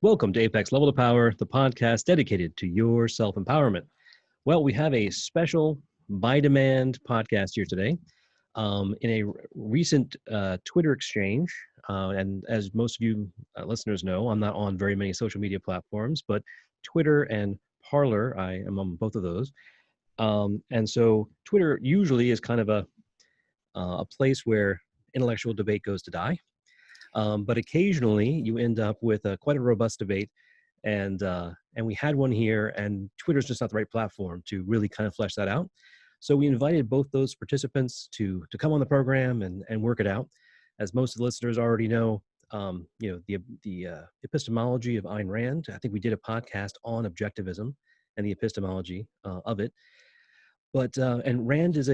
Welcome to Apex LevelToPower, the podcast dedicated to your self-empowerment. Well, we have a special by-demand podcast here today. In a recent Twitter exchange, and as most of you listeners know, I'm not on very many social media platforms, but Twitter and Parler, I am on both of those. And so Twitter usually is kind of a place where intellectual debate goes to die. But occasionally you end up with quite a robust debate, and we had one here, and Twitter's just not the right platform to really kind of flesh that out. So we invited both those participants to come on the program and work it out. As most of the listeners already know, the epistemology of Ayn Rand. I think we did a podcast on objectivism and the epistemology of it. But and Rand is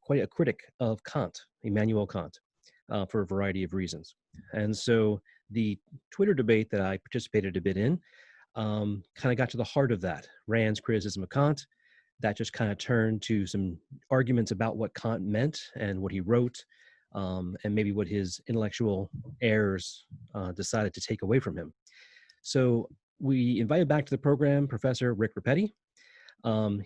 quite a critic of Kant, Immanuel Kant, for a variety of reasons. And so the Twitter debate that I participated a bit in kind of got to the heart of that. Rand's criticism of Kant, that just kind of turned to some arguments about what Kant meant and what he wrote, and maybe what his intellectual heirs decided to take away from him. So we invited back to the program Professor Rick Repetti,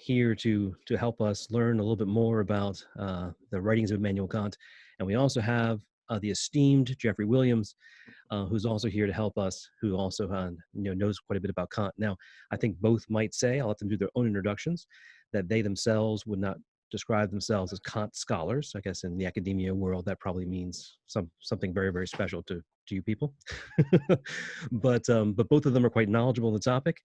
here to help us learn a little bit more about the writings of Immanuel Kant. And we also have the esteemed Jeffery Williams, who's also here to help us, who also knows quite a bit about Kant. Now, I think both might say, I'll let them do their own introductions, that they themselves would not describe themselves as Kant scholars. I guess in the academia world, that probably means something very, very special to you people. But both of them are quite knowledgeable on the topic,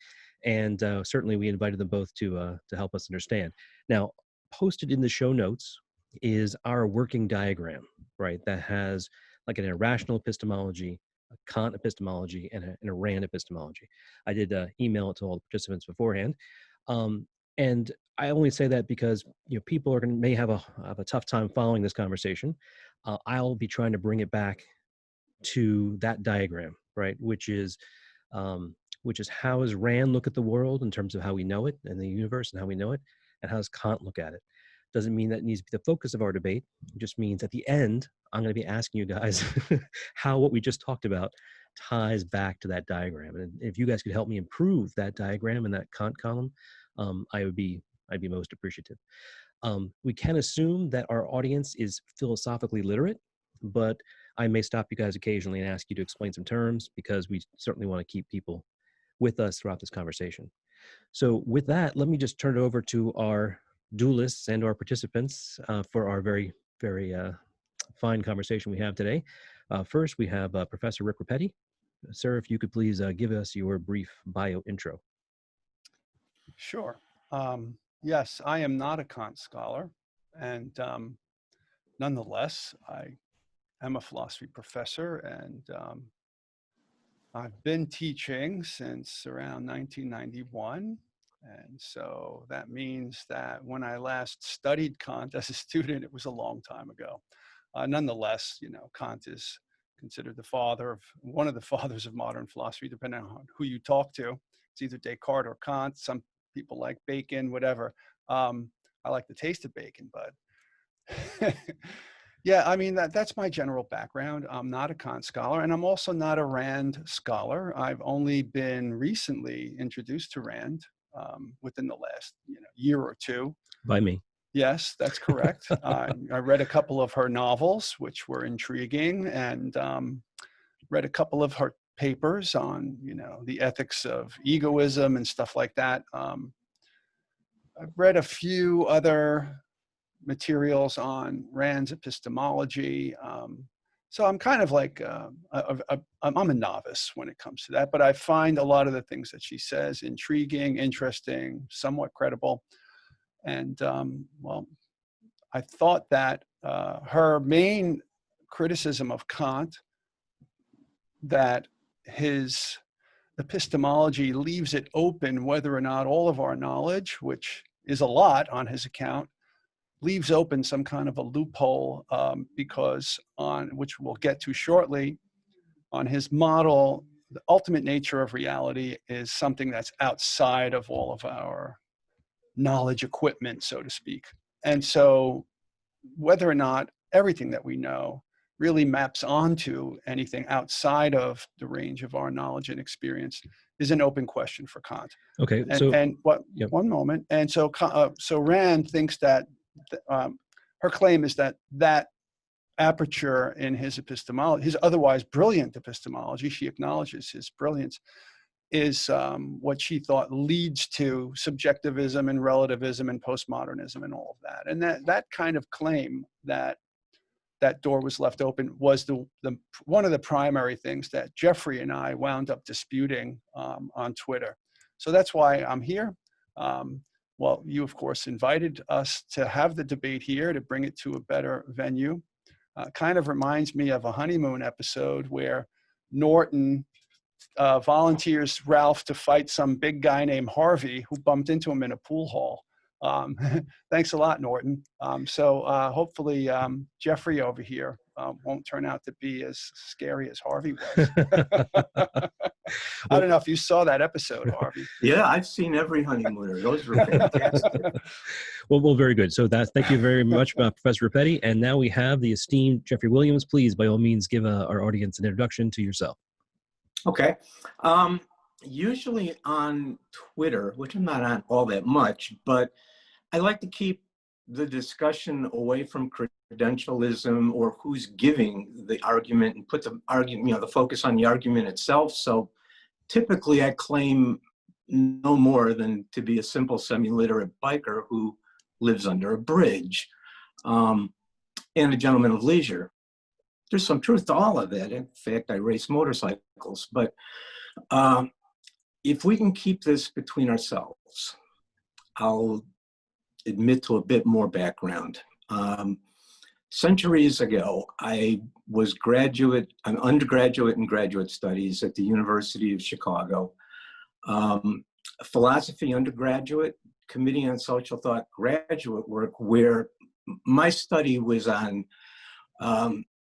and certainly we invited them both to help us understand. Now, posted in the show notes is our working diagram, right? That has like an irrational epistemology, a Kant epistemology, and a Rand epistemology. I did email it to all the participants beforehand. And I only say that because people may have a tough time following this conversation. I'll be trying to bring it back to that diagram, right? Which is how does Rand look at the world in terms of how we know it and the universe and how we know it, and how does Kant look at it? Doesn't mean that it needs to be the focus of our debate. It just means at the end, I'm going to be asking you guys how what we just talked about ties back to that diagram. And if you guys could help me improve that diagram and that Kant column, I'd be most appreciative. We can assume that our audience is philosophically literate, but I may stop you guys occasionally and ask you to explain some terms, because we certainly want to keep people with us throughout this conversation. So with that, let me just turn it over to our duelists and our participants for our very, very fine conversation we have today. First, we have Professor Rick Repetti. Sir, if you could please give us your brief bio intro. Sure. Yes, I am not a Kant scholar, and nonetheless, I am a philosophy professor, and I've been teaching since around 1991. And so that means that when I last studied Kant as a student, it was a long time ago. Nonetheless, Kant is considered one of the fathers of modern philosophy, depending on who you talk to. It's either Descartes or Kant. Some people like bacon, whatever. I like the taste of bacon, but yeah, I mean, that's my general background. I'm not a Kant scholar, and I'm also not a Rand scholar. I've only been recently introduced to Rand within the last year or two. By me. Yes, that's correct. I read a couple of her novels, which were intriguing, and read a couple of her papers on, the ethics of egoism and stuff like that. I've read a few other materials on Rand's epistemology. So I'm kind of like, I'm a novice when it comes to that, but I find a lot of the things that she says intriguing, interesting, somewhat credible. And well, I thought that her main criticism of Kant, that his epistemology leaves it open whether or not all of our knowledge, which is a lot on his account, leaves open some kind of a loophole, because which we'll get to shortly, on his model, the ultimate nature of reality is something that's outside of all of our knowledge equipment, so to speak. And so whether or not everything that we know really maps onto anything outside of the range of our knowledge and experience is an open question for Kant. Okay. And what? Yep. One moment. And so Rand thinks that her claim is that aperture in his epistemology, his otherwise brilliant epistemology, she acknowledges his brilliance, is what she thought leads to subjectivism and relativism and postmodernism and all of that. And that kind of claim that door was left open was the one of the primary things that Jeffrey and I wound up disputing on Twitter. So that's why I'm here. Well, you of course invited us to have the debate here, to bring it to a better venue. Kind of reminds me of a honeymoon episode where Norton volunteers Ralph to fight some big guy named Harvey who bumped into him in a pool hall. Thanks a lot, Norton. So hopefully Jeffrey over here won't turn out to be as scary as Harvey was. I don't know if you saw that episode, Harvey. Yeah, I've seen every honeymooner. Those were fantastic. Well, very good. So thank you very much, Professor Repetti. And now we have the esteemed Jeffery Williams. Please, by all means, give our audience an introduction to yourself. Okay. Usually on Twitter, which I'm not on all that much, but I like to keep the discussion away from credentialism or who's giving the argument and put the argument, the focus on the argument itself. So typically I claim no more than to be a simple semi-literate biker who lives under a bridge and a gentleman of leisure. There's some truth to all of that. In fact, I race motorcycles, but if we can keep this between ourselves, I'll admit to a bit more background. Centuries ago, I was an undergraduate in graduate studies at the University of Chicago. Philosophy undergraduate, committee on social thought graduate work, where my study was on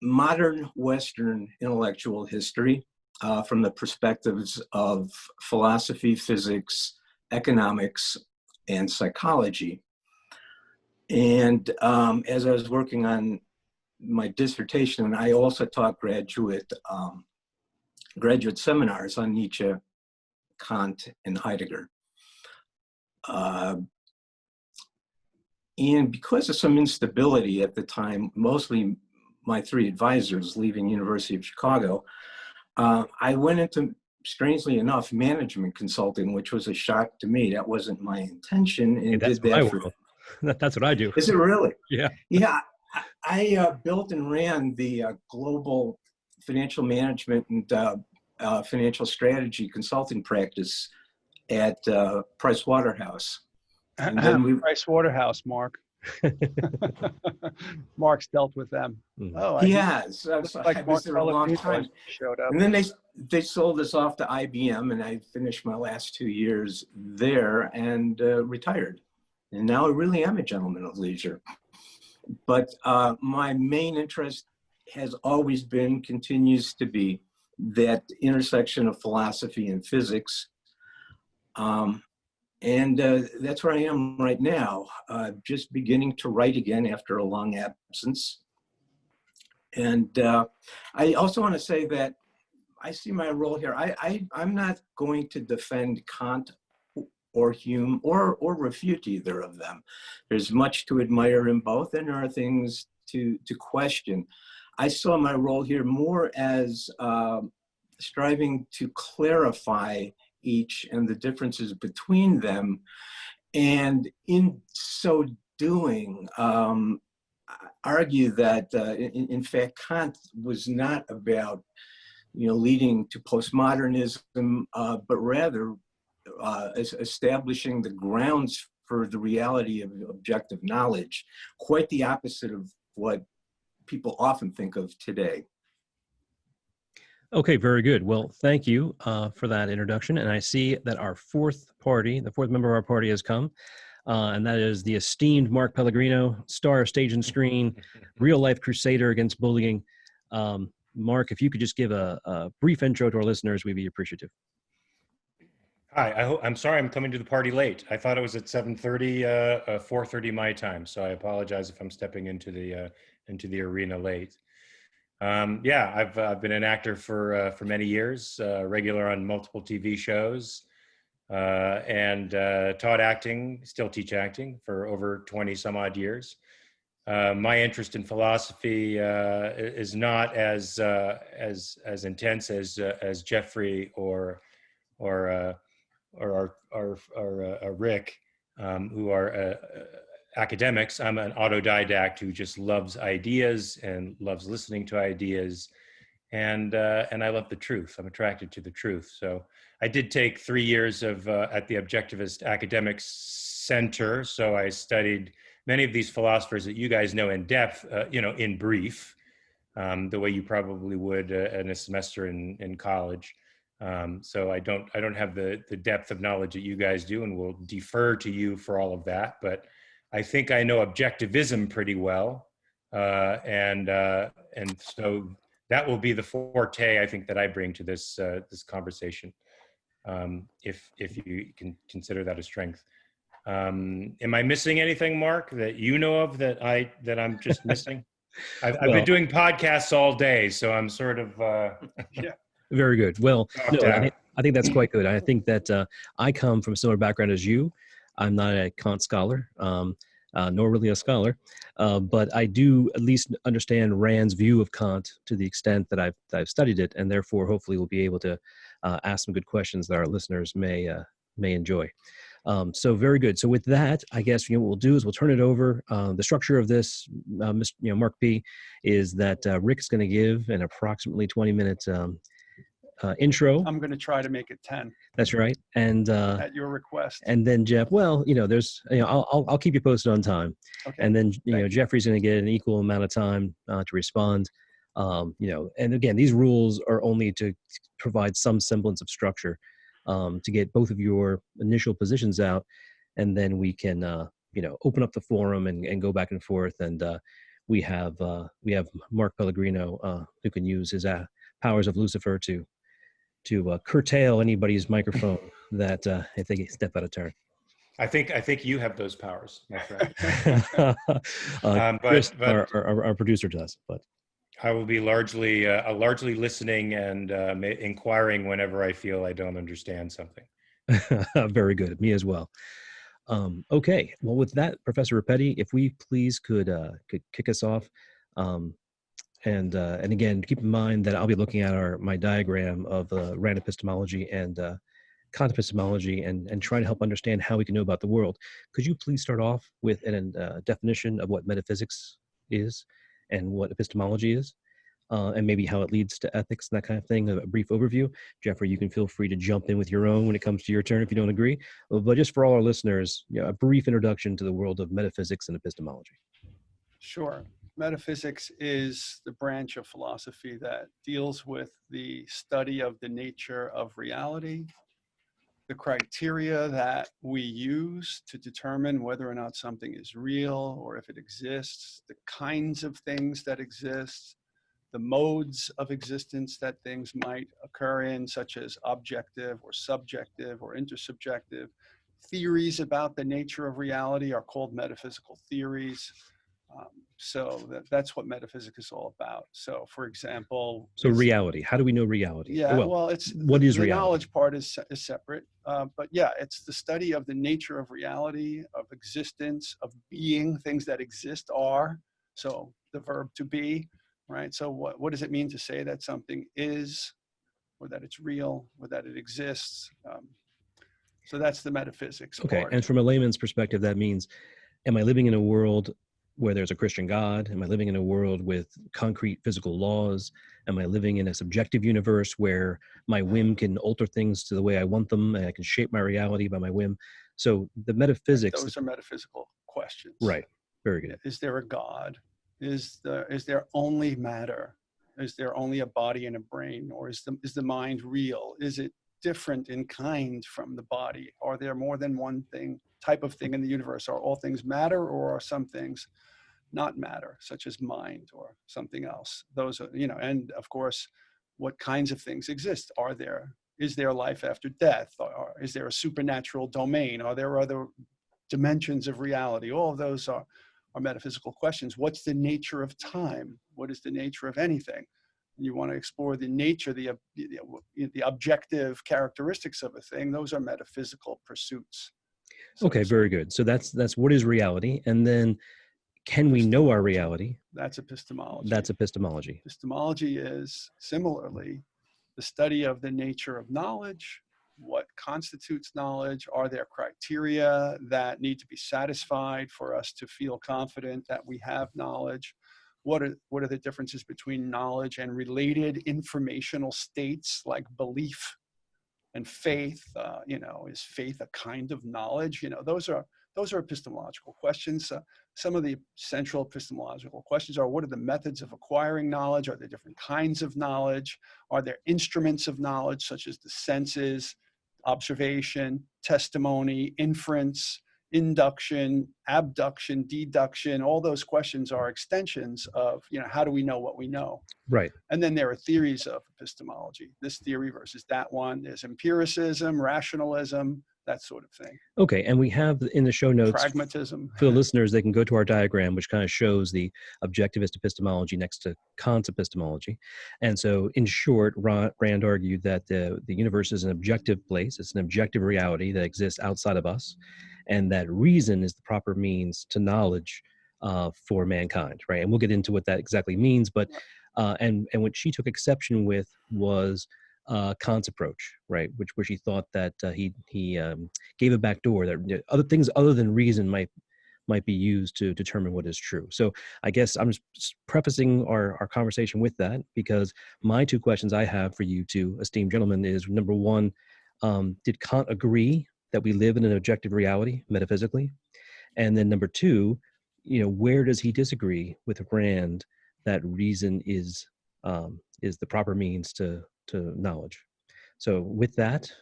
modern Western intellectual history from the perspectives of philosophy, physics, economics, and psychology. And as I was working on my dissertation, I also taught graduate seminars on Nietzsche, Kant, and Heidegger. And because of some instability at the time, mostly my three advisors leaving University of Chicago, I went into, strangely enough, management consulting, which was a shock to me. That wasn't my intention. And that's did that for, that's what I do. Is it really? Yeah. Yeah. I built and ran the global financial management and financial strategy consulting practice at Price Waterhouse. And then Price Waterhouse, Mark. Mark's dealt with them. Oh, he has. Like I was there a long time. Showed up. And then they sold us off to IBM, and I finished my last 2 years there and retired. And now I really am a gentleman of leisure. But my main interest has always been, continues to be, that intersection of philosophy and physics. And that's where I am right now, just beginning to write again after a long absence. And I also want to say that I see my role here. I'm not going to defend Kant or Hume or refute either of them. There's much to admire in both, and there are things to question. I saw my role here more as striving to clarify each and the differences between them, and in so doing, argue that in fact Kant was not about leading to postmodernism, but rather establishing the grounds for the reality of objective knowledge, quite the opposite of what people often think of today. Okay, very good. Well, thank you for that introduction. And I see that the fourth member of our party has come, and that is the esteemed Mark Pellegrino, star of Stage and Screen, real-life crusader against bullying. Mark, if you could just give a brief intro to our listeners, we'd be appreciative. Hi, I'm sorry I'm coming to the party late. I thought it was at 7:30, 4:30 my time, so I apologize if I'm stepping into the arena late. Yeah, I've been an actor for many years, regular on multiple TV shows, and taught acting, still teach acting for over 20 some odd years. My interest in philosophy is not as intense as Jeffrey or Rick, who are academics. I'm an autodidact who just loves ideas and loves listening to ideas, and I love the truth. I'm attracted to the truth. So I did take 3 years of at the Objectivist Academic Center. So I studied many of these philosophers that you guys know in depth, in brief, the way you probably would in a semester in college. So I don't have the depth of knowledge that you guys do, and will defer to you for all of that. But I think I know objectivism pretty well, and so that will be the forte I think that I bring to this conversation, if you can consider that a strength. Am I missing anything, Mark, that you know of that I'm just missing? I've been doing podcasts all day, so I'm sort of Yeah. Very good. Well, no, out. I think that's quite good. I think that I come from a similar background as you. I'm not a Kant scholar, nor really a scholar, but I do at least understand Rand's view of Kant to the extent that I've studied it, and therefore hopefully we'll be able to ask some good questions that our listeners may enjoy. So very good. So with that, I guess what we'll do is we'll turn it over. The structure of this, Mark P, is that Rick is going to give an approximately 20-minute intro. I'm going to try to make it 10. That's right. And at your request. and then Jeff, well, there's, I'll keep you posted on time. Okay. And then, Jeffrey's going to get an equal amount of time to respond. And again, these rules are only to provide some semblance of structure, to get both of your initial positions out, and then we can, open up the forum and go back and forth. And we have Mark Pellegrino, who can use his powers of Lucifer to curtail anybody's microphone that if they step out of turn. I think you have those powers, my friend. Chris, our producer does, but I will be largely listening and inquiring whenever I feel I don't understand something. Very good. Me as well. Okay. Well, with that, Professor Repetti, if we please could kick us off. And again, keep in mind that I'll be looking at my diagram of Rand epistemology and Kant epistemology, and trying to help understand how we can know about the world. Could you please start off with a definition of what metaphysics is and what epistemology is, and maybe how it leads to ethics and that kind of thing, a brief overview. Jeffrey, you can feel free to jump in with your own when it comes to your turn if you don't agree. But just for all our listeners, a brief introduction to the world of metaphysics and epistemology. Sure. Metaphysics is the branch of philosophy that deals with the study of the nature of reality, the criteria that we use to determine whether or not something is real or if it exists, the kinds of things that exist, the modes of existence that things might occur in, such as objective or subjective or intersubjective. Theories about the nature of reality are called metaphysical theories. So that's what metaphysics is all about. So, for example, reality. How do we know reality? Yeah, well, it's what is the reality? knowledge part is separate, but yeah, it's the study of the nature of reality, of existence, of being. Things that exist are. So the verb to be, right? So what does it mean to say that something is, or that it's real, or that it exists? So that's the metaphysics Okay, part. and from a layman's perspective, that means, am I living in a world where there's a Christian God? Am I living in a world with concrete physical laws? Am I living in a subjective universe where my whim can alter things to the way I want them, and I can shape my reality by my whim? So the metaphysics. Those are metaphysical questions. Right. Very good. Is there a God? Is there only matter? Is there only a body and a brain? Or is the mind real? Is it different in kind from the body? Are there more than one type of thing in the universe? Are all things matter, or are some things not matter, such as mind or something else? Those are, and of course, what kinds of things exist? Is there life after death? Or is there a supernatural domain? Are there other dimensions of reality? All of those are metaphysical questions. What's the nature of time? what is the nature of anything? And you want to explore the nature, the objective characteristics of a thing. Those are metaphysical pursuits. Okay, very good. So that's what is reality, and then can we know our reality? That's epistemology. That's epistemology. Epistemology is similarly the study of the nature of knowledge. What constitutes knowledge? Are there criteria that need to be satisfied for us to feel confident that we have knowledge? What are the differences between knowledge and related informational states like belief and faith? Is faith a kind of knowledge? Those are epistemological questions. Some of the central epistemological questions are: what are the methods of acquiring knowledge? Are there different kinds of knowledge? Are there instruments of knowledge, such as the senses, observation, testimony, inference, induction, abduction, deduction? All those questions are extensions of, how do we know what we know? Right. And then there are theories of epistemology, this theory versus that one. There's empiricism, rationalism, that sort of thing. Okay, and we have in the show notes, pragmatism. For the listeners, they can go to our diagram, which kind of shows the objectivist epistemology next to Kant's epistemology. And so, in short, Rand argued that the universe is an objective place. It's an objective reality that exists outside of us, and that reason is the proper means to knowledge for mankind, right? And we'll get into what that exactly means. But and what she took exception with was Kant's approach, right? Where she thought that he gave a back door that other things other than reason might be used to determine what is true. So I guess I'm just prefacing our conversation with that, because my two questions I have for you two esteemed gentlemen is, number one, did Kant agree that we live in an objective reality metaphysically? And then number two, where does he disagree with Rand that reason is the proper means to knowledge? So with that,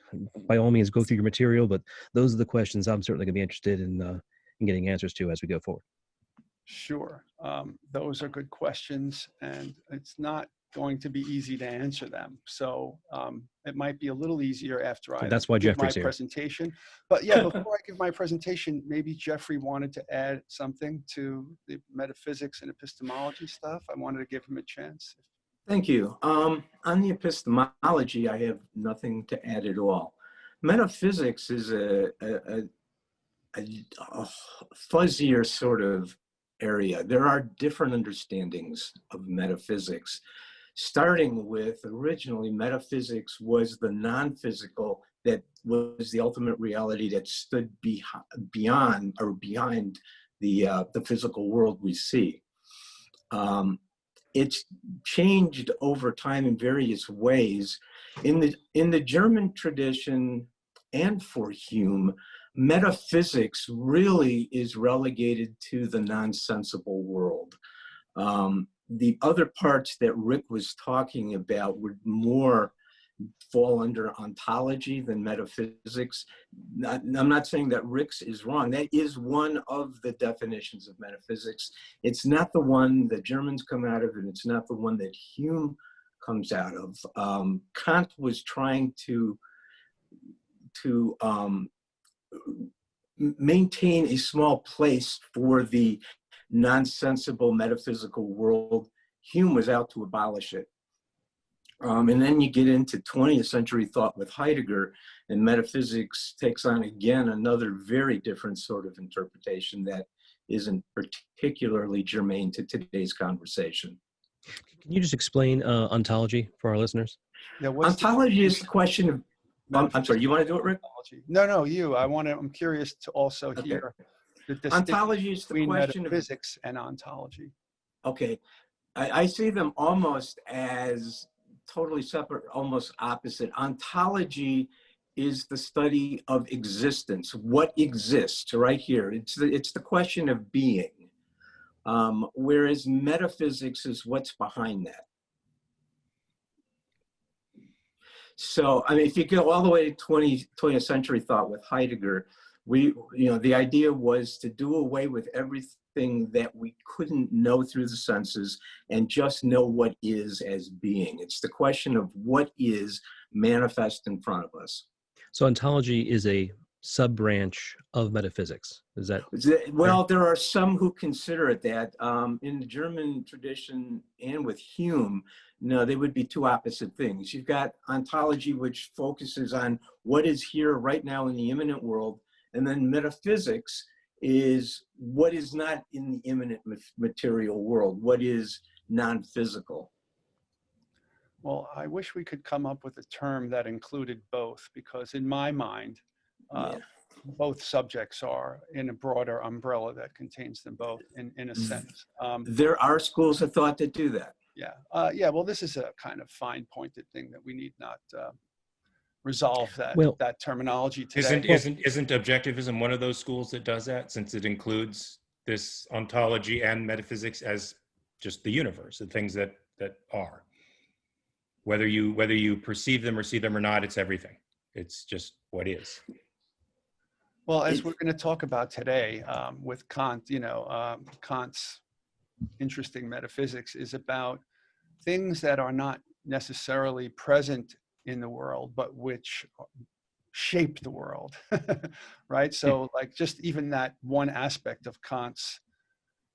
by all means, go through your material, but those are the questions I'm certainly going to be interested in getting answers to as we go forward. Sure. Those are good questions, and it's not going to be easy to answer them. So it might be a little easier after I That's why give Jeffrey's my here. presentation. But yeah, before I give my presentation, maybe Jeffrey wanted to add something to the metaphysics and epistemology stuff. I wanted to give him a chance. Thank you. On the epistemology, I have nothing to add at all. Metaphysics is a fuzzier sort of area. There are different understandings of metaphysics, starting with originally metaphysics was the non-physical that was the ultimate reality that stood behind the physical world we see. It's changed over time in various ways. In the German tradition and for Hume, metaphysics really is relegated to the nonsensible world. The other parts that Rick was talking about would more fall under ontology than metaphysics. I'm not saying that Rick's is wrong. That is one of the definitions of metaphysics. It's not the one that Germans come out of, and it's not the one that Hume comes out of. Kant was trying to maintain a small place for the nonsensible metaphysical world. Hume was out to abolish it. And then you get into 20th century thought with Heidegger, and metaphysics takes on again another very different sort of interpretation that isn't particularly germane to today's conversation. Can you just explain ontology for our listeners? Yeah, ontology is the question of, I'm sorry, you want to do it, Rick? No, you. I'm curious to also hear the distinction ontology is the between question metaphysics and ontology. Okay, I see them almost as totally separate, almost opposite. Ontology is the study of existence, what exists right here. It's the question of being, whereas metaphysics is what's behind that. So, I mean, if you go all the way to 20th century thought with Heidegger, the idea was to do away with everything that we couldn't know through the senses and just know what is as being. It's the question of what is manifest in front of us. So ontology is a sub-branch of metaphysics. Is that Well, there are some who consider it that. In the German tradition and with Hume, no, they would be two opposite things. You've got ontology, which focuses on what is here right now in the immanent world, and then metaphysics is what is not in the immanent material world, what is non-physical. Well, I wish we could come up with a term that included both, because in my mind, both subjects are in a broader umbrella that contains them both in a sense. There are schools of thought that do that. Yeah. Well, this is a kind of fine pointed thing that we need not resolve that terminology today. Isn't objectivism one of those schools that does that, since it includes this ontology and metaphysics as just the universe, the things that are? Whether you perceive them or see them or not, it's everything. It's just what is. Well, as we're going to talk about today with Kant, Kant's interesting metaphysics is about things that are not necessarily present in the world, but which shape the world, right? So like just even that one aspect of Kant's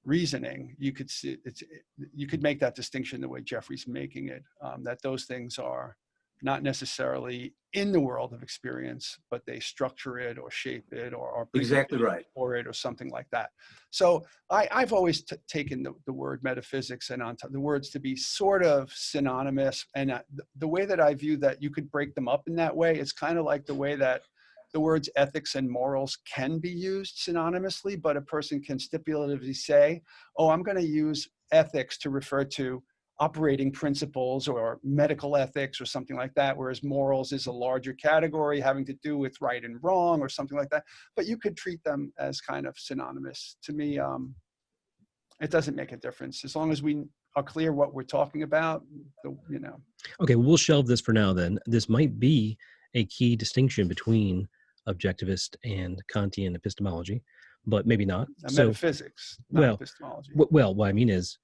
reasoning, you could make that distinction the way Jeffrey's making it, that those things are not necessarily in the world of experience, but they structure it or shape it or are exactly right for it or something like that. So I've always taken the word metaphysics and the words to be sort of synonymous. And the way that I view that you could break them up in that way, it's kind of like the way that the words ethics and morals can be used synonymously, but a person can stipulatively say, oh, I'm going to use ethics to refer to operating principles or medical ethics or something like that, whereas morals is a larger category having to do with right and wrong or something like that. But you could treat them as kind of synonymous. To me, it doesn't make a difference. As long as we are clear what we're talking about, Okay, we'll shelve this for now then. This might be a key distinction between objectivist and Kantian epistemology, but maybe not. Metaphysics, not epistemology. Well, what I mean is,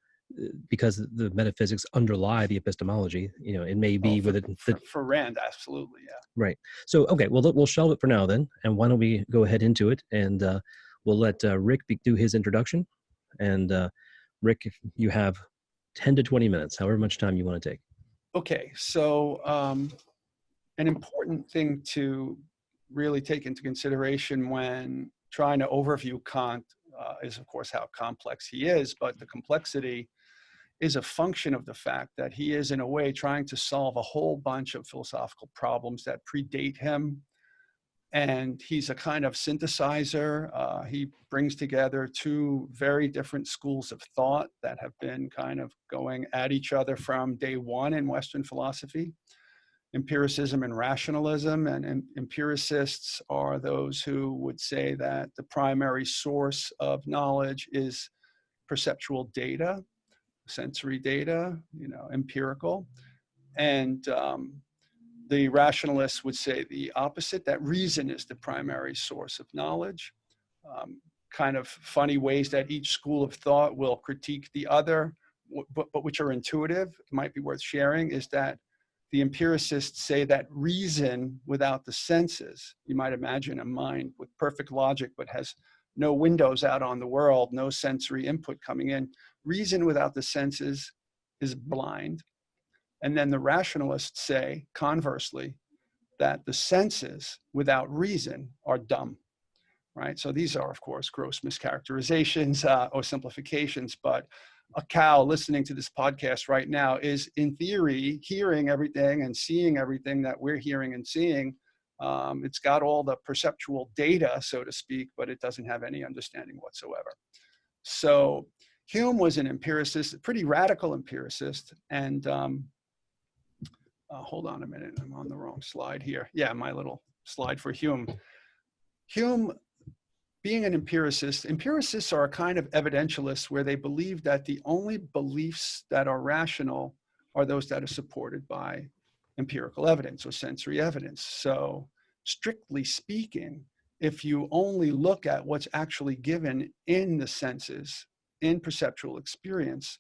because the metaphysics underlie the epistemology, it may be for Rand, absolutely, yeah. Right. So, okay, well, we'll shelve it for now then, and why don't we go ahead into it, and we'll let Rick do his introduction, and Rick, if you have 10 to 20 minutes, however much time you want to take. Okay, so an important thing to really take into consideration when trying to overview Kant is, of course, how complex he is, but the complexity is a function of the fact that he is, in a way, trying to solve a whole bunch of philosophical problems that predate him. And he's a kind of synthesizer. He brings together two very different schools of thought that have been kind of going at each other from day one in Western philosophy. Empiricism and rationalism, and empiricists are those who would say that the primary source of knowledge is perceptual data, sensory data, empirical. And the rationalists would say the opposite, that reason is the primary source of knowledge. Kind of funny ways that each school of thought will critique the other, but which are intuitive, might be worth sharing, is that the empiricists say that reason without the senses, you might imagine a mind with perfect logic, but has no windows out on the world, no sensory input coming in. Reason without the senses is blind. And then the rationalists say, conversely, that the senses without reason are dumb, right? So these are, of course, gross mischaracterizations or simplifications, but a cow listening to this podcast right now is, in theory, hearing everything and seeing everything that we're hearing and seeing. It's got all the perceptual data, so to speak, but it doesn't have any understanding whatsoever. So Hume was an empiricist, a pretty radical empiricist. And hold on a minute, I'm on the wrong slide here. Yeah, my little slide for Hume. Hume, being an empiricist, empiricists are a kind of evidentialists where they believe that the only beliefs that are rational are those that are supported by empirical evidence or sensory evidence. So strictly speaking, if you only look at what's actually given in the senses, in perceptual experience,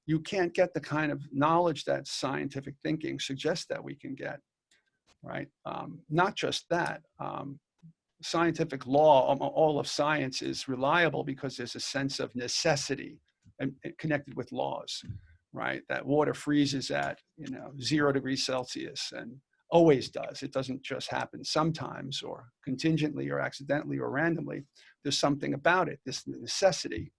you can't get the kind of knowledge that scientific thinking suggests that we can get, right? Not just that. scientific law, all of science is reliable because there's a sense of necessity and connected with laws, right? That water freezes at 0 degrees Celsius and always does. It doesn't just happen sometimes or contingently or accidentally or randomly. There's something about it, this necessity.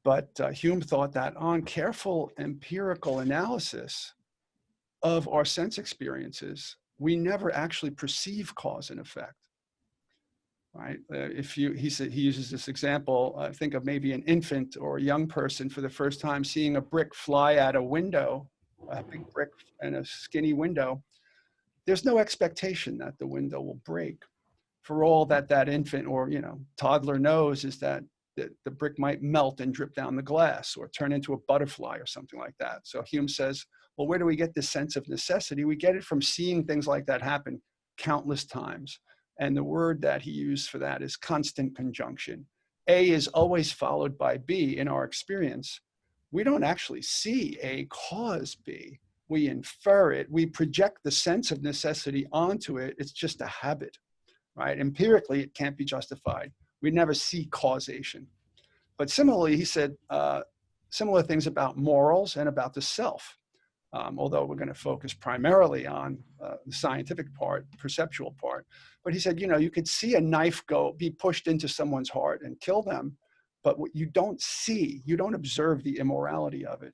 But Hume thought that on careful empirical analysis of our sense experiences, we never actually perceive cause and effect, right? He uses this example, think of maybe an infant or a young person for the first time seeing a brick fly at a window, a big brick and a skinny window. There's no expectation that the window will break. For all that that infant or toddler knows is that the brick might melt and drip down the glass or turn into a butterfly or something like that. So Hume says, well, where do we get this sense of necessity? We get it from seeing things like that happen countless times. And the word that he used for that is constant conjunction. A is always followed by B in our experience. We don't actually see A cause B. We infer it. We project the sense of necessity onto it. It's just a habit, right? Empirically, it can't be justified. We never see causation. But similarly, he said similar things about morals and about the self, although we're going to focus primarily on the scientific part, perceptual part. But he said, you could see a knife be pushed into someone's heart and kill them, but what you don't see, you don't observe the immorality of it.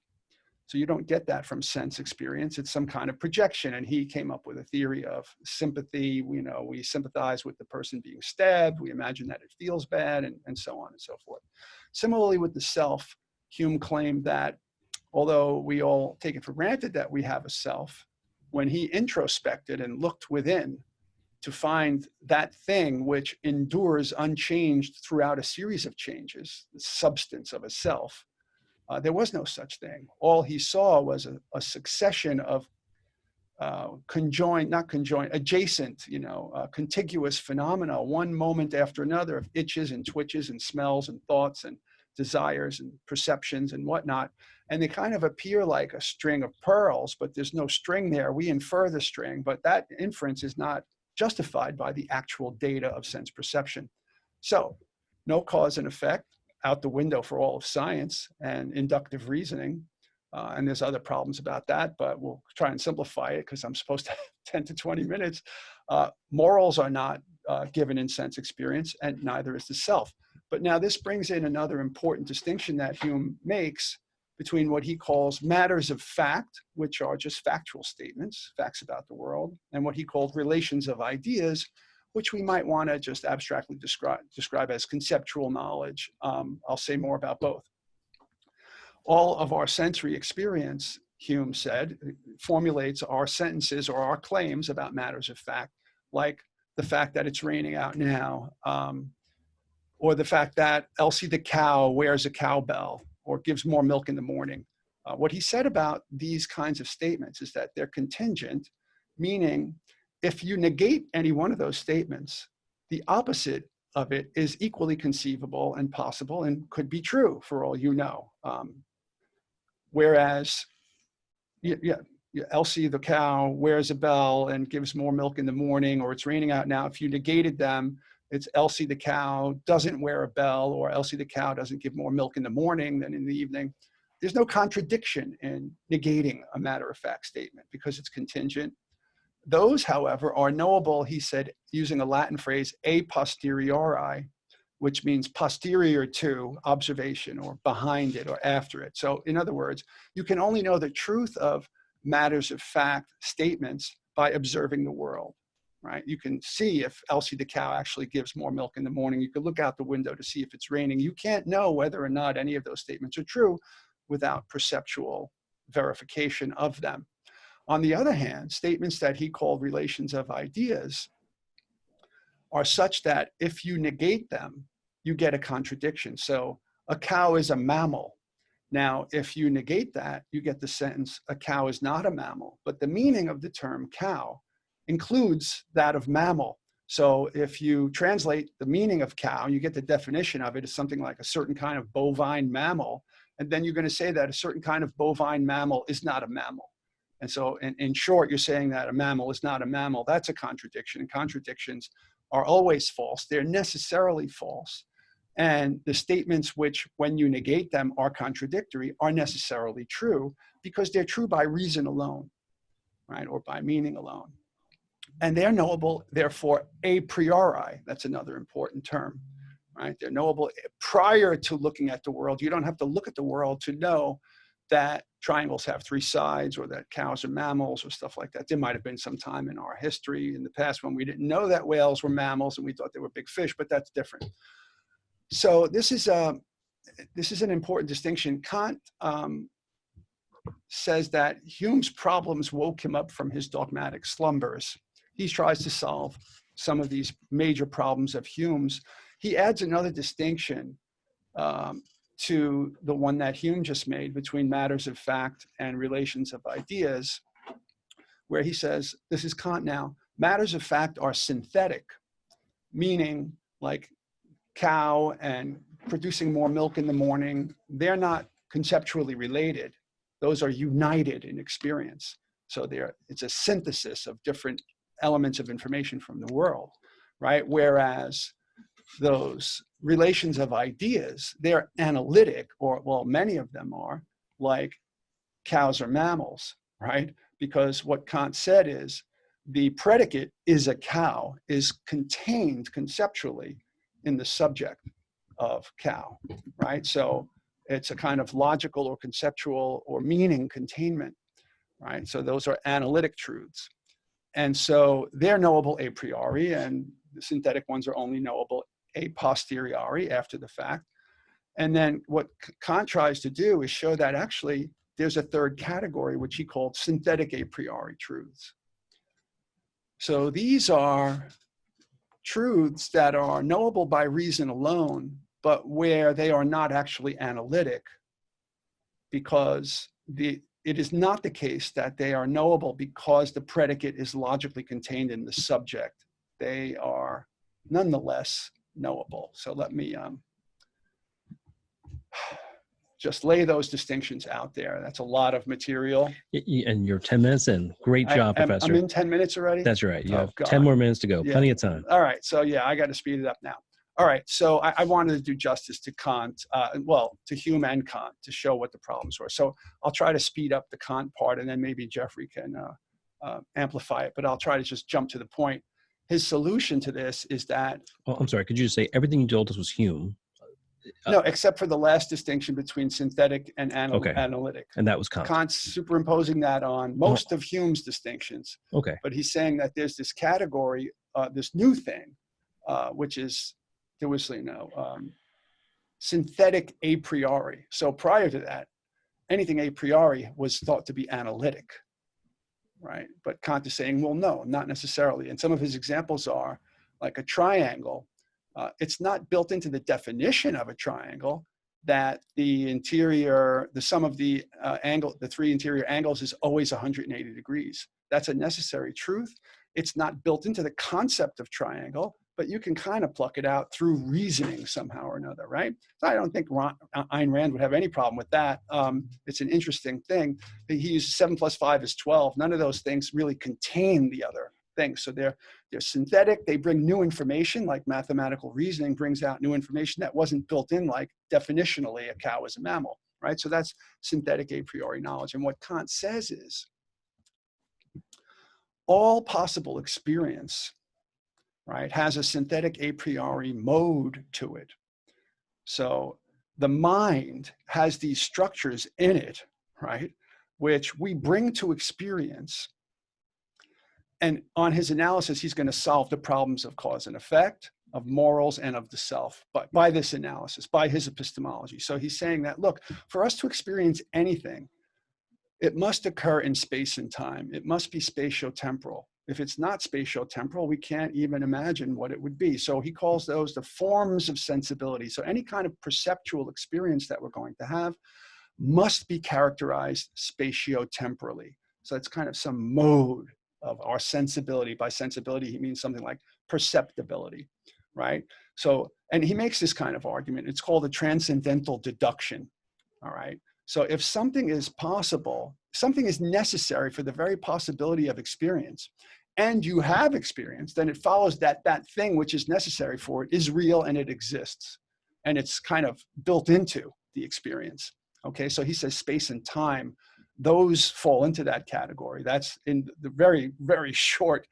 So you don't get that from sense experience. It's some kind of projection. And he came up with a theory of sympathy. We sympathize with the person being stabbed. We imagine that it feels bad and so on and so forth. Similarly with the self, Hume claimed that although we all take it for granted that we have a self, when he introspected and looked within to find that thing which endures unchanged throughout a series of changes, the substance of a self, there was no such thing. All he saw was a succession of adjacent, contiguous phenomena, one moment after another of itches and twitches and smells and thoughts and desires and perceptions and whatnot. And they kind of appear like a string of pearls, but there's no string there. We infer the string, but that inference is not justified by the actual data of sense perception. So no cause and effect, out the window for all of science and inductive reasoning. And there's other problems about that, but we'll try and simplify it because I'm supposed to have 10 to 20 minutes. Morals are not given in sense experience, and neither is the self. But now this brings in another important distinction that Hume makes between what he calls matters of fact, which are just factual statements, facts about the world, and what he called relations of ideas, which we might want to just abstractly describe as conceptual knowledge. I'll say more about both. All of our sensory experience, Hume said, formulates our sentences or our claims about matters of fact, like the fact that it's raining out now, or the fact that Elsie the cow wears a cowbell or gives more milk in the morning. What he said about these kinds of statements is that they're contingent, meaning if you negate any one of those statements, the opposite of it is equally conceivable and possible and could be true for all you know. Whereas, Elsie the cow wears a bell and gives more milk in the morning, or it's raining out now. If you negated them, it's Elsie the cow doesn't wear a bell, or Elsie the cow doesn't give more milk in the morning than in the evening. There's no contradiction in negating a matter-of-fact statement because it's contingent. Those, however, are knowable, he said, using a Latin phrase, a posteriori, which means posterior to observation or behind it or after it. So in other words, you can only know the truth of matters of fact statements by observing the world, right? You can see if Elsie the cow actually gives more milk in the morning. You could look out the window to see if it's raining. You can't know whether or not any of those statements are true without perceptual verification of them. On the other hand, statements that he called relations of ideas are such that if you negate them, you get a contradiction. So a cow is a mammal. Now, if you negate that, you get the sentence, a cow is not a mammal. But the meaning of the term cow includes that of mammal. So if you translate the meaning of cow, you get the definition of it as something like a certain kind of bovine mammal. And then you're going to say that a certain kind of bovine mammal is not a mammal. And so in short, you're saying that a mammal is not a mammal. That's a contradiction. And contradictions are always false. They're necessarily false. And the statements which, when you negate them, are contradictory are necessarily true because they're true by reason alone, right? Or by meaning alone. And they're knowable, therefore, a priori. That's another important term, right? They're knowable prior to looking at the world. You don't have to look at the world to know that triangles have three sides or that cows are mammals or stuff like that. There might have been some time in our history in the past when we didn't know that whales were mammals and we thought they were big fish, but that's different. So this is an important distinction. Kant says that Hume's problems woke him up from his dogmatic slumbers. He tries to solve some of these major problems of Hume's. He adds another distinction to the one that Hume just made between matters of fact and relations of ideas, where he says, this is Kant now, matters of fact are synthetic, meaning like cow and producing more milk in the morning, they're not conceptually related. Those are united in experience. So it's a synthesis of different elements of information from the world, right? Whereas those relations of ideas, they're analytic, or well, many of them are, like cows or mammals, right? Because what Kant said is the predicate is a cow is contained conceptually in the subject of cow, right? So it's a kind of logical or conceptual or meaning containment, right? So those are analytic truths. And so they're knowable a priori, and the synthetic ones are only knowable a posteriori, after the fact. And then what Kant tries to do is show that actually there's a third category, which he called synthetic a priori truths. So these are truths that are knowable by reason alone, but where they are not actually analytic, because it is not the case that they are knowable because the predicate is logically contained in the subject. They are nonetheless knowable. So let me just lay those distinctions out there. That's a lot of material. And you're 10 minutes in. Great job, Professor. I'm in 10 minutes already? That's right. You have God. 10 more minutes to go. Yeah. Plenty of time. All right. So yeah, I got to speed it up now. All right. So I wanted to do justice to Kant, to Hume and Kant, to show what the problems were. So I'll try to speed up the Kant part, and then maybe Jeffrey can amplify it, but I'll try to just jump to the point. His solution to this is that... Oh, I'm sorry. Could you just say everything you told us was Hume? No, except for the last distinction between synthetic and analytic. And that was Kant. Kant's superimposing that on most of Hume's distinctions. Okay. But he's saying that there's this category, this new thing, which is, there was, synthetic a priori. So prior to that, anything a priori was thought to be analytic, right? But Kant is saying, well, no, not necessarily. And some of his examples are like a triangle. It's not built into the definition of a triangle that the sum of the three interior angles is always 180 degrees. That's a necessary truth. It's not built into the concept of triangle, but you can kind of pluck it out through reasoning somehow or another, right? So I don't think Ayn Rand would have any problem with that. It's an interesting thing. He uses 7 + 5 is 12. None of those things really contain the other things. So they're synthetic. They bring new information, like mathematical reasoning brings out new information that wasn't built in, like definitionally a cow is a mammal, right? So that's synthetic a priori knowledge. And what Kant says is all possible experience, right, has a synthetic a priori mode to it. So the mind has these structures in it, right, which we bring to experience. And on his analysis, he's going to solve the problems of cause and effect, of morals, and of the self, but by this analysis, by his epistemology. So he's saying that, look, for us to experience anything, it must occur in space and time. It must be spatio-temporal. If it's not spatio-temporal, we can't even imagine what it would be. So he calls those the forms of sensibility. So any kind of perceptual experience that we're going to have must be characterized spatio-temporally. So it's kind of some mode of our sensibility. By sensibility, he means something like perceptibility, right? So, and he makes this kind of argument. It's called a transcendental deduction, all right? So if something is possible, something is necessary for the very possibility of experience, and you have experience, then it follows that that thing which is necessary for it is real and it exists. And it's kind of built into the experience. Okay, so he says space and time, those fall into that category. That's in the very, very short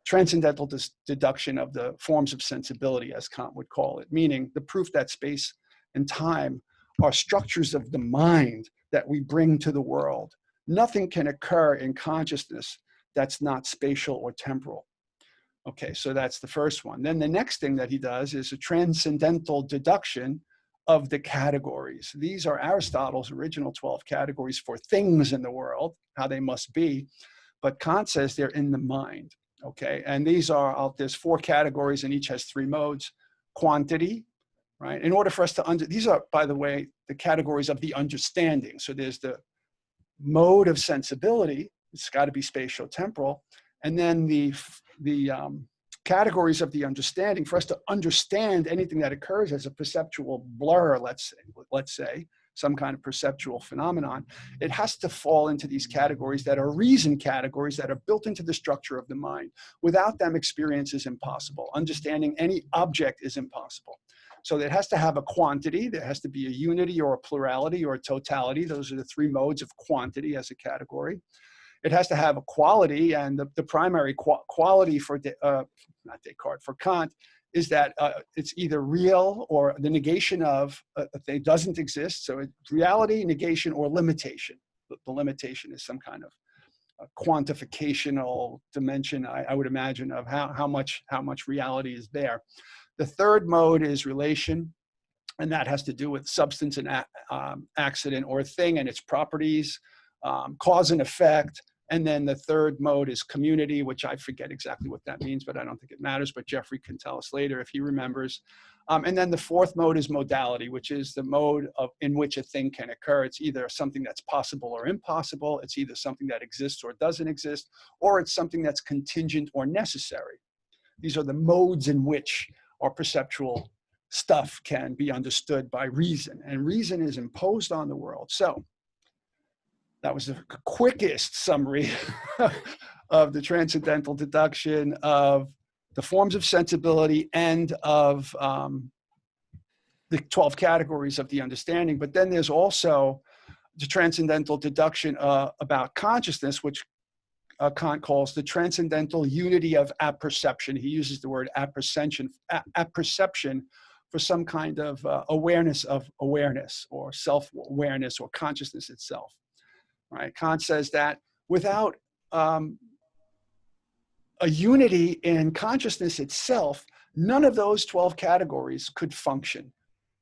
transcendental deduction of the forms of sensibility, as Kant would call it, meaning the proof that space and time are structures of the mind that we bring to the world. Nothing can occur in consciousness that's not spatial or temporal. Okay, so that's the first one. Then the next thing that he does is a transcendental deduction of the categories. These are Aristotle's original 12 categories for things in the world, how they must be, but Kant says they're in the mind. Okay, and these are, there's 4 categories and each has 3 modes. Quantity, right? In order for us to, these are, by the way, the categories of the understanding. So there's the mode of sensibility, it's got to be spatio-temporal, and then the categories of the understanding. For us to understand anything that occurs as a perceptual blur, let's say, some kind of perceptual phenomenon, it has to fall into these categories that are reason categories that are built into the structure of the mind. Without them, experience is impossible. Understanding any object is impossible. So it has to have a quantity, there has to be a unity or a plurality or a totality. Those are the 3 modes of quantity as a category. It has to have a quality, and the primary quality for, not Descartes, for Kant, is that it's either real or the negation of a thing doesn't exist. So it's reality, negation, or limitation. The limitation is some kind of quantificational dimension, I would imagine, of how much reality is there. The third mode is relation, and that has to do with substance and accident or thing and its properties, cause and effect. And then the third mode is community, which I forget exactly what that means, but I don't think it matters, but Jeffrey can tell us later if he remembers. And then the fourth mode is modality, which is the mode in which a thing can occur. It's either something that's possible or impossible. It's either something that exists or doesn't exist, or it's something that's contingent or necessary. These are the modes in which our perceptual stuff can be understood by reason, and reason is imposed on the world. So that was the quickest summary of the transcendental deduction of the forms of sensibility and of the 12 categories of the understanding. But then there's also the transcendental deduction about consciousness, which Kant calls the transcendental unity of apperception. He uses the word apperception for some kind of awareness of awareness or self-awareness or consciousness itself. Right? Kant says that without a unity in consciousness itself, none of those 12 categories could function.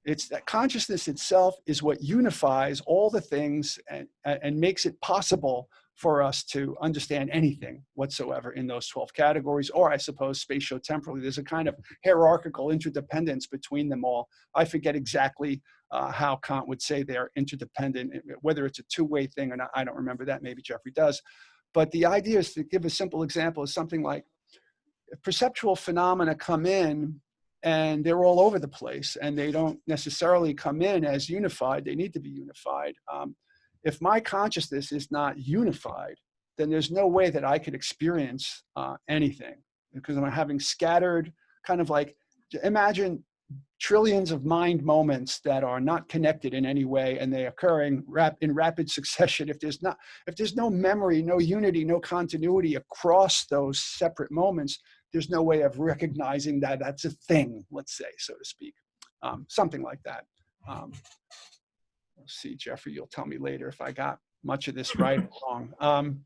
It's that consciousness itself is what unifies all the things and makes it possible for us to understand anything whatsoever in those 12 categories, or I suppose spatio-temporally. There's a kind of hierarchical interdependence between them all. I forget exactly how Kant would say they're interdependent, whether it's a two-way thing or not. I don't remember that, maybe Jeffrey does. But the idea is, to give a simple example, is something like perceptual phenomena come in and they're all over the place, and they don't necessarily come in as unified. They need to be unified. If my consciousness is not unified, then there's no way that I could experience anything, because I'm having scattered, kind of like, imagine trillions of mind moments that are not connected in any way, and they occur in rapid succession. If there's no memory, no unity, no continuity across those separate moments, there's no way of recognizing that that's a thing, let's say, so to speak. Something like that. Let's see, Jeffrey, you'll tell me later if I got much of this right or wrong.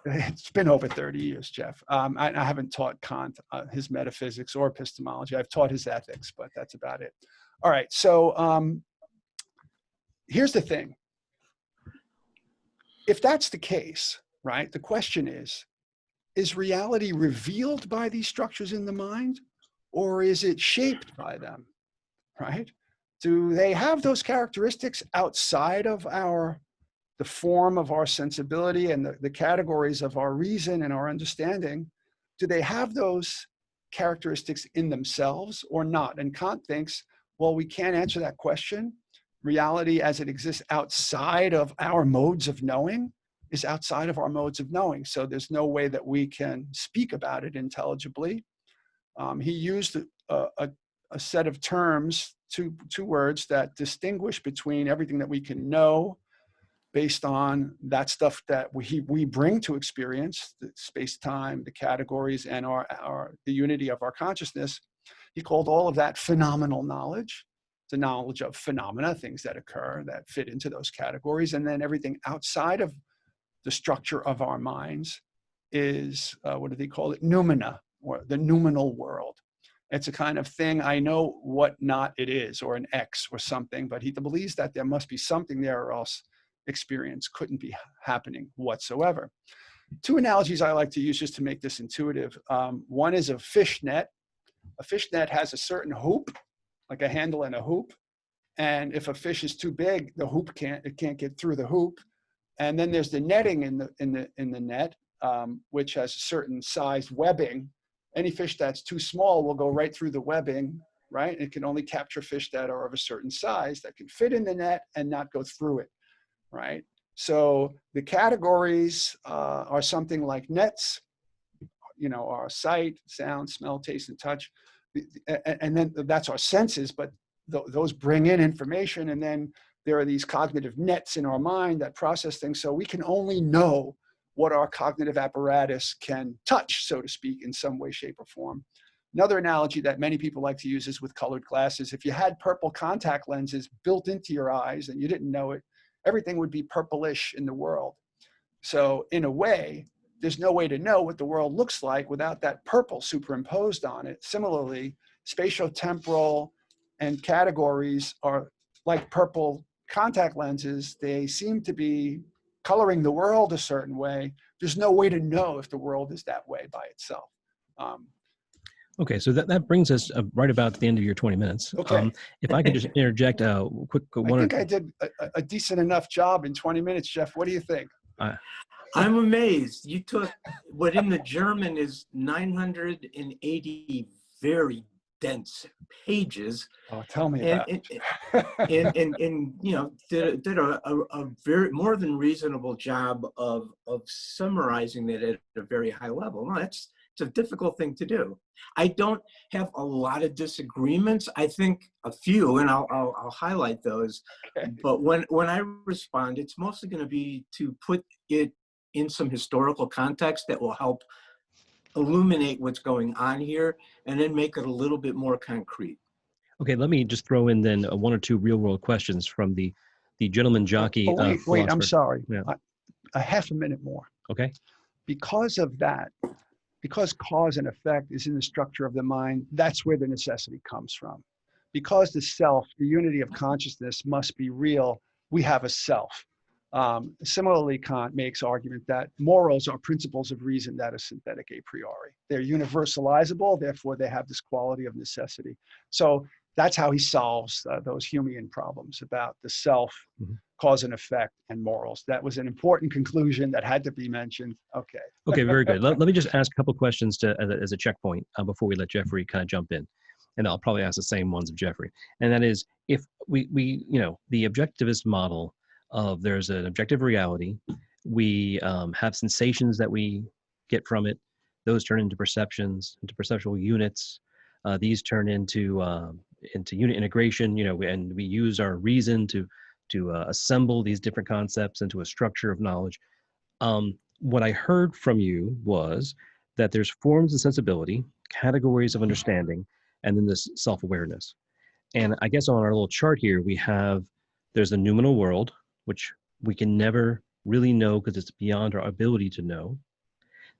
It's been over 30 years, Jeff. I haven't taught Kant his metaphysics or epistemology. I've taught his ethics, but that's about it. All right, so here's the thing. If that's the case, right, the question is reality revealed by these structures in the mind, or is it shaped by them, right? Do they have those characteristics outside of the form of our sensibility and the categories of our reason and our understanding? Do they have those characteristics in themselves or not? And Kant thinks, well, we can't answer that question. Reality as it exists outside of our modes of knowing, is outside of our modes of knowing. So there's no way that we can speak about it intelligibly. He used a set of terms, two words that distinguish between everything that we can know based on that stuff that we bring to experience, the space-time, the categories, and the unity of our consciousness. He called all of that phenomenal knowledge, the knowledge of phenomena, things that occur that fit into those categories. And then everything outside of the structure of our minds is, what do they call it? Noumena, or the noumenal world. It's a kind of thing, I know what not it is, or an X or something, but he believes that there must be something there or else experience couldn't be happening whatsoever. Two analogies I like to use just to make this intuitive. One is a fish net. A fish net has a certain hoop, like a handle and a hoop. And if a fish is too big, the hoop can't get through the hoop. And then there's the netting in the net, which has a certain size webbing. Any fish that's too small will go right through the webbing, right? It can only capture fish that are of a certain size that can fit in the net and not go through it, right? So the categories are something like nets, our sight, sound, smell, taste, and touch. And then that's our senses, but those bring in information. And then there are these cognitive nets in our mind that process things. So we can only know what our cognitive apparatus can touch, so to speak, in some way, shape, or form. Another analogy that many people like to use is with colored glasses. If you had purple contact lenses built into your eyes and you didn't know it, everything would be purplish in the world. So in a way, there's no way to know what the world looks like without that purple superimposed on it. Similarly, spatiotemporal and categories are like purple contact lenses. They seem to be coloring the world a certain way. There's no way to know if the world is that way by itself. Okay, so that brings us right about to the end of your 20 minutes. Okay. If I could just interject a quick one. I think I did a decent enough job in 20 minutes, Jeff. What do you think? I'm amazed. You took what in the German is 980 very dense pages. Oh, tell me about it. And did a very more than reasonable job of summarizing that at a very high level. No, it's a difficult thing to do. I don't have a lot of disagreements. I think a few, and I'll highlight those. Okay. But when I respond, it's mostly going to be to put it in some historical context that will help illuminate what's going on here and then make it a little bit more concrete. Okay, let me just throw in then one or two real world questions from the gentleman jockey. Wait, I'm sorry. Yeah. A half a minute more. Okay. Because of that, because cause and effect is in the structure of the mind, that's where the necessity comes from. Because the self, the unity of consciousness must be real, we have a self. Similarly, Kant makes argument that morals are principles of reason that are synthetic a priori. They're universalizable, therefore they have this quality of necessity. So that's how he solves those Humean problems about the self, cause and effect, and morals. That was an important conclusion that had to be mentioned. Okay. Okay, very good. Let me just ask a couple of questions as a checkpoint before we let Jeffrey kind of jump in. And I'll probably ask the same ones of Jeffrey. And that is, if we the objectivist model of there's an objective reality, we have sensations that we get from it, those turn into perceptions, into perceptual units. These turn into unit integration, and we use our reason to assemble these different concepts into a structure of knowledge. What I heard from you was that there's forms of sensibility, categories of understanding, and then this self-awareness. And I guess on our little chart here, there's the noumenal world, which we can never really know because it's beyond our ability to know.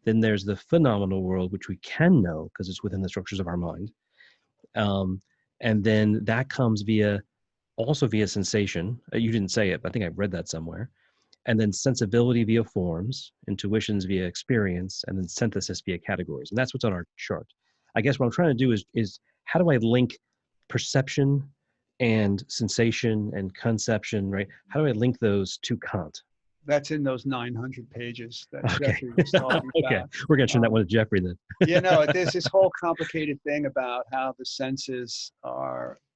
Then there's the phenomenal world, which we can know because it's within the structures of our mind. And then that comes also via sensation. You didn't say it, but I think I read that somewhere. And then sensibility via forms, intuitions via experience, and then synthesis via categories. And that's what's on our chart. I guess what I'm trying to do is how do I link perception and sensation and conception, right? How do I link those to Kant? That's in those 900 pages that Jeffrey was talking about. Okay, we're going to turn that one to Jeffrey then. There's this whole complicated thing about how the senses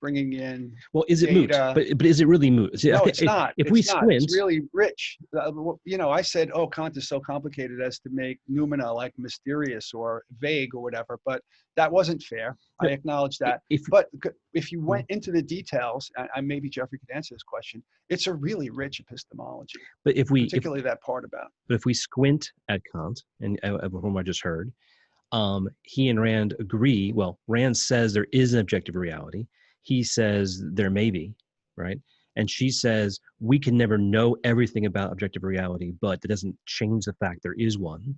bringing in Well, is it moot? data. But is it really moot? See, No, it's not. If It's we not. squint, It's really rich. You know, I said, oh, Kant is so complicated as to make noumena like mysterious or vague or whatever, but that wasn't fair. I acknowledge that. But if you went into the details, and maybe Jeffrey could answer this question, it's a really rich epistemology. but particularly that part about. But if we squint at Kant, and whom I just heard, he and Rand agree. Well, Rand says there is an objective reality. He says there may be, right? And she says we can never know everything about objective reality, but that doesn't change the fact there is one.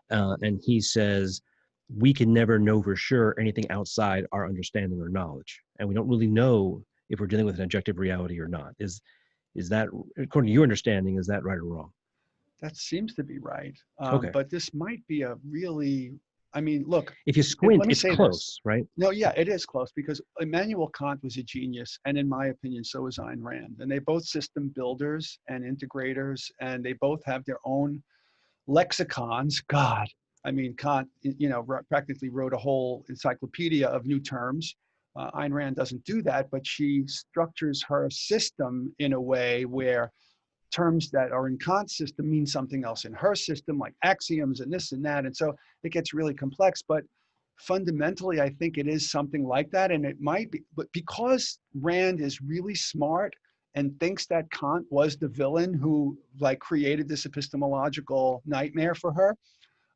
And he says we can never know for sure anything outside our understanding or knowledge, and we don't really know if we're dealing with an objective reality or not. Is that, according to your understanding, is that right or wrong? That seems to be right. Okay. But this might be a really, I mean, look. If you squint, let me it's say close, this. right? No, yeah, it is close because Immanuel Kant was a genius. And in my opinion, so is Ayn Rand. And they both system builders and integrators, and they both have their own lexicons. God, I mean, Kant, you know, practically wrote a whole encyclopedia of new terms. Ayn Rand doesn't do that, but she structures her system in a way where terms that are in Kant's system mean something else in her system, like axioms and this and that. And so it gets really complex, but fundamentally, I think it is something like that. And it might be, but because Rand is really smart and thinks that Kant was the villain who like created this epistemological nightmare for her,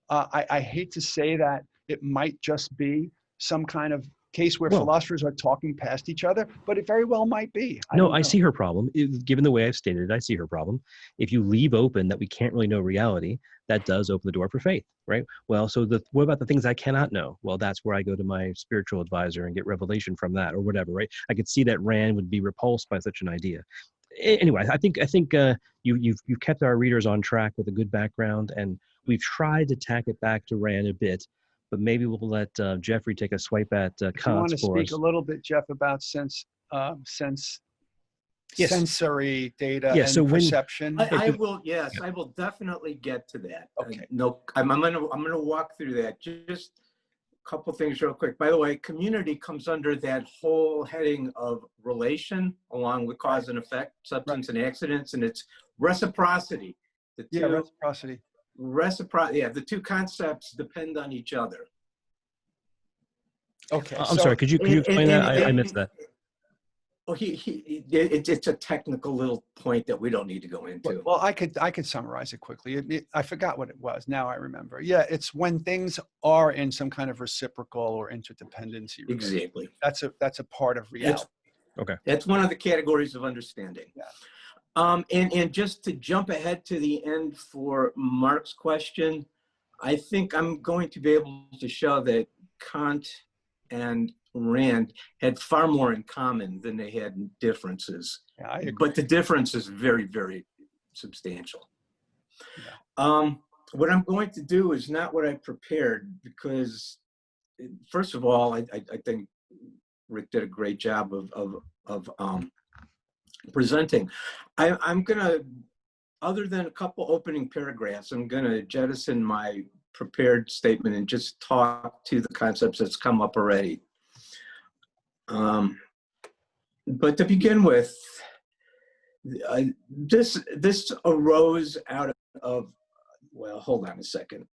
I hate to say that it might just be some kind of case where philosophers are talking past each other, but it very well might be. I see her problem. Given the way I've stated it, I see her problem. If you leave open that we can't really know reality, that does open the door for faith, right? Well, so what about the things I cannot know? Well, that's where I go to my spiritual advisor and get revelation from that or whatever, right? I could see that Rand would be repulsed by such an idea. Anyway, I think you've kept our readers on track with a good background, and we've tried to tack it back to Rand a bit. But maybe we'll let Jeffrey take a swipe at Kant for us. You want to speak a little bit, Jeff, about sensory data and perception? I will. Yes, I will definitely get to that. Okay. No, I'm gonna walk through that. Just a couple things real quick. By the way, community comes under that whole heading of relation, along with cause and effect, substance and accidents, and it's reciprocity. Reciprocity. The two concepts depend on each other. Okay. I'm sorry. Could you explain that? I missed that. Oh, it's a technical little point that we don't need to go into. Well, I could summarize it quickly. I forgot what it was. Now I remember. Yeah, it's when things are in some kind of reciprocal or interdependency. Exactly. That's a part of reality. Okay. That's one of the categories of understanding. Yeah. And just to jump ahead to the end for Mark's question, I think I'm going to be able to show that Kant and Rand had far more in common than they had differences. Yeah, I agree. But the difference is very, very substantial. Yeah. What I'm going to do is not what I prepared because, first of all, I think Rick did a great job of presenting. I'm gonna, other than a couple opening paragraphs, I'm gonna jettison my prepared statement and just talk to the concepts that's come up already. But to begin with, this arose out of, well, hold on a second.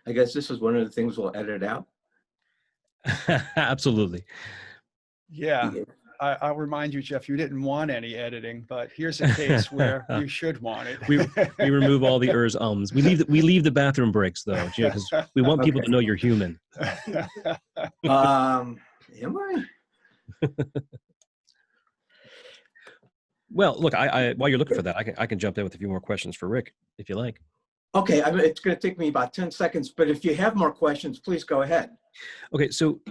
I guess this is one of the things we'll edit out. Absolutely. Yeah. I'll remind you, Jeff, you didn't want any editing, but here's a case where you should want it. we remove all the ers, ums. We leave the bathroom breaks though, because we want people to know you're human. Am I? Well, look, I while you're looking for that, I can jump in with a few more questions for Rick, if you like. Okay, it's going to take me about 10 seconds, but if you have more questions, please go ahead. Okay, so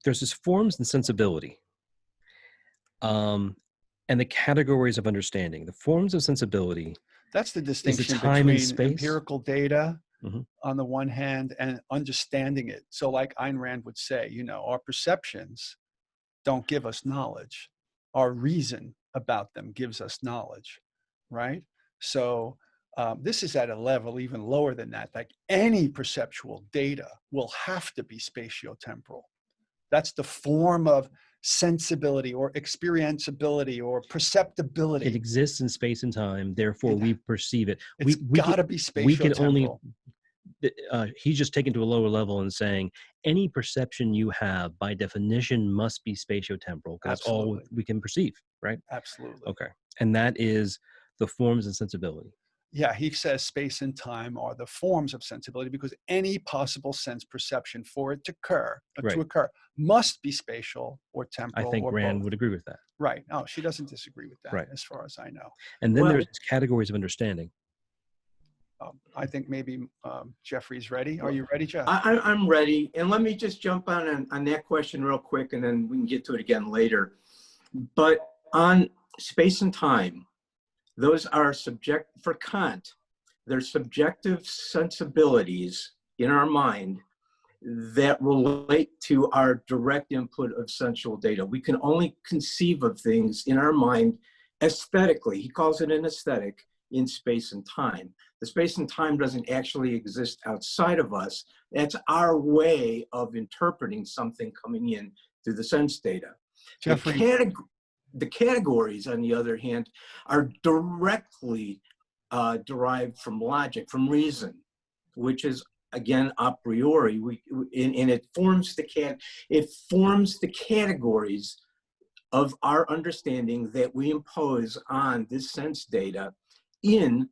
there's this forms and sensibility, and the categories of understanding. The forms of sensibility. That's the distinction time and between space? empirical data on the one hand and understanding it. So like Ayn Rand would say, you know, our perceptions don't give us knowledge. Our reason about them gives us knowledge, right? So This is at a level even lower than that. Like any perceptual data will have to be spatiotemporal. That's the form of sensibility or experienceability or perceptibility. It exists in space and time, therefore we perceive it. It's got to be spatiotemporal. We can only, he's just taken to a lower level and saying any perception you have by definition must be spatiotemporal, because that's all we can perceive, right? Absolutely. Okay. And that is the forms and sensibility. Yeah, he says space and time are the forms of sensibility because any possible sense perception for it to occur must be spatial or temporal. I think or Rand both. would agree with that. Right. No, she doesn't disagree with that, right, as far as I know. And then there's categories of understanding. I think maybe Jeffrey's ready. Are you ready, Jeff? I'm ready. And let me just jump on that question real quick, and then we can get to it again later. But on space and time, those are for Kant, they're subjective sensibilities in our mind that relate to our direct input of sensual data. We can only conceive of things in our mind aesthetically. He calls it an aesthetic in space and time. The space and time doesn't actually exist outside of us. That's our way of interpreting something coming in through the sense data. Jeffrey. The categories, on the other hand, are directly derived from logic, from reason, which is, again, a priori. And it forms the categories of our understanding that we impose on this sense data in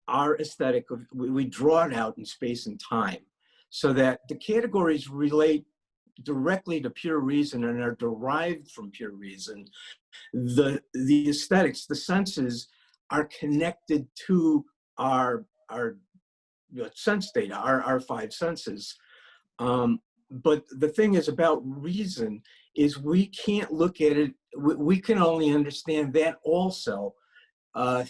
our aesthetic. We draw it out in space and time, so that the categories relate directly to pure reason and are derived from pure reason. The aesthetics, the senses, are connected to our sense data, our five senses. But the thing is about reason is we can't look at it, we can only understand that also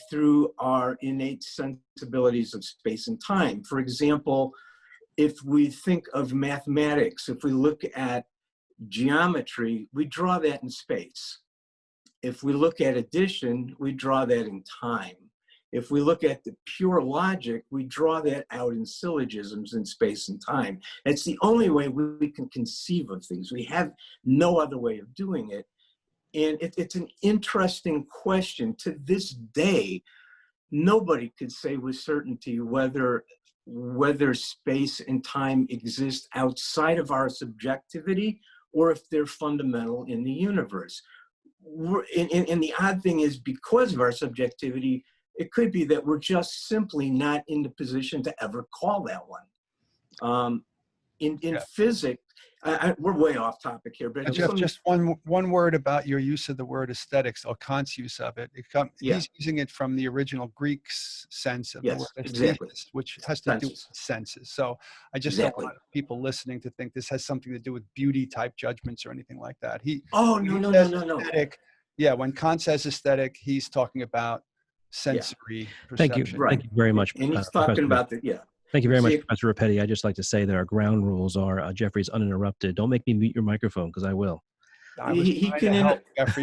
through our innate sensibilities of space and time. For example, if we think of mathematics, if we look at geometry, we draw that in space. If we look at addition, we draw that in time. If we look at the pure logic, we draw that out in syllogisms in space and time. It's the only way we can conceive of things. We have no other way of doing it. And it's an interesting question. To this day, nobody could say with certainty whether space and time exist outside of our subjectivity or if they're fundamental in the universe. And the odd thing is, because of our subjectivity, it could be that we're just simply not in the position to ever call that one. In physics, we're way off topic here, but just one word about your use of the word aesthetics, or Kant's use of it. He's using it from the original Greek sense of the word aesthesis, which has to do with senses. So I just don't want people listening to think this has something to do with beauty type judgments or anything like that. No. Yeah, when Kant says aesthetic, he's talking about sensory perception. Thank you. Thank you very much. And he's talking about Thank you very much, Professor Repetti. I just like to say that our ground rules are Jeffrey's uninterrupted. Don't make me mute your microphone, because I will. He can help Jeffrey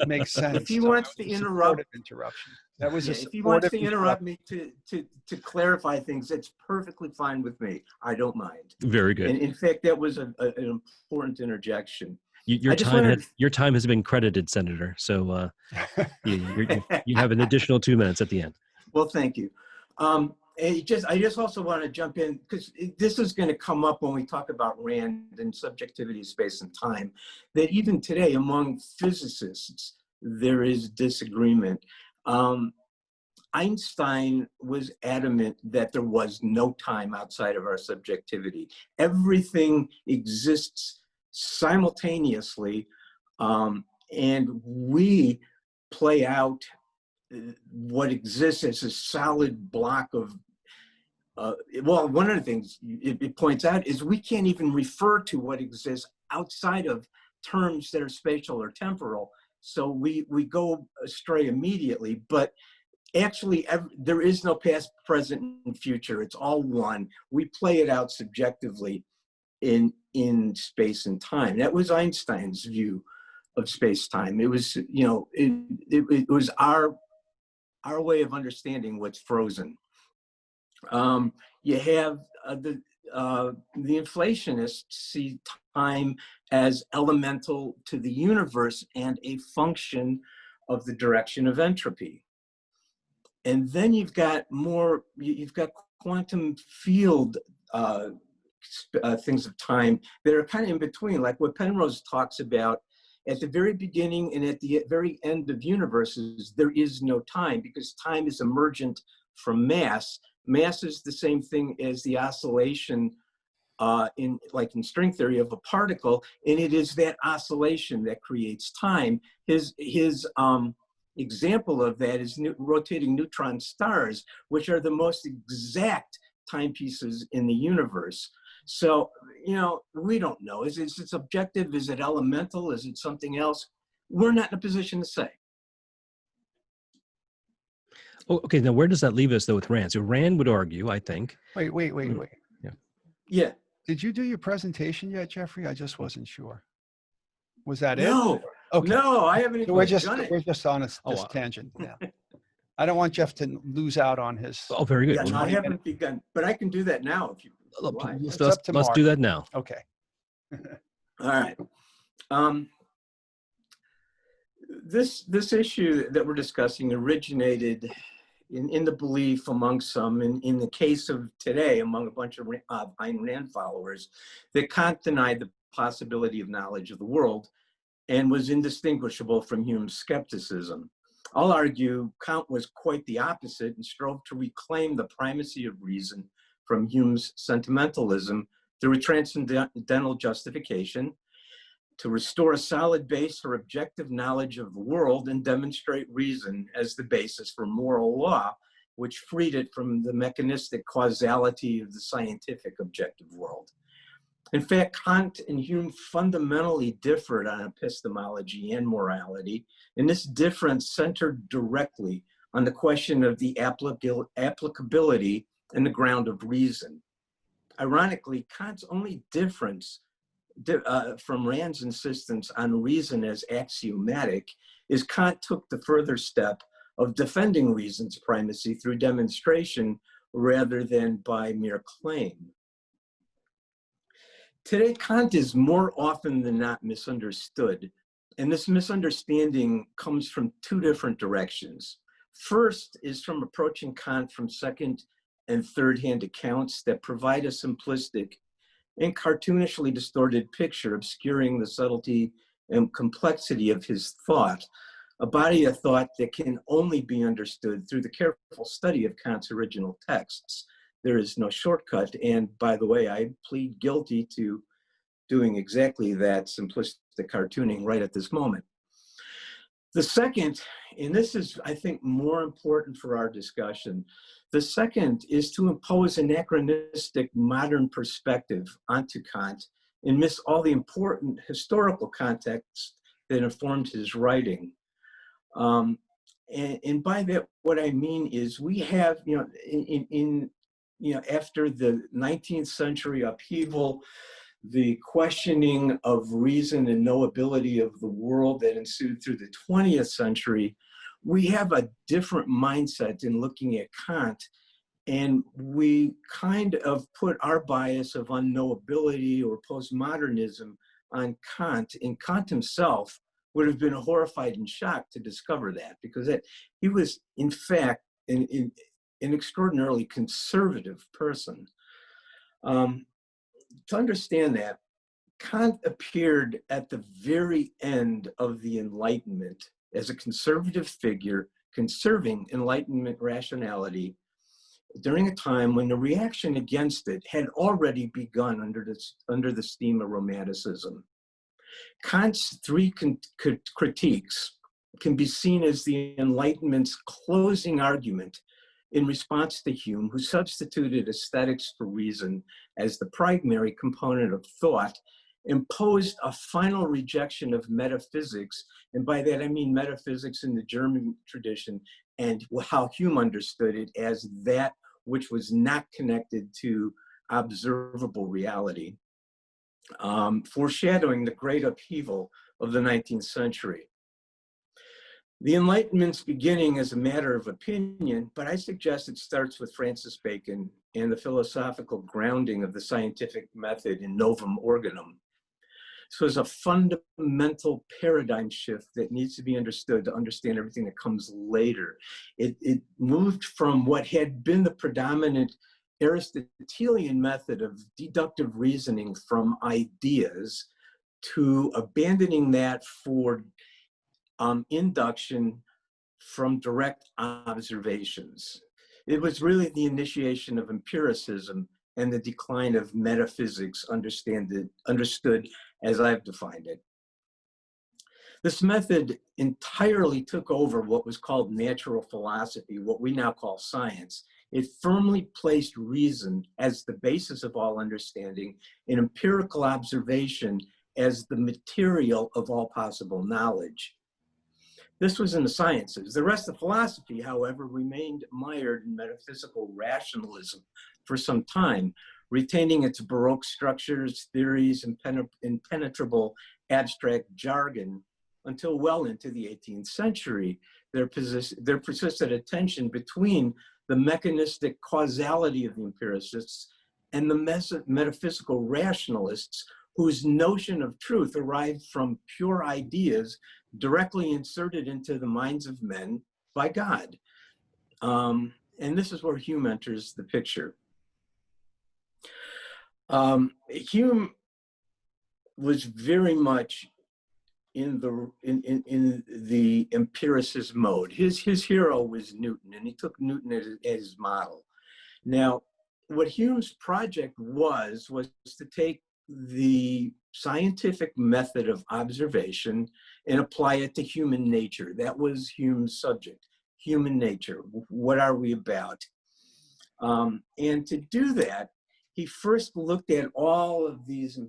make sense. If he wants to interrupt, interruption. That was if he wants to interrupt me to clarify things, it's perfectly fine with me. I don't mind. Very good. And in fact, that was an important interjection. Your time has been credited, Senator. So you have an additional 2 minutes at the end. Well, thank you. I just also want to jump in, because this is going to come up when we talk about Rand and subjectivity, space, and time, that even today among physicists, there is disagreement. Einstein was adamant that there was no time outside of our subjectivity. Everything exists simultaneously, and we play out what exists as a solid block of one of the things it points out is we can't even refer to what exists outside of terms that are spatial or temporal. So we go astray immediately, but actually there is no past, present, and future. It's all one. We play it out subjectively in space and time. That was Einstein's view of space-time. It was, it was our our way of understanding what's frozen. You have the inflationists see time as elemental to the universe and a function of the direction of entropy. And then you've got quantum field things of time that are kind of in between, like what Penrose talks about. At the very beginning and at the very end of universes, there is no time, because time is emergent from mass. Mass is the same thing as the oscillation in string theory of a particle, and it is that oscillation that creates time. His example of that is rotating neutron stars, which are the most exact timepieces in the universe. So, we don't know. Is it subjective? Is it elemental? Is it something else? We're not in a position to say. Oh, okay, now where does that leave us, though, with Rand? So Rand would argue, I think. Wait. Yeah. Did you do your presentation yet, Jeffrey? I just wasn't sure. Was that No. it? Okay. No, I haven't So even we're just on this tangent now. I don't want Jeff to lose out on his. Oh, very good. Yeah, no, I haven't begun, but I can do that now if you want. Let's do that now. Okay. All right. This issue that we're discussing originated in the belief among some, in the case of today, among a bunch of Ayn Rand followers, that Kant denied the possibility of knowledge of the world and was indistinguishable from Hume's skepticism. I'll argue Kant was quite the opposite and strove to reclaim the primacy of reason from Hume's sentimentalism through a transcendental justification, to restore a solid base for objective knowledge of the world and demonstrate reason as the basis for moral law, which freed it from the mechanistic causality of the scientific objective world. In fact, Kant and Hume fundamentally differed on epistemology and morality, and this difference centered directly on the question of the applicability and the ground of reason. Ironically, Kant's only difference from Rand's insistence on reason as axiomatic is Kant took the further step of defending reason's primacy through demonstration rather than by mere claim. Today, Kant is more often than not misunderstood, and this misunderstanding comes from two different directions. First is from approaching Kant from second and third-hand accounts that provide a simplistic and cartoonishly distorted picture obscuring the subtlety and complexity of his thought, a body of thought that can only be understood through the careful study of Kant's original texts. There is no shortcut, and by the way, I plead guilty to doing exactly that simplistic cartooning right at this moment. The second, and this is, I think, more important for our discussion, the second is to impose an anachronistic modern perspective onto Kant and miss all the important historical context that informed his writing. And by that, what I mean is we have, after the 19th century upheaval, the questioning of reason and knowability of the world that ensued through the 20th century, we have a different mindset in looking at Kant, and we kind of put our bias of unknowability or postmodernism on Kant, and Kant himself would have been horrified and shocked to discover that, because he was, in fact, an extraordinarily conservative person. To understand that, Kant appeared at the very end of the Enlightenment as a conservative figure, conserving Enlightenment rationality during a time when the reaction against it had already begun under the steam of Romanticism. Kant's three critiques can be seen as the Enlightenment's closing argument in response to Hume, who substituted aesthetics for reason as the primary component of thought, imposed a final rejection of metaphysics, and by that I mean metaphysics in the German tradition and how Hume understood it as that which was not connected to observable reality, foreshadowing the great upheaval of the 19th century. The Enlightenment's beginning as a matter of opinion, but I suggest it starts with Francis Bacon and the philosophical grounding of the scientific method in Novum Organum. So it's a fundamental paradigm shift that needs to be understood to understand everything that comes later. It moved from what had been the predominant Aristotelian method of deductive reasoning from ideas to abandoning that for induction from direct observations. It was really the initiation of empiricism and the decline of metaphysics understood as I've defined it. This method entirely took over what was called natural philosophy, what we now call science. It firmly placed reason as the basis of all understanding and empirical observation as the material of all possible knowledge. This was in the sciences. The rest of philosophy, however, remained mired in metaphysical rationalism for some time, retaining its Baroque structures, theories, and impenetrable abstract jargon until well into the 18th century. There persisted a tension between the mechanistic causality of the empiricists and the metaphysical rationalists, whose notion of truth arrived from pure ideas directly inserted into the minds of men by God. And this is where Hume enters the picture. Hume was very much in the empiricist mode. His hero was Newton, and he took Newton as his model. Now, what Hume's project was to take the scientific method of observation and apply it to human nature. That was Hume's subject, human nature. What are we about? And to do that, he first looked at all of this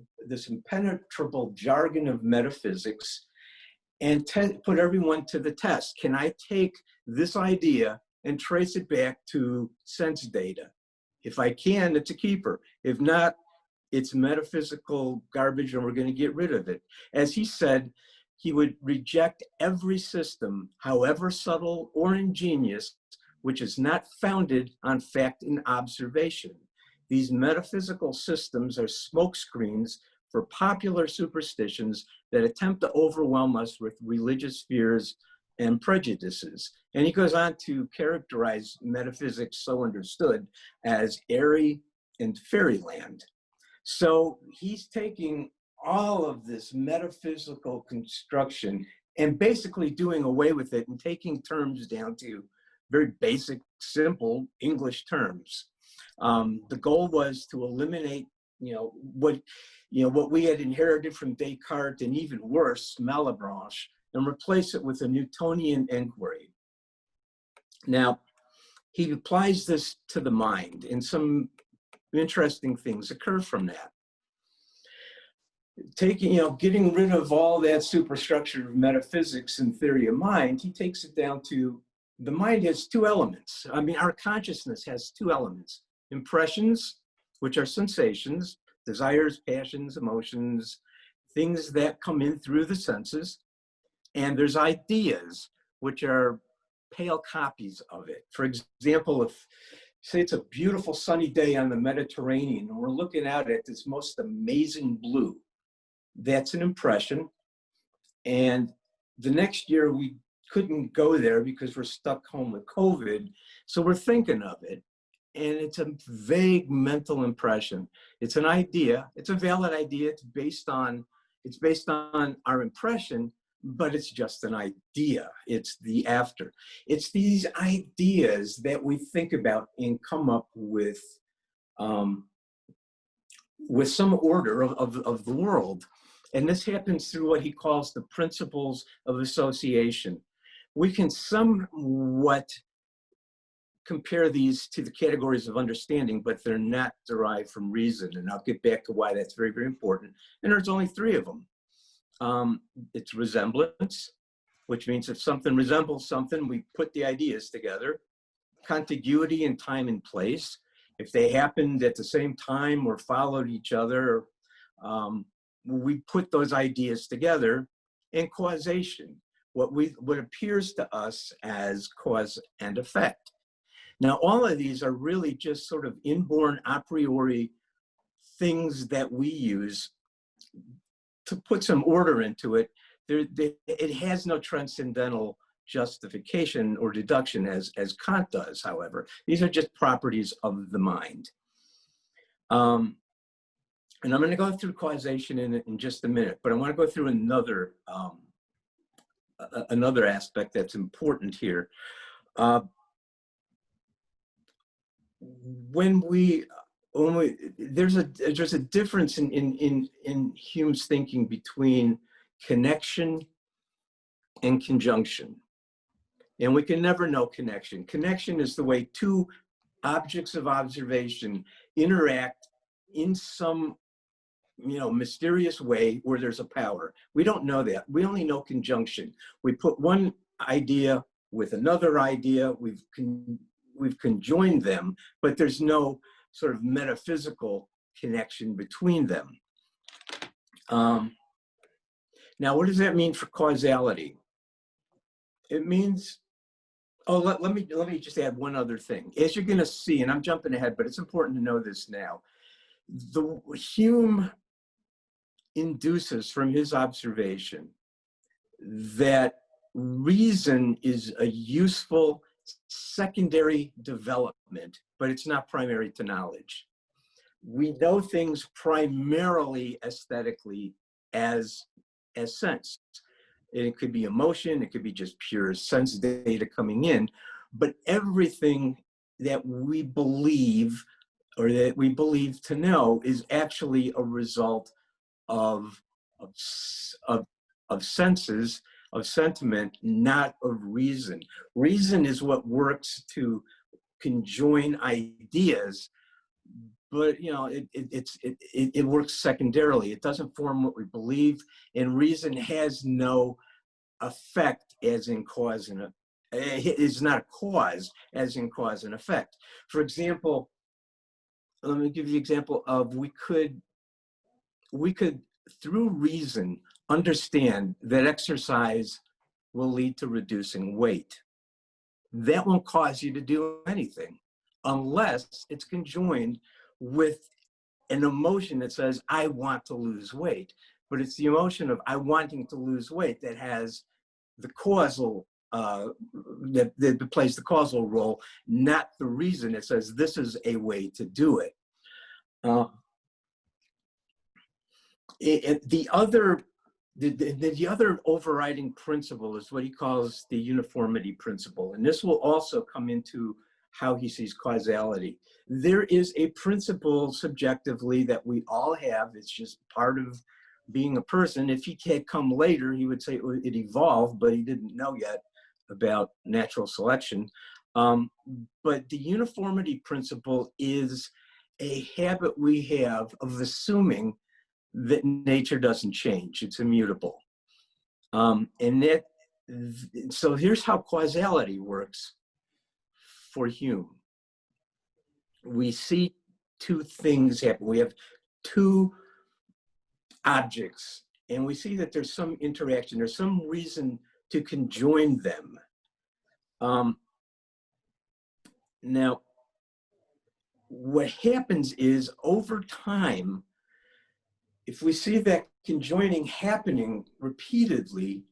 impenetrable jargon of metaphysics and put everyone to the test. Can I take this idea and trace it back to sense data? If I can, it's a keeper. If not, it's metaphysical garbage and we're going to get rid of it. As he said, he would reject every system, however subtle or ingenious, which is not founded on fact and observation. These metaphysical systems are smokescreens for popular superstitions that attempt to overwhelm us with religious fears and prejudices. And he goes on to characterize metaphysics so understood as airy and fairyland. So he's taking all of this metaphysical construction and basically doing away with it and taking terms down to very basic, simple English terms. The goal was to eliminate, what we had inherited from Descartes, and even worse, Malebranche, and replace it with a Newtonian inquiry. Now, he applies this to the mind, and some interesting things occur from that. Getting rid of all that superstructure of metaphysics and theory of mind, he takes it down to the mind has two elements. I mean, our consciousness has two elements: impressions, which are sensations, desires, passions, emotions, things that come in through the senses, and there's ideas, which are pale copies of it. For example, if say it's a beautiful sunny day on the Mediterranean and we're looking out at this most amazing blue, that's an impression. And the next year we couldn't go there because we're stuck home with COVID. So we're thinking of it. And it's a vague mental impression. It's an idea. It's a valid idea. It's based on our impression, but it's just an idea. It's the after. It's these ideas that we think about and come up with some order of the world. And this happens through what he calls the principles of association. We can somewhat compare these to the categories of understanding, but they're not derived from reason. And I'll get back to why that's very, very important. And there's only three of them. It's resemblance, which means if something resembles something, we put the ideas together. Contiguity in time and place. If they happened at the same time or followed each other, we put those ideas together. And causation, what appears to us as cause and effect. Now, all of these are really just sort of inborn a priori things that we use to put some order into it. It has no transcendental justification or deduction as Kant does, however. These are just properties of the mind. And I'm going to go through causation in just a minute, but I want to go through another aspect that's important here. There's a difference in Hume's thinking between connection and conjunction. And we can never know connection. Connection is the way two objects of observation interact in some, mysterious way where there's a power. We don't know that. We only know conjunction. We put one idea with another idea. We've conjoined them, but there's no sort of metaphysical connection between them. Now, what does that mean for causality? It means, let me just add one other thing. As you're going to see, and I'm jumping ahead, but it's important to know this now. Hume induces from his observation that reason is a useful secondary development, but it's not primary to knowledge. We know things primarily aesthetically as sense. It could be emotion, it could be just pure sense data coming in, but everything that we believe or that we believe to know is actually a result of senses, of sentiment, not of reason. Reason is what works to conjoin ideas, but it works secondarily. It doesn't form what we believe, and reason has no effect as in cause and it is not a cause as in cause and effect. For example, let me give you an example of we could through reason understand that exercise will lead to reducing weight. That won't cause you to do anything unless it's conjoined with an emotion that says, I want to lose weight. But it's the emotion of I wanting to lose weight that has the causal, that plays the causal role, not the reason that says this is a way to do it. The other overriding principle is what he calls the uniformity principle. And this will also come into how he sees causality. There is a principle subjectively that we all have. It's just part of being a person. If he had come later, he would say it evolved, but he didn't know yet about natural selection. But the uniformity principle is a habit we have of assuming that nature doesn't change, it's immutable. So here's how causality works for Hume. We see two things happen. We have two objects, and we see that there's some interaction, there's some reason to conjoin them. Now, what happens is over time, if we see that conjoining happening repeatedly,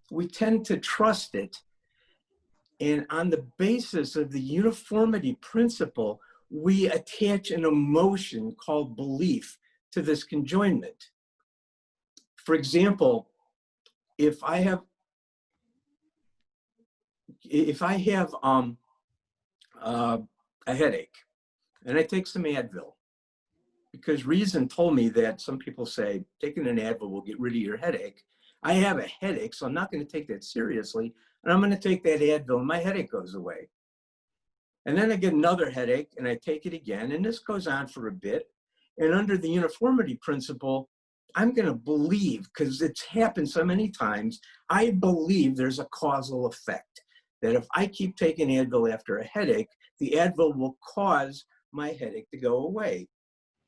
we tend to trust it. And on the basis of the uniformity principle, we attach an emotion called belief to this conjoinment. For example, if I have a headache and I take some Advil, because reason told me that some people say taking an Advil will get rid of your headache. I have a headache, so I'm not going to take that seriously. And I'm going to take that Advil and my headache goes away. And then I get another headache and I take it again. And this goes on for a bit. And under the uniformity principle, I'm going to believe, because it's happened so many times, I believe there's a causal effect. That if I keep taking Advil after a headache, the Advil will cause my headache to go away.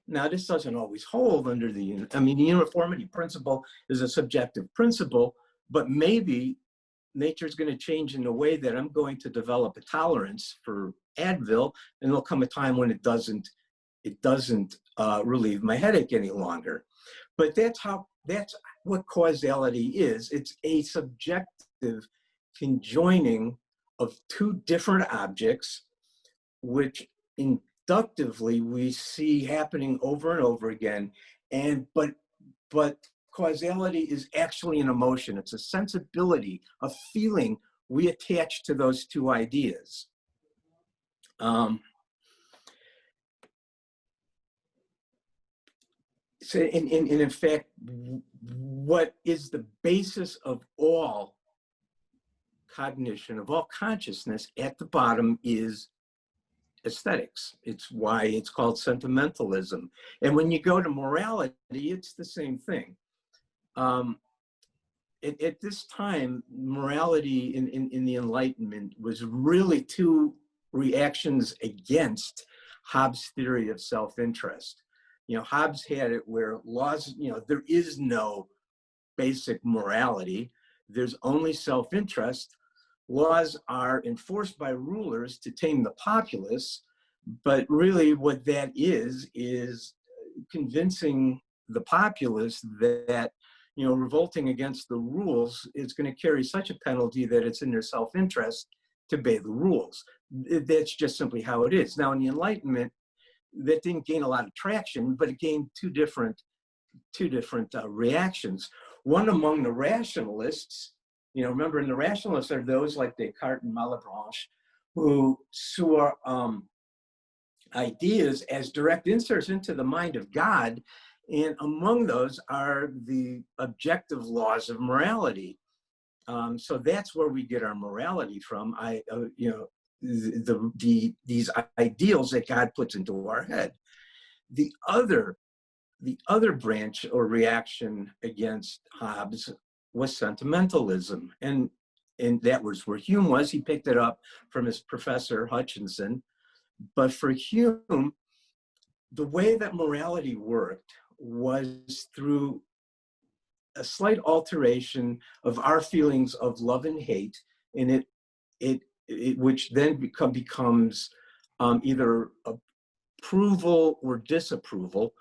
Now, this doesn't always hold under the uniformity principle is a subjective principle, but maybe nature's going to change in a way that I'm going to develop a tolerance for Advil, and there'll come a time when it doesn't relieve my headache any longer. But that's what causality is. It's a subjective conjoining of two different objects, which inductively we see happening over and over again. But causality is actually an emotion. It's a sensibility, a feeling we attach to those two ideas. So, in fact, what is the basis of all cognition, of all consciousness, at the bottom is aesthetics. It's why it's called sentimentalism. And when you go to morality, it's the same thing. At this time, morality in the Enlightenment was really two reactions against Hobbes' theory of self-interest. Hobbes had it where laws, there is no basic morality. There's only self-interest. Laws are enforced by rulers to tame the populace, but really what that is convincing the populace that, revolting against the rules is going to carry such a penalty that it's in their self-interest to obey the rules. That's just simply how it is. Now, in the Enlightenment, that didn't gain a lot of traction, but it gained two different reactions. One among the rationalists, remember, and the rationalists are those like Descartes and Malebranche, who saw ideas as direct inserts into the mind of God, and among those are the objective laws of morality. So that's where we get our morality from. These ideals that God puts into our head. The other branch or reaction against Hobbes was sentimentalism, and that was where Hume was. He picked it up from his professor Hutchinson. But for Hume, the way that morality worked was through a slight alteration of our feelings of love and hate, and which then becomes either approval or disapproval.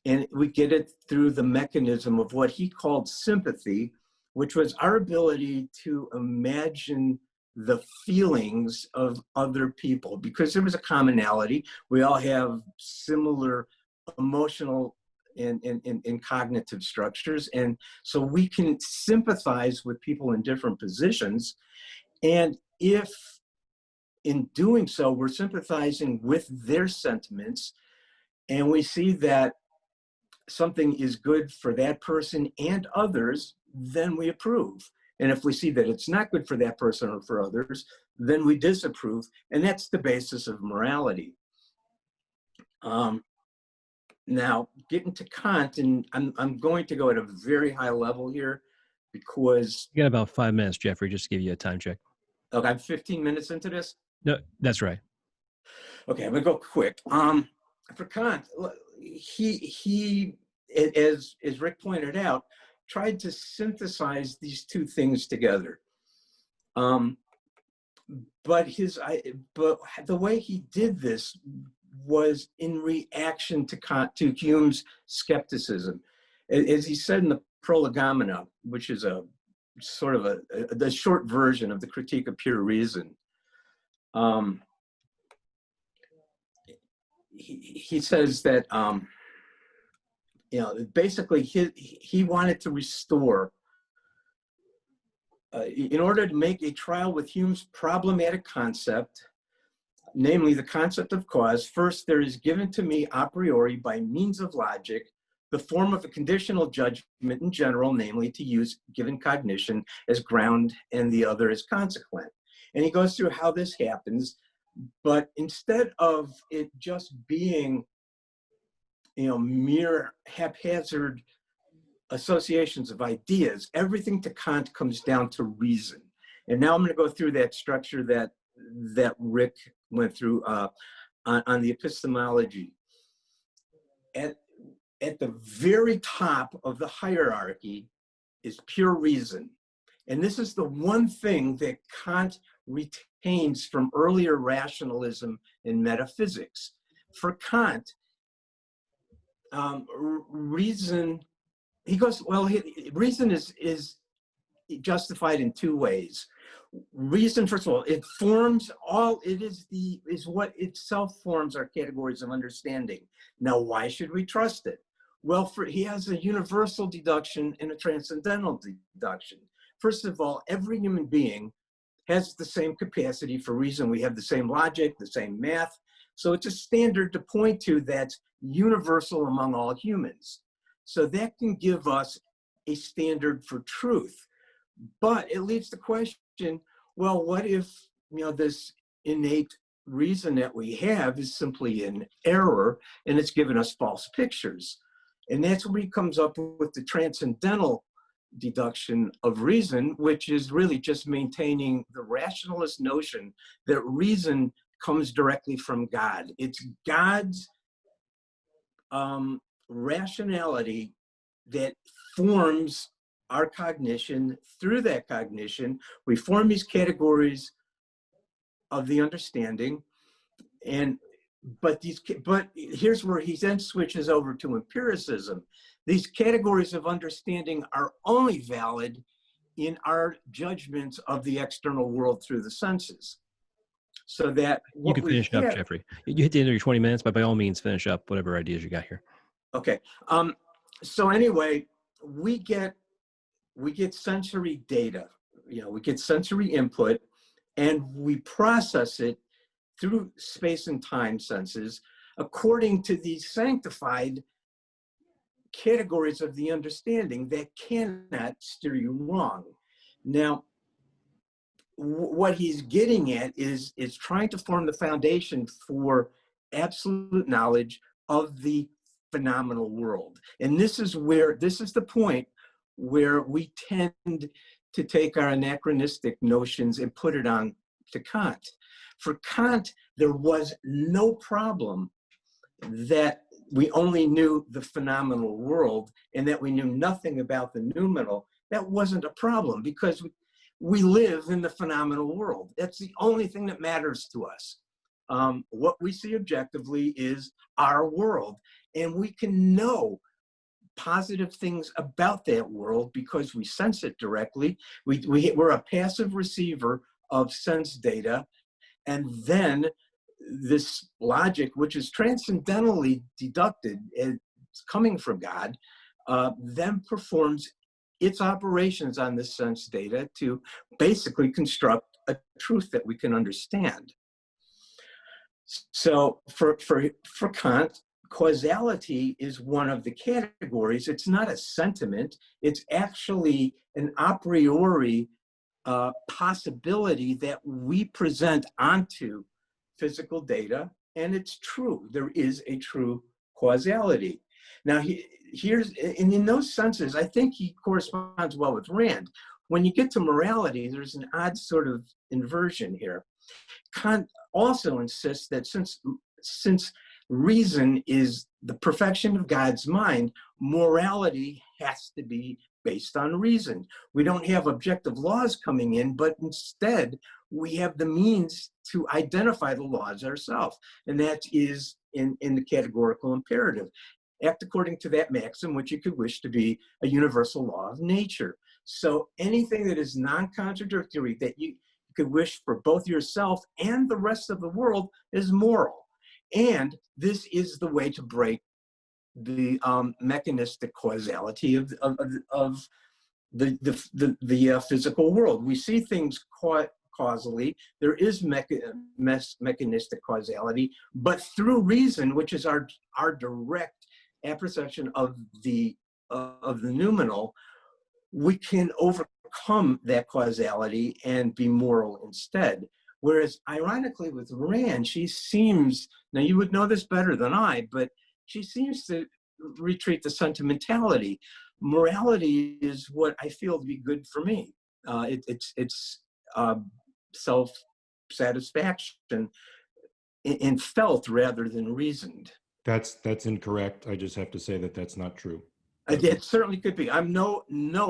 And we get it through the mechanism of what he called sympathy, which was our ability to imagine the feelings of other people, because there was a commonality. We all have similar emotional and cognitive structures. And so we can sympathize with people in different positions. And if in doing so, we're sympathizing with their sentiments, and we see that something is good for that person and others, then we approve. And if we see that it's not good for that person or for others, then we disapprove. And that's the basis of morality. Now, getting to Kant, and I'm going to go at a very high level here because... You got about 5 minutes, Jeffrey, just to give you a time check. Okay, I'm 15 minutes into this? No, that's right. Okay, I'm gonna go quick. For Kant, he as Rick pointed out, tried to synthesize these two things together. But the way he did this was in reaction to Hume's skepticism. As he said in the Prolegomena, which is a sort of the short version of the Critique of Pure Reason, he says that basically he wanted to restore, in order to make a trial with Hume's problematic concept, namely the concept of cause, first there is given to me a priori by means of logic the form of a conditional judgment in general, namely to use given cognition as ground and the other as consequent. And he goes through how this happens, but instead of it just being mere haphazard associations of ideas, everything to Kant comes down to reason. And now I'm going to go through that structure that Rick went through on the epistemology. At the very top of the hierarchy is pure reason. And this is the one thing that Kant retains from earlier rationalism in metaphysics. For Kant, reason, he goes, well, reason is justified in two ways. Reason, first of all, it forms all, it is what itself forms our categories of understanding. Now, why should we trust it? Well, he has a universal deduction and a transcendental deduction. First of all, every human being has the same capacity for reason. We have the same logic, the same math. So it's a standard to point to that's universal among all humans. So that can give us a standard for truth. But it leaves the question, well, what if, this innate reason that we have is simply an error and it's given us false pictures? And that's where he comes up with the transcendental deduction of reason, which is really just maintaining the rationalist notion that reason comes directly from God. It's God's rationality that forms our cognition. Through that cognition, we form these categories of the understanding. But here's where he then switches over to empiricism. These categories of understanding are only valid in our judgments of the external world through the senses. So that you can finish up, Jeffrey. You hit the end of your 20 minutes, but by all means, finish up whatever ideas you got here. Okay. So anyway, we get sensory data. We get sensory input, and we process it through space and time senses according to these sanctified categories of the understanding that cannot steer you wrong. Now, what he's getting at is trying to form the foundation for absolute knowledge of the phenomenal world. And this is the point where we tend to take our anachronistic notions and put it on to Kant. For Kant, there was no problem that we only knew the phenomenal world and that we knew nothing about the noumenal. That wasn't a problem because we live in the phenomenal world. That's the only thing that matters to us. What we see objectively is our world, and we can know positive things about that world because we sense it directly. We're a passive receiver of sense data, and then this logic, which is transcendentally deducted, it's coming from God, then performs its operations on this sense data to basically construct a truth that we can understand. So for Kant, causality is one of the categories. It's not a sentiment. It's actually an a priori possibility that we present onto physical data, and it's true. There is a true causality. Now, and in those senses, I think he corresponds well with Rand. When you get to morality, there's an odd sort of inversion here. Kant also insists that since reason is the perfection of God's mind, morality has to be based on reason. We don't have objective laws coming in, but instead we have the means to identify the laws ourselves, and that is in the categorical imperative. Act according to that maxim, which you could wish to be a universal law of nature. So anything that is non-contradictory that you could wish for both yourself and the rest of the world is moral. And this is the way to break the mechanistic causality of the physical world. We see things causally. There is mechanistic causality, but through reason, which is our direct apperception of the noumenal, we can overcome that causality and be moral instead. Whereas, ironically, with Rand, she seems, now you would know this better than I, but she seems to retreat to sentimentality. Morality is what I feel to be good for me. It's self-satisfaction in felt rather than reasoned. That's incorrect. I just have to say that that's not true. It certainly could be. I'm no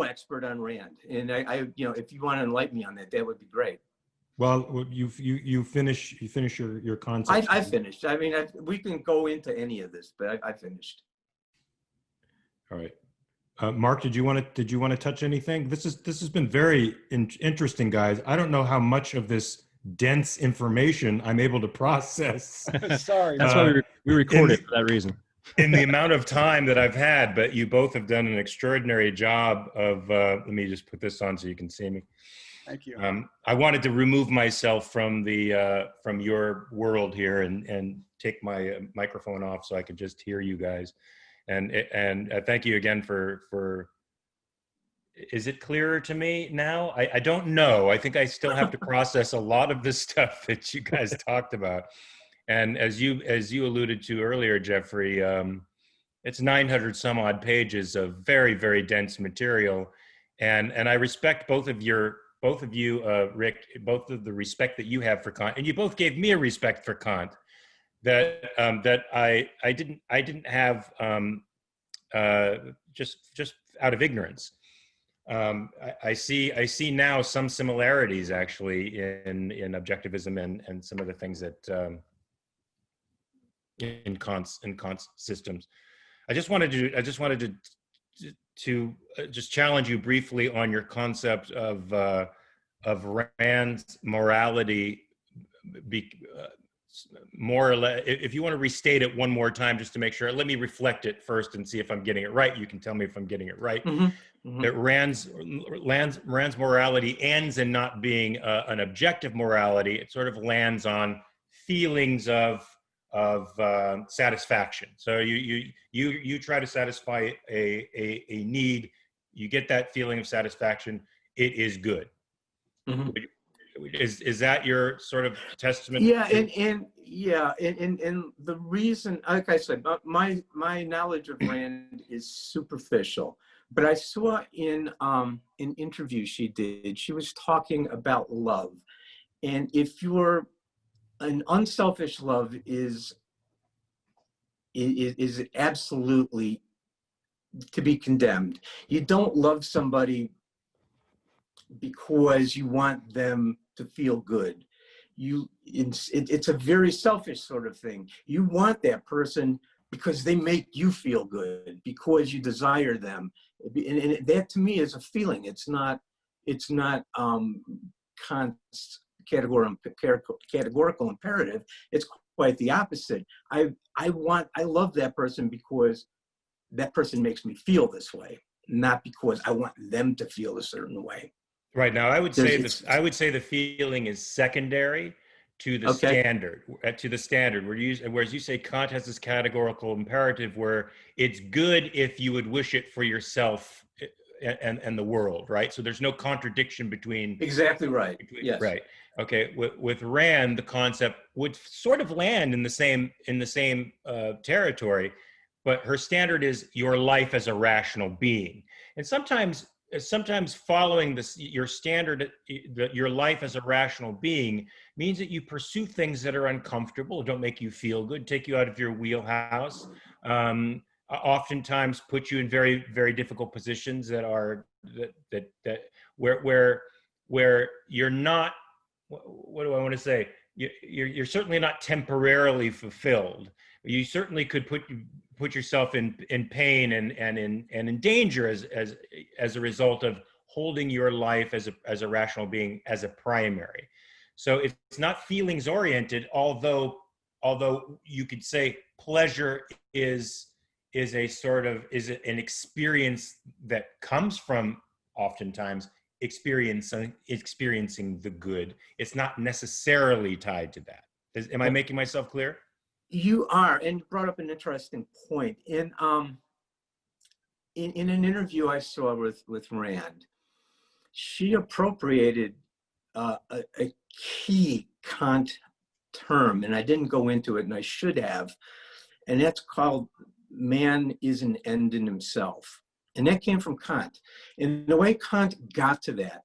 expert on Rand, and I if you want to enlighten me on that, that would be great. Well, you finish your concept. I finished. I mean, we can go into any of this, but I finished. All right, Mark, did you want to touch anything? This has been very interesting, guys. I don't know how much of this dense information I'm able to process. Sorry. That's why we recorded for that reason. In the amount of time that I've had, but you both have done an extraordinary job of, let me just put this on so you can see me. Thank you. I wanted to remove myself from from your world here and take my microphone off so I could just hear you guys. And thank you again for, is it clearer to me now? I don't know. I think I still have to process a lot of the stuff that you guys talked about. And as you alluded to earlier, Jeffrey, it's 900 some odd pages of very, very dense material. And I respect both of you, Rick, both of the respect that you have for Kant, and you both gave me a respect for Kant that I didn't have just out of ignorance. I see now some similarities actually in objectivism and some of the things that in Kant's systems. I just wanted to just challenge you briefly on your concept of Rand's morality, more or less. If you want to restate it one more time, just to make sure, let me reflect it first and see if I'm getting it right. You can tell me if I'm getting it right. That Rand's morality ends in not being an objective morality. It sort of lands on feelings of satisfaction. So you try to satisfy a need, you get that feeling of satisfaction, it is good. Is that your sort of testament? Yeah, and the reason, like I said, my knowledge of Rand is superficial, but I saw in an interview she did, she was talking about love, and if you're an unselfish love is absolutely to be condemned. You don't love somebody because you want them to feel good. It's a very selfish sort of thing. You want that person because they make you feel good, because you desire them, and that to me is a feeling. It's not Kant's categorical imperative. It's quite the opposite. I love that person because that person makes me feel this way, not because I want them to feel a certain way. Right. Now, I would say the feeling is secondary to the standard. Whereas you say Kant has this categorical imperative where it's good if you would wish it for yourself and the world, right? So there's no contradiction between. Exactly right. Yes. Right. Okay. With Rand, the concept would sort of land in the same territory, but her standard is your life as a rational being, and sometimes following this, your standard, your life as a rational being means that you pursue things that are uncomfortable, don't make you feel good, take you out of your wheelhouse. Oftentimes put you in very, very difficult positions that are where you're not, what do I want to say? You're certainly not temporarily fulfilled. You certainly could put yourself in pain and in danger as a result of holding your life as a rational being as a primary. So it's not feelings oriented, although you could say pleasure is an experience that comes from oftentimes experiencing the good. It's not necessarily tied to that. Am I making myself clear? You are, and you brought up an interesting point. In an interview I saw with Rand, she appropriated a key Kant term, and I didn't go into it, and I should have, and that's called man is an end in himself. And that came from Kant. And the way Kant got to that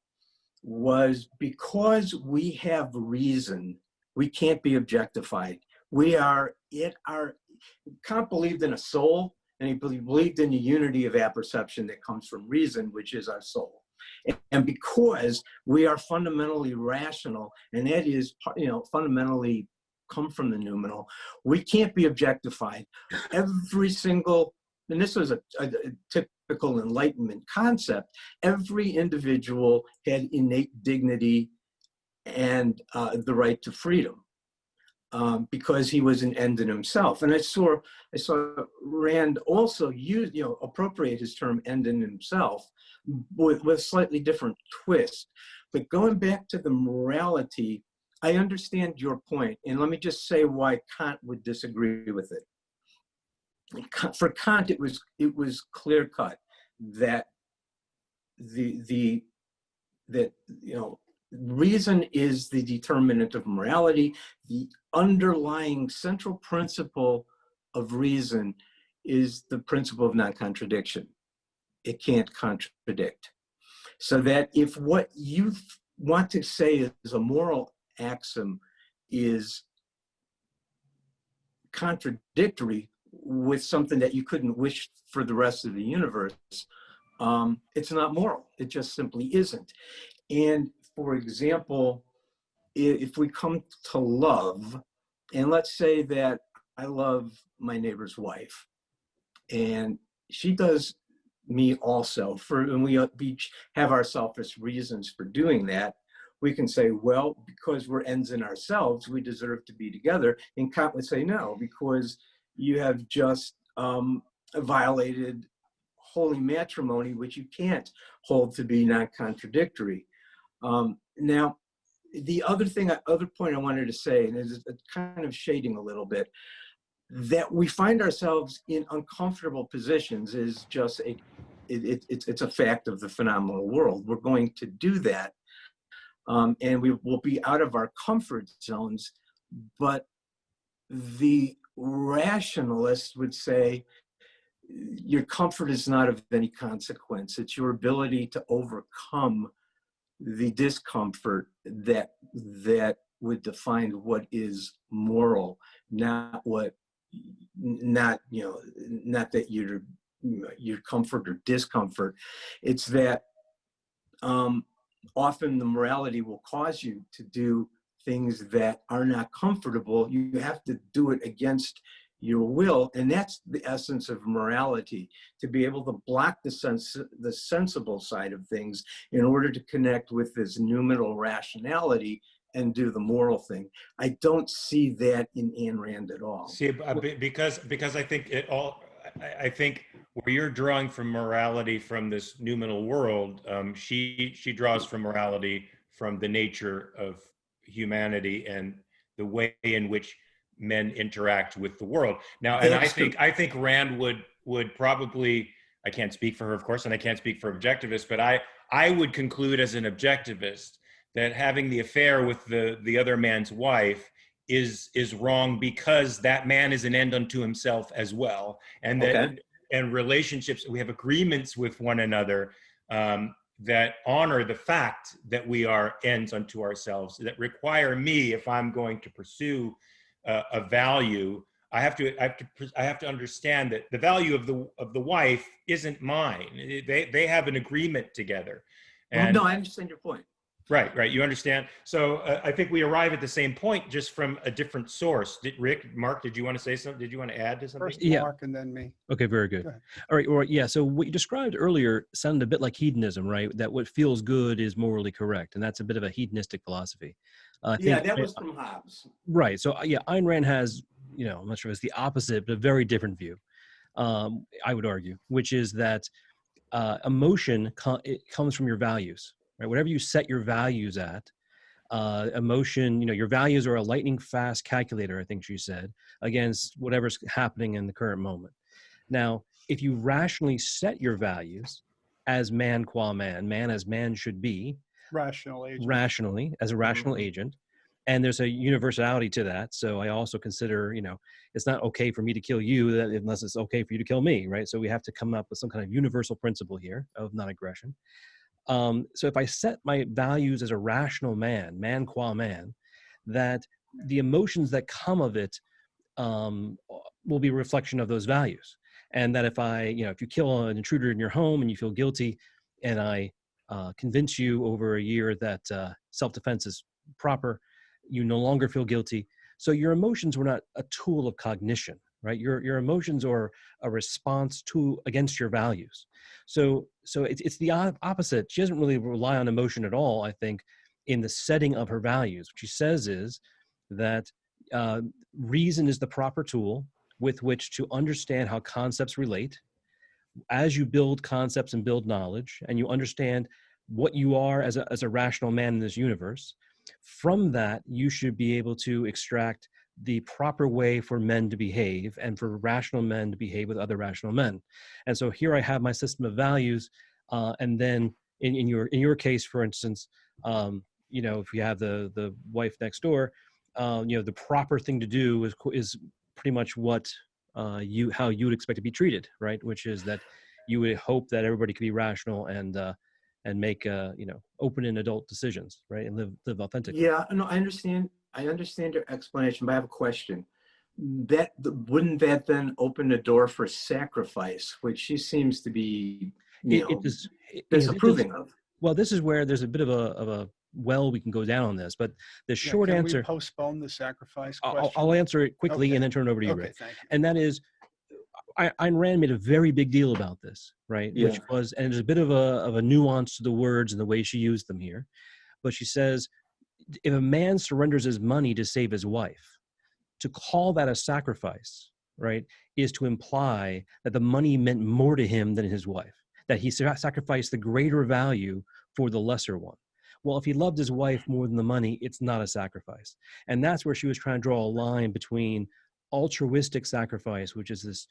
was because we have reason, we can't be objectified. Kant believed in a soul, and he believed in the unity of apperception that comes from reason, which is our soul. And because we are fundamentally rational, and that is, fundamentally come from the noumenal, we can't be objectified. Every single, and this was a typical Enlightenment concept, every individual had innate dignity and the right to freedom. Because he was an end in himself. And I saw Rand also use, appropriate his term end in himself with a slightly different twist. But going back to the morality, I understand your point. And let me just say why Kant would disagree with it. For Kant, it was clear cut that reason is the determinant of morality. The underlying central principle of reason is the principle of non-contradiction. It can't contradict. So that if what you want to say is a moral axiom is contradictory with something that you couldn't wish for the rest of the universe, it's not moral. It just simply isn't. And for example, if we come to love, and let's say that I love my neighbor's wife, and she does me also, and we each have our selfish reasons for doing that, we can say, well, because we're ends in ourselves, we deserve to be together. And Kant would say, no, because you have just violated holy matrimony, which you can't hold to be non-contradictory. Now, the other point I wanted to say, and is kind of shading a little bit, that we find ourselves in uncomfortable positions is just it's a fact of the phenomenal world. We're going to do that, and we will be out of our comfort zones. But the rationalist would say your comfort is not of any consequence. It's your ability to overcome the discomfort that would define what is moral, not that your comfort or discomfort. It's that often the morality will cause you to do things that are not comfortable. You have to do it against your will, and that's the essence of morality, to be able to block the sensible side of things in order to connect with this noumenal rationality and do the moral thing. I don't see that in Ayn Rand at all. See, because I think I think where you're drawing from morality from this noumenal world, she draws from morality from the nature of humanity and the way in which men interact with the world. Now, and I think Rand would probably, I can't speak for her, of course, and I can't speak for objectivists, but I would conclude as an objectivist that having the affair with the other man's wife is wrong because that man is an end unto himself as well, and that and relationships, we have agreements with one another that honor the fact that we are ends unto ourselves, that require me, if I'm going to pursue a value, I have to understand that the value of the wife isn't mine. They have an agreement together. And no, I understand your point. Right. You understand? So I think we arrive at the same point, just from a different source. Mark, did you want to say something? Did you want to add to something? First Mark and then me. Okay, very good. All right. Or yeah. So what you described earlier sounded a bit like hedonism, right? That what feels good is morally correct, and that's a bit of a hedonistic philosophy. That was from Hobbes. Right. So yeah, Ayn Rand has, I'm not sure if it's the opposite, but a very different view. I would argue, which is that emotion it comes from your values. Right, whatever you set your values at, emotion, your values are a lightning fast calculator, I think she said, against whatever's happening in the current moment. Now, if you rationally set your values as man qua man as man should be, rationally, as a rational agent, and there's a universality to that. So I also consider, it's not okay for me to kill you unless it's okay for you to kill me, right? So we have to come up with some kind of universal principle here of non-aggression. So if I set my values as a rational man qua man, that the emotions that come of it will be a reflection of those values. And that if if you kill an intruder in your home and you feel guilty, and I convince you over a year that self-defense is proper, you no longer feel guilty. So your emotions were not a tool of cognition, right? Your emotions are a response against your values. So it's the opposite. She doesn't really rely on emotion at all, I think, in the setting of her values. What she says is that reason is the proper tool with which to understand how concepts relate. As you build concepts and build knowledge, and you understand what you are as a rational man in this universe, from that you should be able to extract the proper way for men to behave and for rational men to behave with other rational men. And so here I have my system of values, and then in your case, for instance, if you have the wife next door, the proper thing to do is pretty much what how you would expect to be treated, right? Which is that you would hope that everybody could be rational and make open and adult decisions, right? And live authentically. Yeah, no, I understand your explanation, but I have a question. Wouldn't that then open the door for sacrifice, which she seems to be disapproving of? Well, this is where there's a bit of a well we can go down on this, but the short answer. Can we postpone the sacrifice question? I'll answer it quickly, Okay. And then turn it over to you, Okay, Rick. thank you. And that is, Ayn Rand made a very big deal about this, right? Yeah. Which was, and there's a bit of a nuance to the words and the way she used them here. But she says, if a man surrenders his money to save his wife, to call that a sacrifice, right, is to imply that the money meant more to him than his wife, that he sacrificed the greater value for the lesser one. Well, if he loved his wife more than the money, it's not a sacrifice. And that's where she was trying to draw a line between altruistic sacrifice, which is this,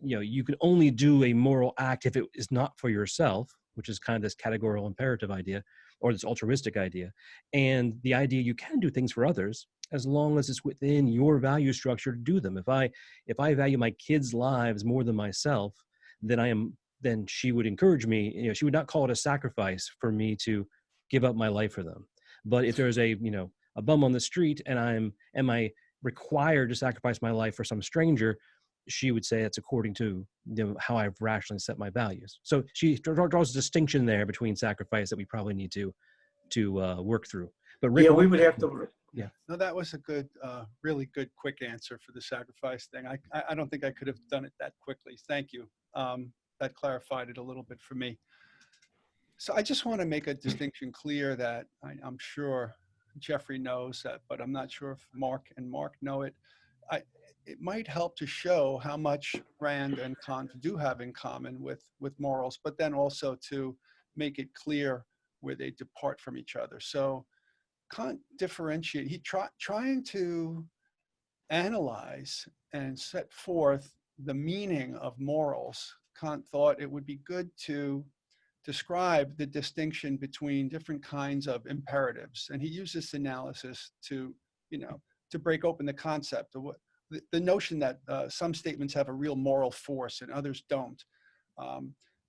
you can only do a moral act if it is not for yourself, which is kind of this categorical imperative idea, or this altruistic idea, and the idea you can do things for others as long as it's within your value structure to do them. If I value my kids' lives more than myself, then she would encourage me. She would not call it a sacrifice for me to give up my life for them. But if there's a bum on the street and am I required to sacrifice my life for some stranger, she would say it's according to how I've rationally set my values. So she draws a distinction there between sacrifice that we probably need to work through. But Rick, we would have to. Yeah. No, that was a good, really good, quick answer for the sacrifice thing. I don't think I could have done it that quickly. Thank you. That clarified it a little bit for me. So I just want to make a distinction clear that I'm sure Jeffrey knows that, but I'm not sure if Mark know it. It might help to show how much Rand and Kant do have in common with morals, but then also to make it clear where they depart from each other. So Kant trying to analyze and set forth the meaning of morals. Kant thought it would be good to describe the distinction between different kinds of imperatives. And he used this analysis to break open the concept of the notion that some statements have a real moral force and others don't.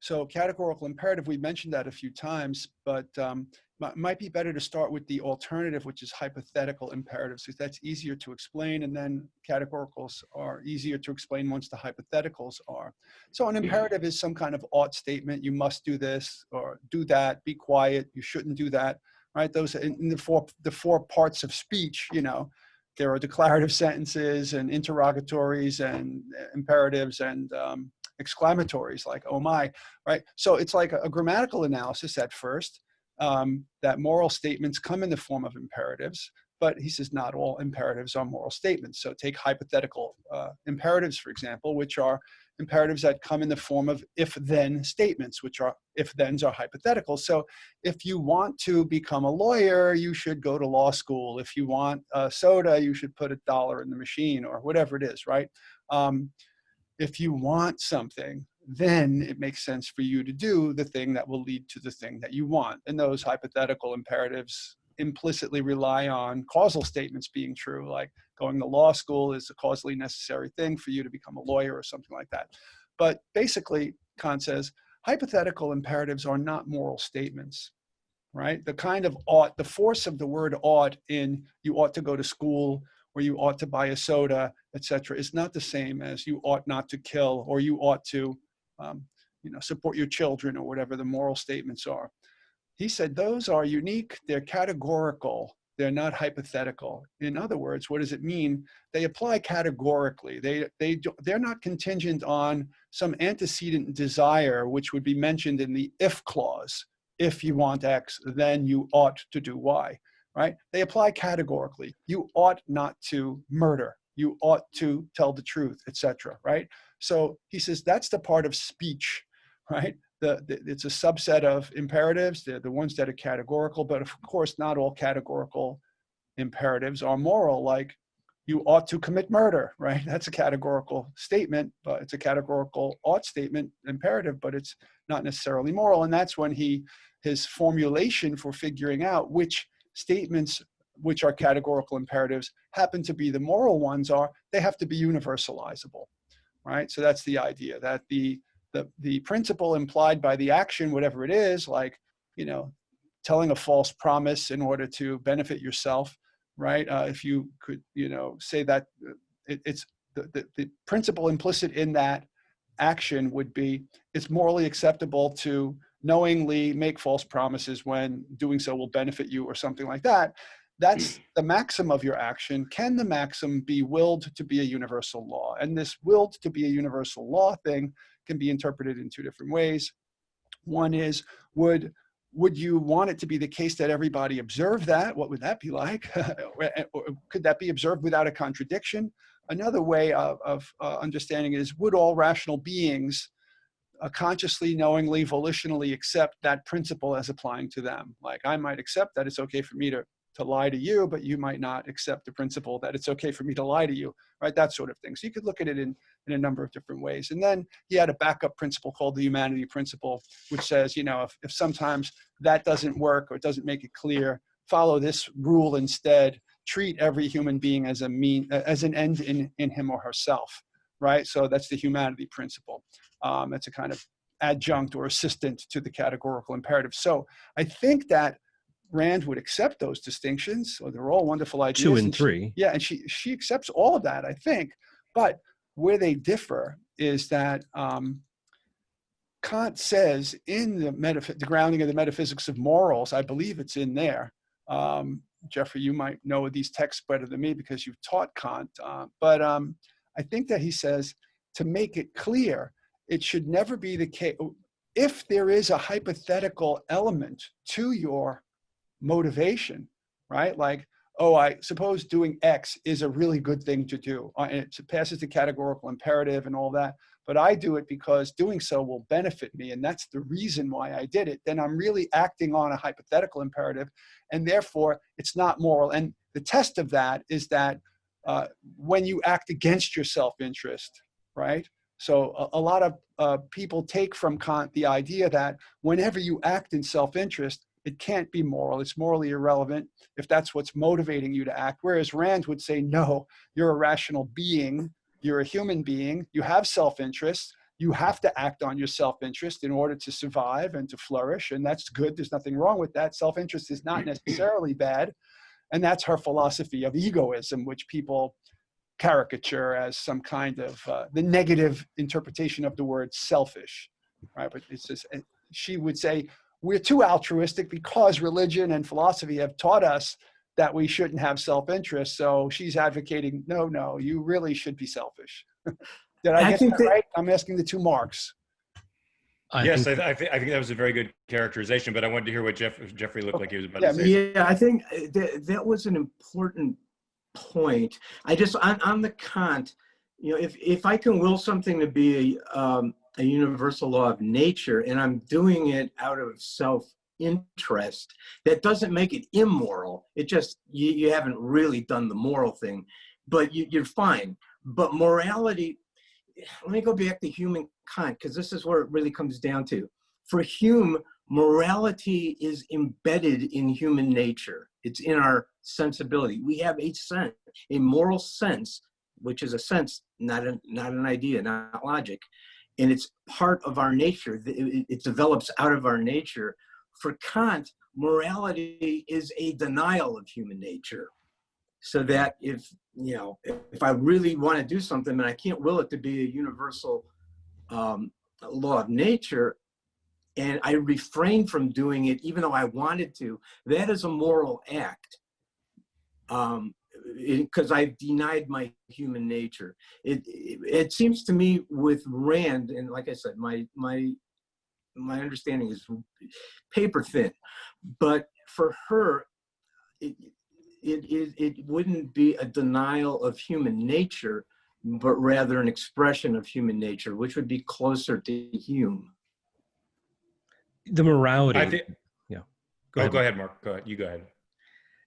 So categorical imperative, we mentioned that a few times, but it might be better to start with the alternative, which is hypothetical imperatives, because that's easier to explain, and then categoricals are easier to explain once the hypotheticals are. So an imperative is some kind of ought statement. You must do this or do that, be quiet, you shouldn't do that, right? Those in the four parts of speech, there are declarative sentences and interrogatories and imperatives and exclamatories like, oh my, right? So it's like a grammatical analysis at first, that moral statements come in the form of imperatives, but he says not all imperatives are moral statements. So take hypothetical imperatives, for example, which are imperatives that come in the form of if-then statements, which are if-thens are hypothetical. So if you want to become a lawyer, you should go to law school. If you want a soda, you should put $1 in the machine, or whatever it is, right? If you want something, then it makes sense for you to do the thing that will lead to the thing that you want. And those hypothetical imperatives implicitly rely on causal statements being true, like going to law school is a causally necessary thing for you to become a lawyer or something like that. But basically, Kant says, hypothetical imperatives are not moral statements, right? The kind of ought, the force of the word ought in you ought to go to school, or you ought to buy a soda, etc., is not the same as you ought not to kill, or you ought to support your children, or whatever the moral statements are. He said those are unique, they're categorical, they're not hypothetical. In other words, what does it mean? They apply categorically. They're not contingent on some antecedent desire, which would be mentioned in the if clause. If you want X, then you ought to do Y, right? They apply categorically. You ought not to murder. You ought to tell the truth, etc., right? So he says that's the part of speech, right? It's a subset of imperatives. They're the ones that are categorical, but of course, not all categorical imperatives are moral, like you ought to commit murder, right? That's a categorical statement, but it's a categorical ought statement, imperative, but it's not necessarily moral. And that's when his formulation for figuring out which statements, which are categorical imperatives, happen to be the moral ones, are they have to be universalizable, right? So that's the idea, that the principle implied by the action, whatever it is, like, telling a false promise in order to benefit yourself, right? If you could, say that it's the principle implicit in that action would be, it's morally acceptable to knowingly make false promises when doing so will benefit you, or something like that. That's the maxim of your action. Can the maxim be willed to be a universal law? And this willed to be a universal law thing can be interpreted in two different ways. One is, would you want it to be the case that everybody observe that? What would that be like? Could that be observed without a contradiction? Another way of understanding it is, would all rational beings consciously, knowingly, volitionally accept that principle as applying to them? Like, I might accept that it's okay for me to lie to you, but you might not accept the principle that it's okay for me to lie to you, right? That sort of thing. So you could look at it in a number of different ways. And then he had a backup principle called the humanity principle, which says, if sometimes that doesn't work or it doesn't make it clear, follow this rule instead. Treat every human being as an end in him or herself, right? So that's the humanity principle. It's a kind of adjunct or assistant to the categorical imperative. So I think that Rand would accept those distinctions. So they're all wonderful ideas. 2 and 3. And she accepts all of that, I think. But where they differ is that Kant says in the grounding of the metaphysics of morals, I believe it's in there. Jeffrey, you might know these texts better than me because you've taught Kant. But I think that he says, to make it clear, it should never be the case. If there is a hypothetical element to your motivation, right? Like, I suppose doing X is a really good thing to do. It passes the categorical imperative and all that, but I do it because doing so will benefit me, and that's the reason why I did it. Then I'm really acting on a hypothetical imperative, and therefore it's not moral. And the test of that is that when you act against your self-interest, right? So a lot of people take from Kant the idea that whenever you act in self-interest, it can't be moral. It's morally irrelevant if that's what's motivating you to act. Whereas Rand would say, no, you're a rational being. You're a human being. You have self-interest. You have to act on your self-interest in order to survive and to flourish. And that's good. There's nothing wrong with that. Self-interest is not necessarily bad. And that's her philosophy of egoism, which people caricature as some kind of the negative interpretation of the word selfish, right? But it's just, she would say, we're too altruistic because religion and philosophy have taught us that we shouldn't have self-interest. So she's advocating, no, you really should be selfish. Did I get that right? I'm asking the two Marks. I think that was a very good characterization, but I wanted to hear what Jeffrey looked like he was about to say. Yeah, I think that was an important point. On the Kant, if I can will something to be a universal law of nature, and I'm doing it out of self-interest, that doesn't make it immoral. It just, you haven't really done the moral thing, but you're fine. But morality, let me go back to Hume and Kant, because this is where it really comes down to. For Hume, morality is embedded in human nature. It's in our sensibility. We have a sense, a moral sense, which is a sense, not an idea, not logic. And it's part of our nature. It develops out of our nature. For Kant, morality is a denial of human nature. So that if you know, if I really want to do something and I can't will it to be a universal law of nature, and I refrain from doing it even though I wanted to, that is a moral act. Because I've denied my human nature. It seems to me with Rand, and like I said, my understanding is paper thin, but for her, it wouldn't be a denial of human nature, but rather an expression of human nature, which would be closer to Hume. The morality. I think. Yeah. Go ahead, Mark. Go ahead. You go ahead.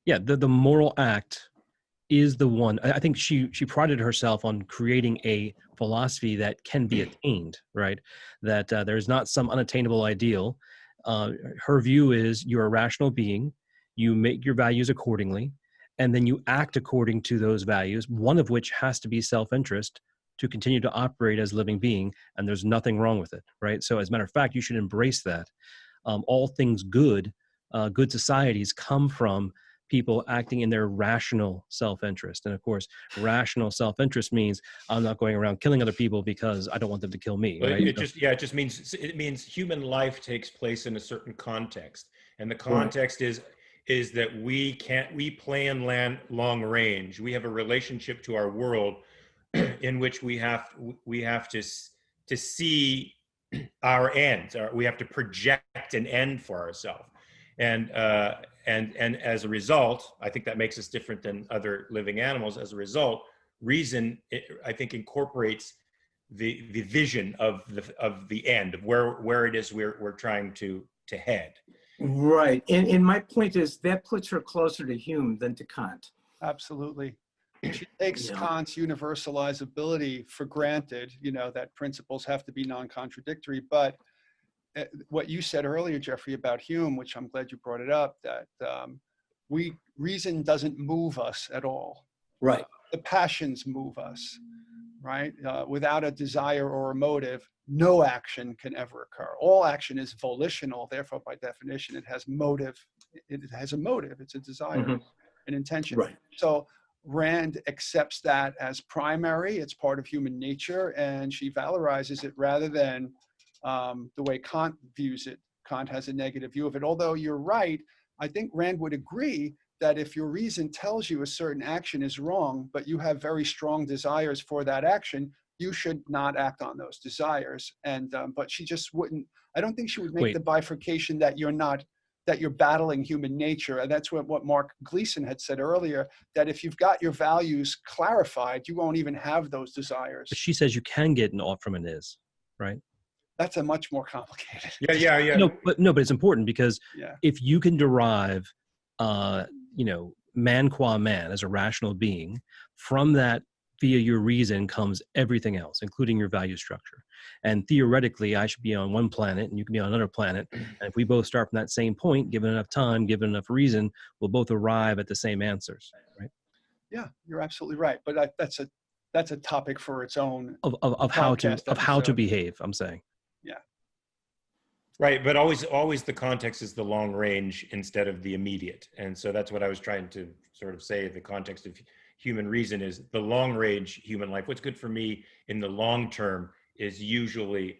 Yeah, the moral act is the one. I think she prided herself on creating a philosophy that can be attained, right? That there's not some unattainable ideal. Her view is you're a rational being, you make your values accordingly, and then you act according to those values, one of which has to be self-interest to continue to operate as a living being, and there's nothing wrong with it, right? So as a matter of fact, you should embrace that. All things good, good societies come from people acting in their rational self-interest. And of course, rational self-interest means I'm not going around killing other people because I don't want them to kill me. Right? It just means human life takes place in a certain context. And the context is that we plan long range. We have a relationship to our world in which we have to see our ends. We have to project an end for ourselves. And as a result, I think that makes us different than other living animals. As a result, reason, I think, incorporates the vision of the end, of where it is we're trying to head. Right, and my point is that puts her closer to Hume than to Kant. Absolutely. She takes Kant's universalizability for granted, you know, that principles have to be non-contradictory, but what you said earlier, Jeffrey, about Hume, which I'm glad you brought it up, that reason doesn't move us at all. Right. The passions move us, right? Without a desire or a motive, no action can ever occur. All action is volitional. Therefore, by definition, it has motive. It has a motive. It's a desire, an intention. Right. So Rand accepts that as primary. It's part of human nature, and she valorizes it rather than the way Kant views it. Kant has a negative view of it. Although you're right, I think Rand would agree that if your reason tells you a certain action is wrong, but you have very strong desires for that action, you should not act on those desires. And but she just wouldn't. I don't think she would make the bifurcation that you're battling human nature. And that's what Mark Gleason had said earlier, that if you've got your values clarified, you won't even have those desires. But she says you can get an ought from an is, right? That's a much more complicated. Yeah. No, but it's important because if you can derive, man qua man as a rational being, from that via your reason comes everything else, including your value structure. And theoretically, I should be on one planet and you can be on another planet. And if we both start from that same point, given enough time, given enough reason, we'll both arrive at the same answers, right? Yeah, you're absolutely right. But that's a topic for its own. Of how to behave, I'm saying. Yeah. Right, but always the context is the long range instead of the immediate. And so that's what I was trying to sort of say. The context of human reason is the long range human life. What's good for me in the long term is usually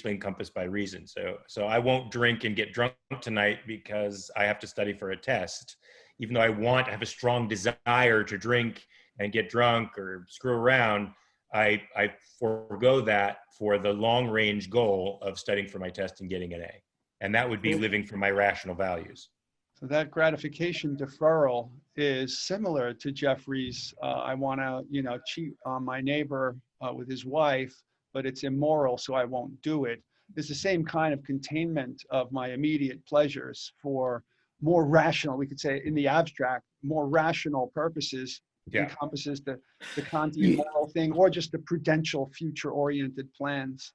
encompassed by reason. So I won't drink and get drunk tonight because I have to study for a test, even though I have a strong desire to drink and get drunk or screw around. I forego that for the long range goal of studying for my test and getting an A. And that would be living for my rational values. So that gratification deferral is similar to Jeffrey's, I want to, cheat on my neighbor with his wife, but it's immoral, so I won't do it. It's the same kind of containment of my immediate pleasures for more rational, we could say in the abstract, more rational purposes. Encompasses the Kantian moral thing, or just the prudential, future-oriented plans.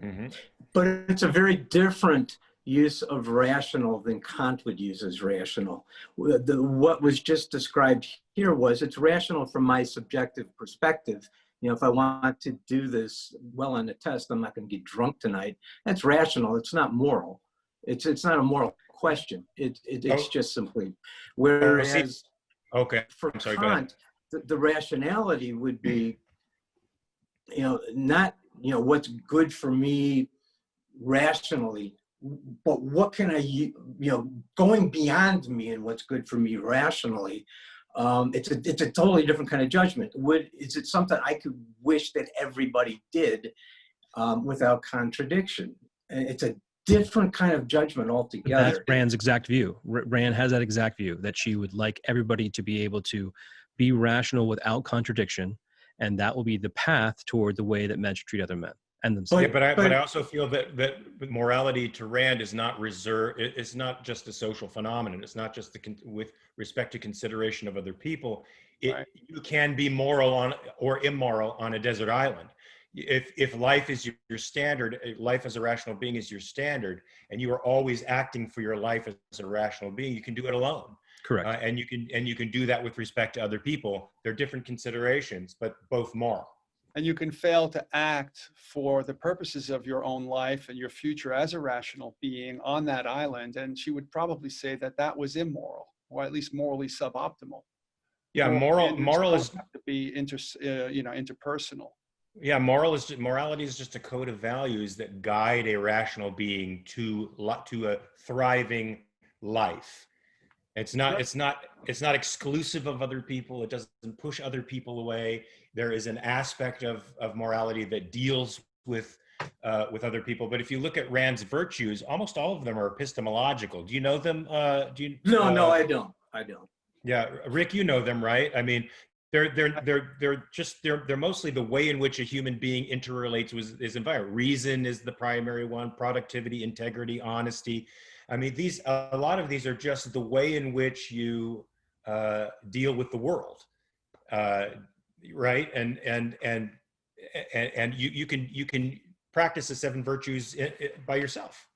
Mm-hmm. But it's a very different use of rational than Kant would use as rational. What was just described here was it's rational from my subjective perspective. If I want to do this well on the test, I'm not going to get drunk tonight. That's rational. It's not moral. It's not a moral question. It's just simply. Whereas Okay. for I'm sorry, Kant, the rationality would be, not, what's good for me rationally, but what can I, going beyond me and what's good for me rationally. It's a totally different kind of judgment. Is it something I could wish that everybody did without contradiction? It's a different kind of judgment altogether. That's Rand's exact view. Rand has that exact view, that she would like everybody to be able to be rational without contradiction, and that will be the path toward the way that men should treat other men and themselves. But I also feel that morality to Rand is not reserved. It's not just a social phenomenon. It's not just with respect to consideration of other people. Right. You can be moral or immoral on a desert island. If life is your standard, life as a rational being is your standard, and you are always acting for your life as a rational being, you can do it alone. Correct. And you can do that with respect to other people. They're different considerations, but both moral. And you can fail to act for the purposes of your own life and your future as a rational being on that island. And she would probably say that that was immoral, or at least morally suboptimal. Yeah, moral is have to be interpersonal. Yeah, morality is just a code of values that guide a rational being to a thriving life. It's not exclusive of other people. It doesn't push other people away. There is an aspect of morality that deals with other people. But if you look at Rand's virtues, almost all of them are epistemological. Do you know them? No, I don't. Yeah, Rick, you know them, right? I mean, they're mostly the way in which a human being interrelates with his environment. Reason is the primary one. Productivity, integrity, honesty. I mean, a lot of these are just the way in which you deal with the world, right? And you can practice the 7 virtues by yourself.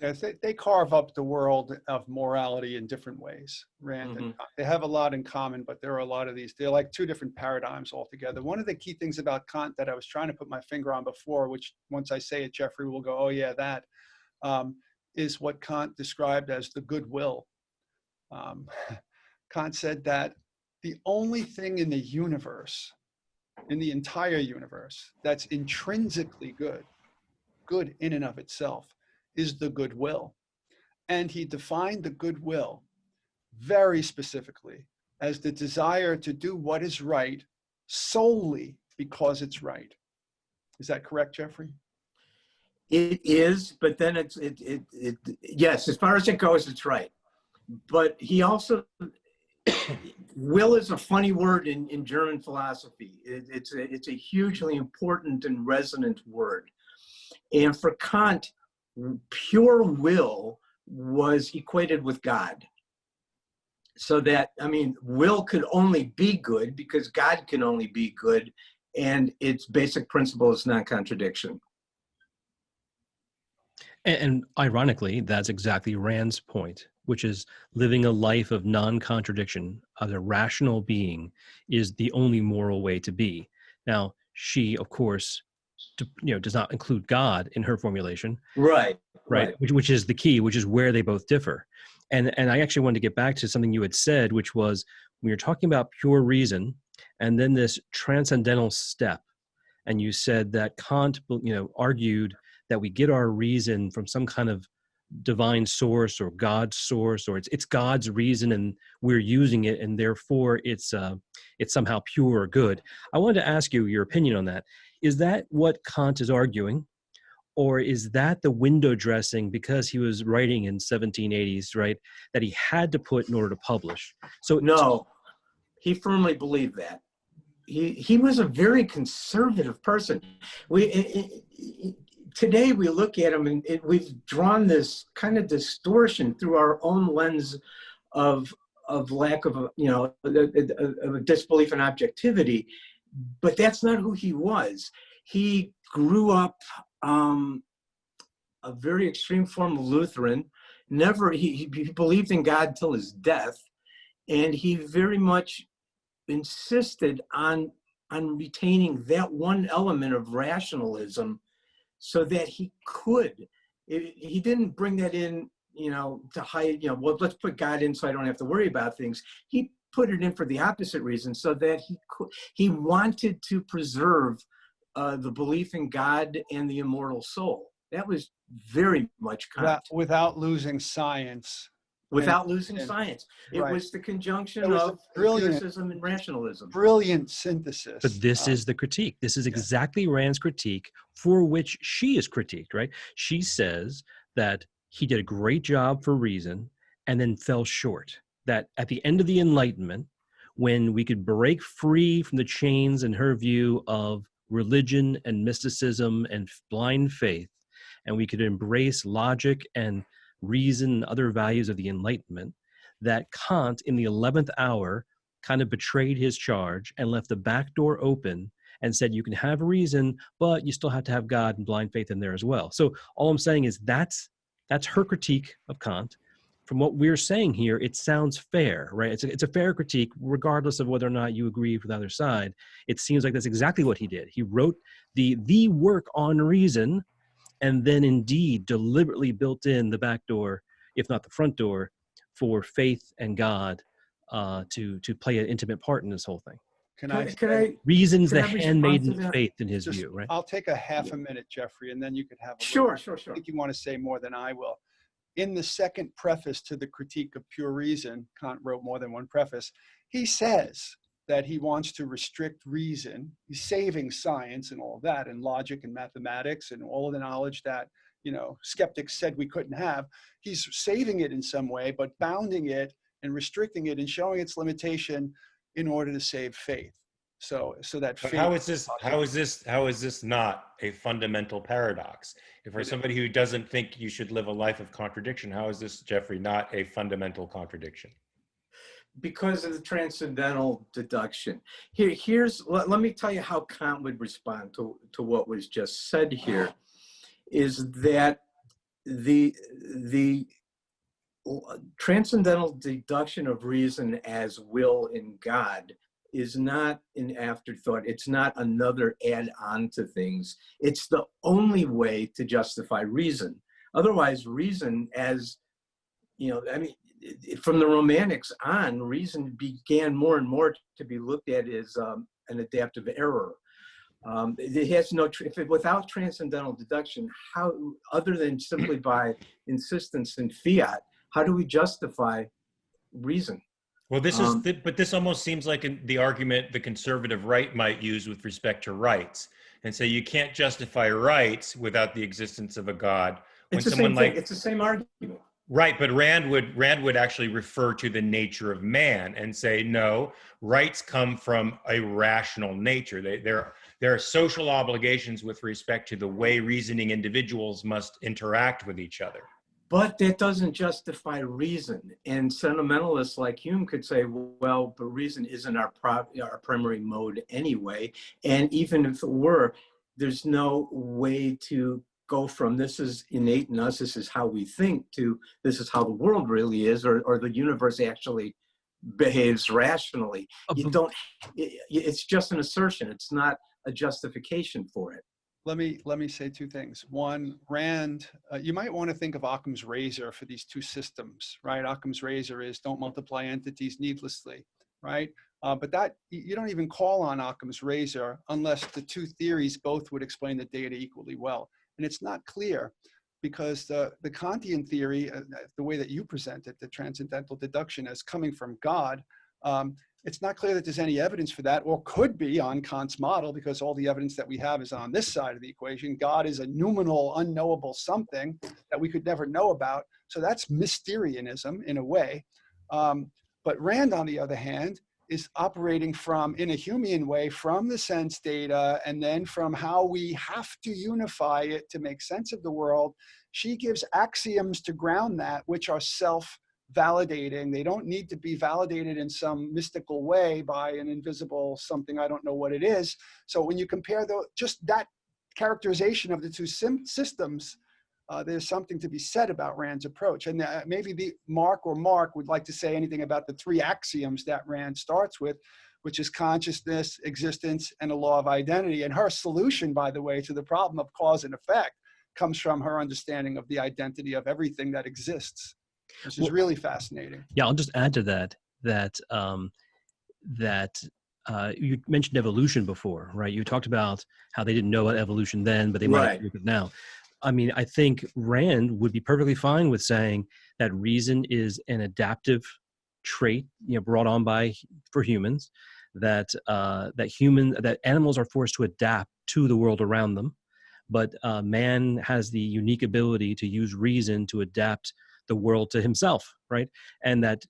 Yes, they carve up the world of morality in different ways. Rand and Kant. They have a lot in common, but there are a lot of these. They're like 2 different paradigms altogether. One of the key things about Kant that I was trying to put my finger on before, which once I say it, Jeffrey will go, oh yeah, that, is what Kant described as the goodwill. Kant said that the only thing in the universe, in the entire universe, that's intrinsically good in and of itself, is the goodwill. And he defined the goodwill very specifically as the desire to do what is right solely because it's right. Is that correct, Jeffrey? It is, but then yes, as far as it goes, it's right. But he also, will is a funny word in German philosophy. It's a hugely important and resonant word. And for Kant, pure will was equated with God. So that, I mean, will could only be good because God can only be good, and its basic principle is non-contradiction. And ironically, that's exactly Rand's point, which is living a life of non-contradiction as a rational being is the only moral way to be. Now, she, of course, does not include God in her formulation. Right. Which is the key, which is where they both differ. And I actually wanted to get back to something you had said, which was when you're talking about pure reason and then this transcendental step, and you said that Kant, argued that we get our reason from some kind of divine source or God's source, or it's God's reason and we're using it, and therefore it's somehow pure or good. I wanted to ask you your opinion on that. Is that what Kant is arguing, or is that the window dressing because he was writing in 1780s, right, that he had to put in order to publish? So no, he firmly believed that. He was a very conservative person. Today we look at him and we've drawn this kind of distortion through our own lens of lack of a disbelief in objectivity, but that's not who he was. He grew up a very extreme form of Lutheran. He believed in God till his death, and he very much insisted on retaining that one element of rationalism so that he could. He didn't bring that in, to hide, well, let's put God in so I don't have to worry about things. He put it in for the opposite reason, so that he wanted to preserve the belief in God and the immortal soul. That was very much Kant. Without losing science. Without losing science. It right. was the conjunction It was of empiricism and rationalism. Brilliant synthesis. But this is the critique. This is exactly Rand's critique, for which she is critiqued, right? She says that he did a great job for reason and then fell short. That at the end of the Enlightenment, when we could break free from the chains, in her view, of religion and mysticism and blind faith, and we could embrace logic and reason and other values of the Enlightenment, that Kant in the 11th hour kind of betrayed his charge and left the back door open and said, you can have reason, but you still have to have God and blind faith in there as well. So all I'm saying is that's her critique of Kant. From what we're saying here, it sounds fair, right? It's a fair critique, regardless of whether or not you agree with the other side. It seems like that's exactly what he did. He wrote the work on reason, and then indeed deliberately built in the back door, if not the front door, for faith and God to play an intimate part in this whole thing. Reason's the handmaiden faith in his view, right? I'll take a half a minute, Jeffrey, and then you could have a Sure. I think you want to say more than I will. In the second preface to the Critique of Pure Reason, Kant wrote more than one preface, he says that he wants to restrict reason. He's saving science and all of that, and logic and mathematics and all of the knowledge that, skeptics said we couldn't have. He's saving it in some way, but bounding it and restricting it and showing its limitation in order to save faith. So that faith. How is this not a fundamental paradox? If for somebody who doesn't think you should live a life of contradiction, how is this, Jeffrey, not a fundamental contradiction? Because of the transcendental deduction. Let me tell you how Kant would respond to what was just said here, is that the transcendental deduction of reason as will in God is not an afterthought. It's not another add-on to things. It's the only way to justify reason. Otherwise, reason, as from the Romantics on, reason began more and more to be looked at as an adaptive error. It has without transcendental deduction, how, other than simply by insistence in fiat, how do we justify reason? Well, but this almost seems like the argument the conservative right might use with respect to rights, and say you can't justify rights without the existence of a God. It's the same thing. It's the same argument. Right, but Rand would actually refer to the nature of man and say, no, rights come from a rational nature. There are social obligations with respect to the way reasoning individuals must interact with each other. But that doesn't justify reason. And sentimentalists like Hume could say, well, but reason isn't our primary mode anyway. And even if it were, there's no way to go from this is innate in us, this is how we think, to this is how the world really is, or the universe actually behaves rationally. It's just an assertion. It's not a justification for it. Let me say two things. One, Rand, you might want to think of Occam's razor for these two systems, right? Occam's razor is don't multiply entities needlessly, right? But that you don't even call on Occam's razor unless the two theories both would explain the data equally well. And it's not clear because the Kantian theory, the way that you present it, the transcendental deduction as coming from God, it's not clear that there's any evidence for that, or could be on Kant's model, because all the evidence that we have is on this side of the equation. God is a numinal, unknowable something that we could never know about. So that's Mysterianism in a way. But Rand, on the other hand, is operating in a Humean way from the sense data and then from how we have to unify it to make sense of the world. She gives axioms to ground that, which are self-validating. They don't need to be validated in some mystical way by an invisible something, I don't know what it is. So when you compare just that characterization of the two systems, there's something to be said about Rand's approach. And maybe Mark would like to say anything about the three axioms that Rand starts with, which is consciousness, existence, and a law of identity. And her solution, by the way, to the problem of cause and effect comes from her understanding of the identity of everything that exists, which is really fascinating. Yeah, I'll just add to that that you mentioned evolution before, right? You talked about how they didn't know about evolution then, but they might Right. agree with it now. I mean, I think Rand would be perfectly fine with saying that reason is an adaptive trait, brought on for humans, that that animals are forced to adapt to the world around them, but man has the unique ability to use reason to adapt the world to himself, right? And that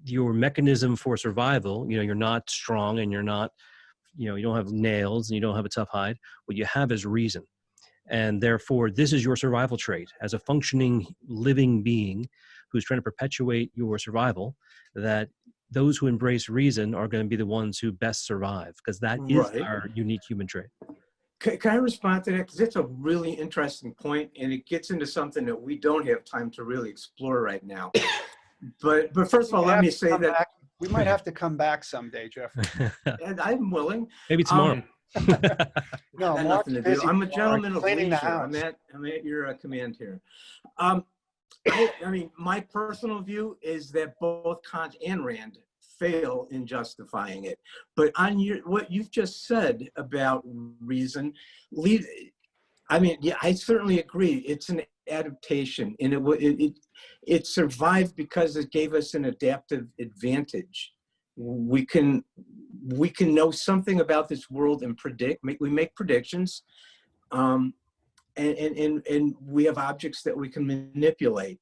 your mechanism for survival, you're not strong and you're not, you don't have nails and you don't have a tough hide. What you have is reason. And therefore, this is your survival trait as a functioning living being who's trying to perpetuate your survival, that those who embrace reason are going to be the ones who best survive, because that is Right. our unique human trait. Can I respond to that? Because it's a really interesting point, and it gets into something that we don't have time to really explore right now. But first of all, let me say that we might have to come back someday, Jeffrey. and I'm willing. Maybe tomorrow. No, Got Mark's nothing to do. busy I'm a tomorrow, gentleman of cleaning the leisure. house. I'm at your command here. I mean, my personal view is that both Kant and Rand fail in justifying it. But on what you've just said about reason, I certainly agree. It's an adaptation, and it survived because it gave us an adaptive advantage. We can know something about this world and we make predictions, and we have objects that we can manipulate,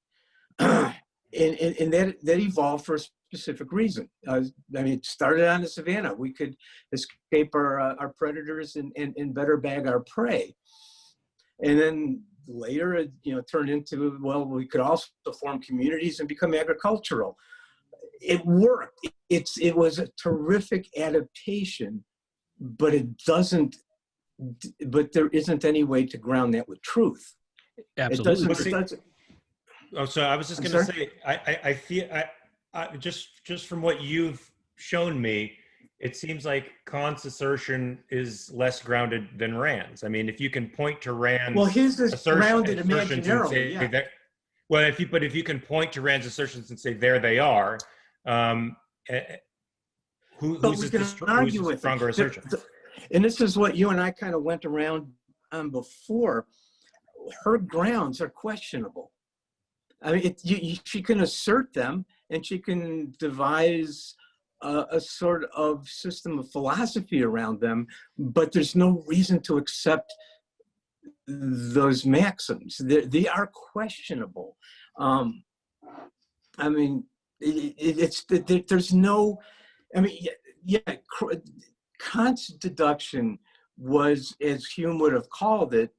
and that evolved for a specific reason. It started on the savannah. We could escape our predators and better bag our prey, and then later it turned into, well, we could also form communities and become agricultural. It worked. It was a terrific adaptation, but there isn't any way to ground that with truth. Absolutely. It doesn't. Oh, so I was just going to say, I feel, just from what you've shown me, it seems like Kant's assertion is less grounded than Rand's. I mean, if you can point to Rand's, well, his is grounded imaginarily. Yeah. Well, if you can point to Rand's assertions and say there they are, who's the stronger assertion? And this is what you and I kind of went around on before. Her grounds are questionable. I mean, she can assert them, and she can devise a sort of system of philosophy around them, but there's no reason to accept those maxims. They are questionable. I mean, there's no, Kant's deduction was, as Hume would have called it,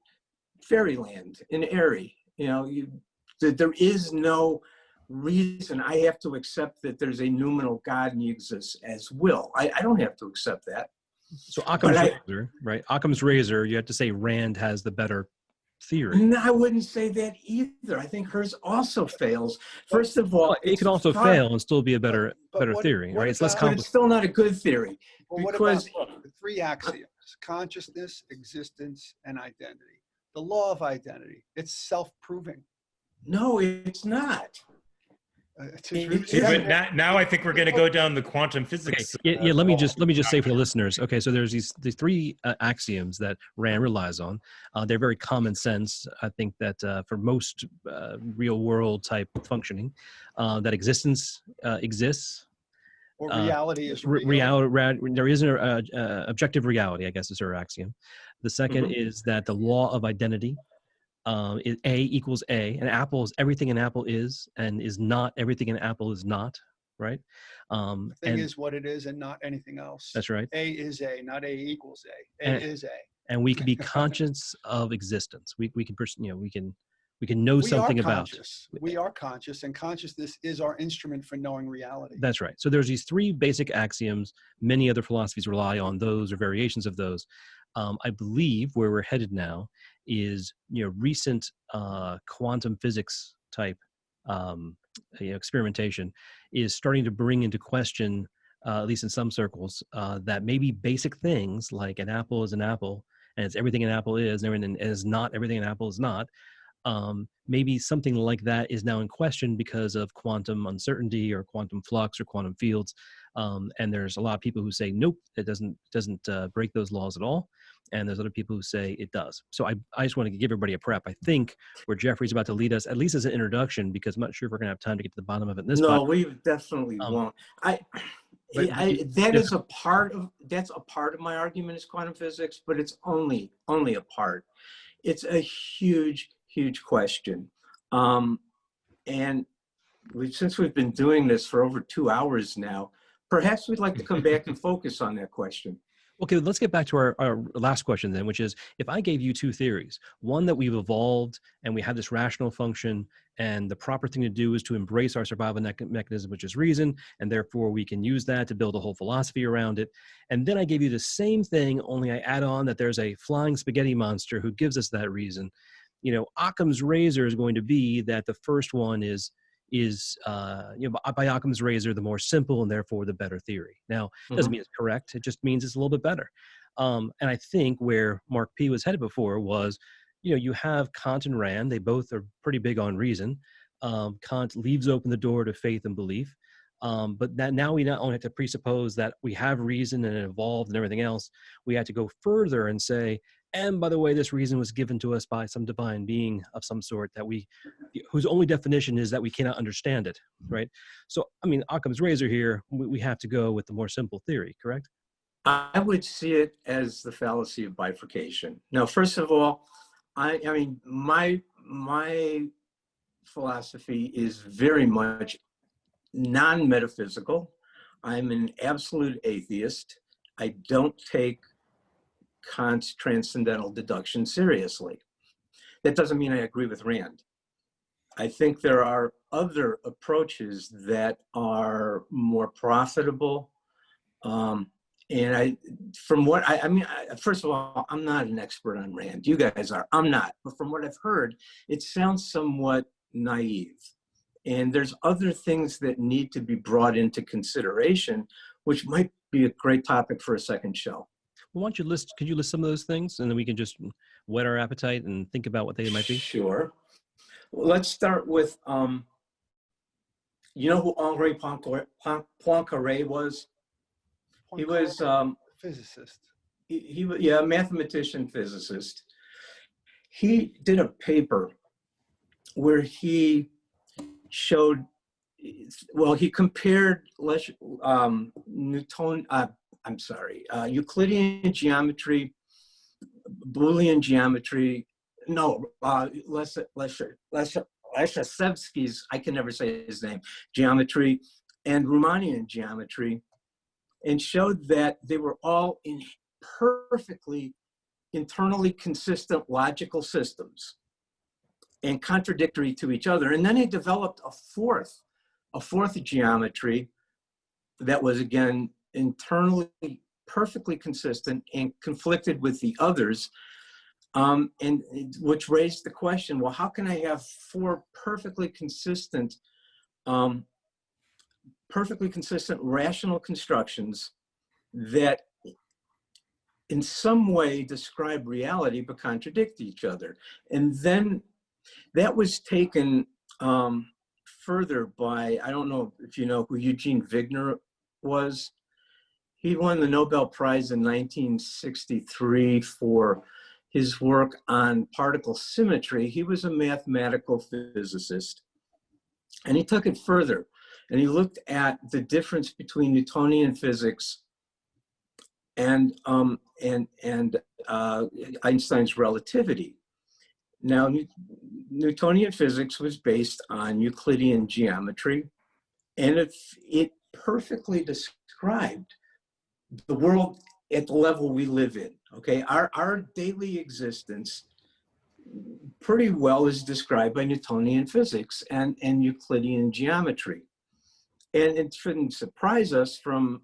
fairyland and airy. There is no reason I have to accept that there's a noumenal God and he exists as will. I don't have to accept that. So Occam's razor, right? Occam's razor, you have to say Rand has the better theory. No, I wouldn't say that either. I think hers also fails. First of all, it could also fail and still be a better theory, right? It's less but complicated. it's still not a good theory. Well, Because what about the three axioms: consciousness, existence, and identity? The law of identity. It's self-proving. no, it's not. But now I think we're going to go down the quantum physics. Okay. Let me just say for the listeners. Okay, so there's these three axioms that Rand relies on. They're very common sense. I think that for most real world type functioning, that existence exists. Or reality is real. There is an objective reality, I guess, is her axiom. The second is that the law of identity. A equals A. An apple is everything an apple is, and is not everything an apple is not, right? The thing is what it is and not anything else. That's right. A is A, not A equals A. A is A. And we can be conscious of existence. We can know something about. We are conscious, and consciousness is our instrument for knowing reality. That's right. So there's these three basic axioms. Many other philosophies rely on those or variations of those. I believe where we're headed now is recent quantum physics type experimentation is starting to bring into question, at least in some circles, that maybe basic things like an apple is an apple and it's everything an apple is, and everything is not everything an apple is not. Maybe something like that is now in question because of quantum uncertainty or quantum flux or quantum fields. And there's a lot of people who say, nope, it doesn't break those laws at all. And there's other people who say it does. So I just want to give everybody a prep. I think where Jeffrey's about to lead us, at least as an introduction, because I'm not sure if we're going to have time to get to the bottom of it in this No, podcast. we definitely won't. That's a part of my argument is quantum physics, but it's only a part. It's a huge question. And since we've been doing this for over 2 hours now, perhaps we'd like to come back and focus on that question. Okay, let's get back to our last question then, which is, if I gave you two theories, one that we've evolved and we have this rational function and the proper thing to do is to embrace our survival mechanism, which is reason, and therefore we can use that to build a whole philosophy around it. And then I gave you the same thing, only I add on that there's a flying spaghetti monster who gives us that reason. You know, Occam's razor is going to be that the first one is by Occam's razor, the more simple and therefore the better theory. Now, it doesn't mean it's correct. It just means it's a little bit better. And I think where Mark P was headed before was, you have Kant and Rand. They both are pretty big on reason. Kant leaves open the door to faith and belief. But that now we not only have to presuppose that we have reason and it evolved and everything else, we have to go further and say, and by the way, this reason was given to us by some divine being of some sort whose only definition is that we cannot understand it, right? So, I mean, Occam's razor here, we have to go with the more simple theory, correct? I would see it as the fallacy of bifurcation. Now, first of all, I mean, my philosophy is very much non-metaphysical. I'm an absolute atheist. I don't take Kant's transcendental deduction seriously. That doesn't mean I agree with Rand. I think there are other approaches that are more profitable. First of all, I'm not an expert on Rand. You guys are. I'm not. But from what I've heard, it sounds somewhat naive. And there's other things that need to be brought into consideration, which might be a great topic for a second show. Well, why don't you could you list some of those things and then we can just whet our appetite and think about what they might be? Sure. Well, let's start with, you know who Henri Poincaré was? He was physicist. He was, yeah, a mathematician, physicist. He did a paper where he showed, well, he compared Euclidean geometry, Boolean geometry, Leshevsky's, I can never say his name, geometry, and Riemannian geometry, and showed that they were all in perfectly internally consistent logical systems and contradictory to each other. And then he developed a fourth geometry that was, again, internally perfectly consistent and conflicted with the others, and which raised the question, well, how can I have four perfectly consistent rational constructions that in some way describe reality but contradict each other? And then that was taken further by, I don't know if you know who Eugene Wigner was. He won the Nobel Prize in 1963 for his work on particle symmetry. He was a mathematical physicist, and he took it further, and he looked at the difference between Newtonian physics and Einstein's relativity. Now, Newtonian physics was based on Euclidean geometry, and it perfectly described the world at the level we live in, okay? Our daily existence pretty well is described by Newtonian physics and Euclidean geometry. And it shouldn't surprise us from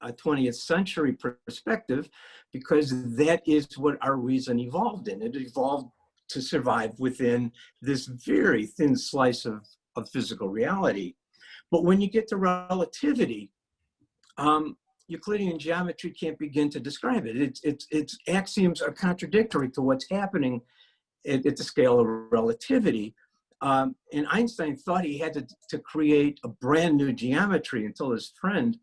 a 20th century perspective, because that is what our reason evolved in. It evolved to survive within this very thin slice of physical reality. But when you get to relativity, Euclidean geometry can't begin to describe it. Its axioms are contradictory to what's happening at the scale of relativity. And Einstein thought he had to create a brand new geometry until his friend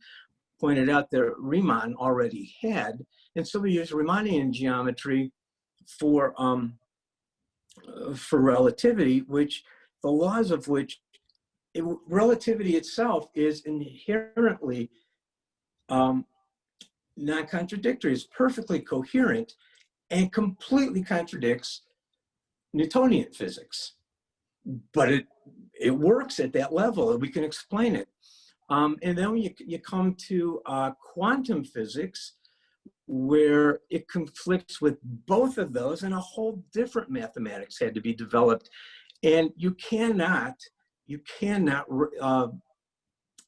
pointed out that Riemann already had. And so we used Riemannian geometry for relativity, which the laws of which, relativity itself is inherently non-contradictory. It's perfectly coherent and completely contradicts Newtonian physics. But it works at that level, and we can explain it. And then when you come to quantum physics, where it conflicts with both of those, and a whole different mathematics had to be developed. And you cannot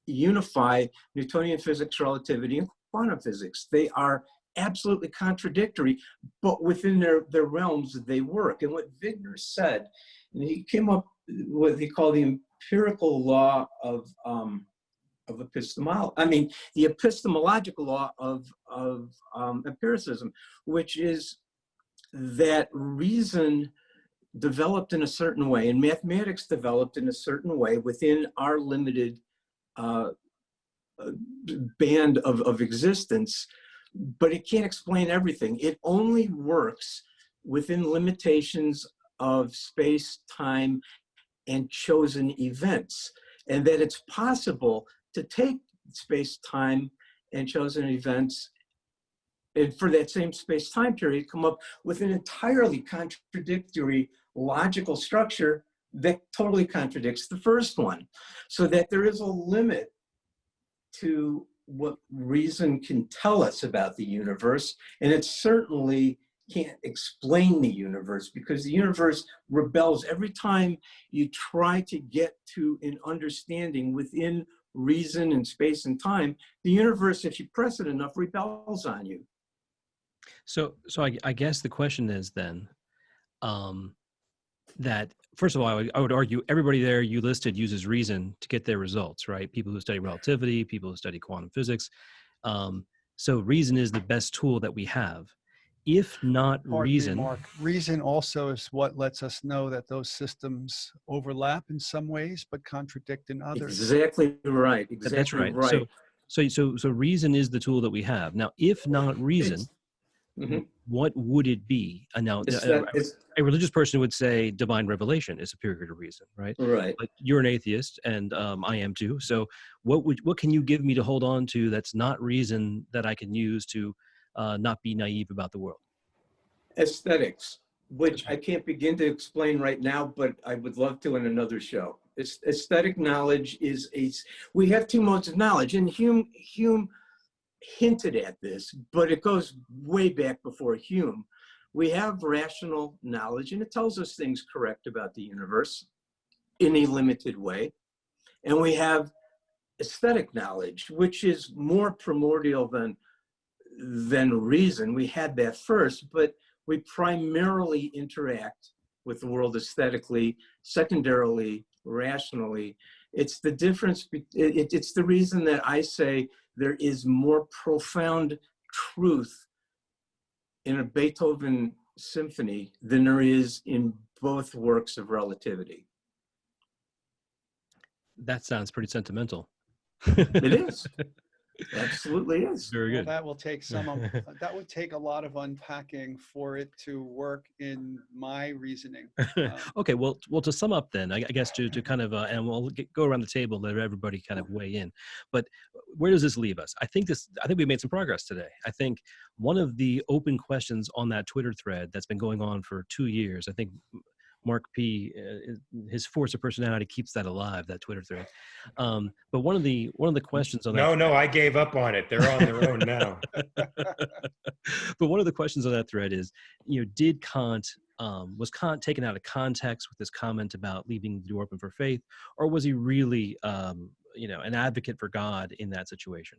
unify Newtonian physics, relativity, and quantum physics. They are absolutely contradictory, but within their realms, they work. And what Wigner said, and he came up with what he called the empirical law of epistemology. I mean, the epistemological law of empiricism, which is that reason developed in a certain way, and mathematics developed in a certain way within our limited band of existence, but it can't explain everything. It only works within limitations of space, time, and chosen events, and that it's possible to take space, time, and chosen events, and for that same space time period, come up with an entirely contradictory logical structure that totally contradicts the first one. So that there is a limit to what reason can tell us about the universe, and it certainly can't explain the universe, because the universe rebels every time you try to get to an understanding within reason and space and time. The universe, if you press it enough, rebels on you. So I guess the question is then, that first of all, I would argue everybody there you listed uses reason to get their results, right? People who study relativity, people who study quantum physics. So reason is the best tool that we have. If not reason, Mark, reason also is what lets us know that those systems overlap in some ways, but contradict in others. Exactly right. Exactly that's right. right. So reason is the tool that we have. Now, if not reason, what would it be? Now, a religious person would say divine revelation is superior to reason, right? Right. But you're an atheist, and I am too. So what can you give me to hold on to that's not reason that I can use to not be naive about the world? Aesthetics, which I can't begin to explain right now, but I would love to in another show. Aesthetic knowledge we have two modes of knowledge, and Hume hinted at this, but it goes way back before Hume. We have rational knowledge, and it tells us things correct about the universe in a limited way. And we have aesthetic knowledge, which is more primordial than reason. We had that first, but we primarily interact with the world aesthetically, secondarily, rationally. It's the difference. It's the reason that I say there is more profound truth in a Beethoven symphony than there is in both works of relativity. That sounds pretty sentimental. It is. Absolutely is. Very good. Well, that will take that would take a lot of unpacking for it to work in my reasoning. Okay, well, to sum up then, I guess to kind of, and we'll go around the table, let everybody kind of weigh in. But where does this leave us? I think we made some progress today. I think one of the open questions on that Twitter thread that's been going on for 2 years, I think Mark P, his force of personality keeps that alive, that Twitter thread. But one of the questions on that. No, I gave up on it. They're on their own now. But one of the questions on that thread is, did Kant, was Kant taken out of context with his comment about leaving the door open for faith, or was he really, an advocate for God in that situation?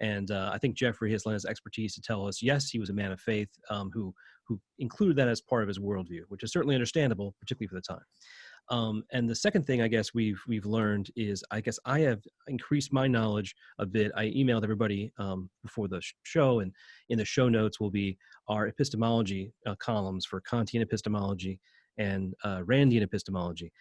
And I think Jeffrey has lent his expertise to tell us, yes, he was a man of faith who included that as part of his worldview, which is certainly understandable, particularly for the time. And the second thing I guess we've learned is, I guess I have increased my knowledge a bit. I emailed everybody before the show, and in the show notes will be our epistemology columns for Kantian epistemology and Randian epistemology.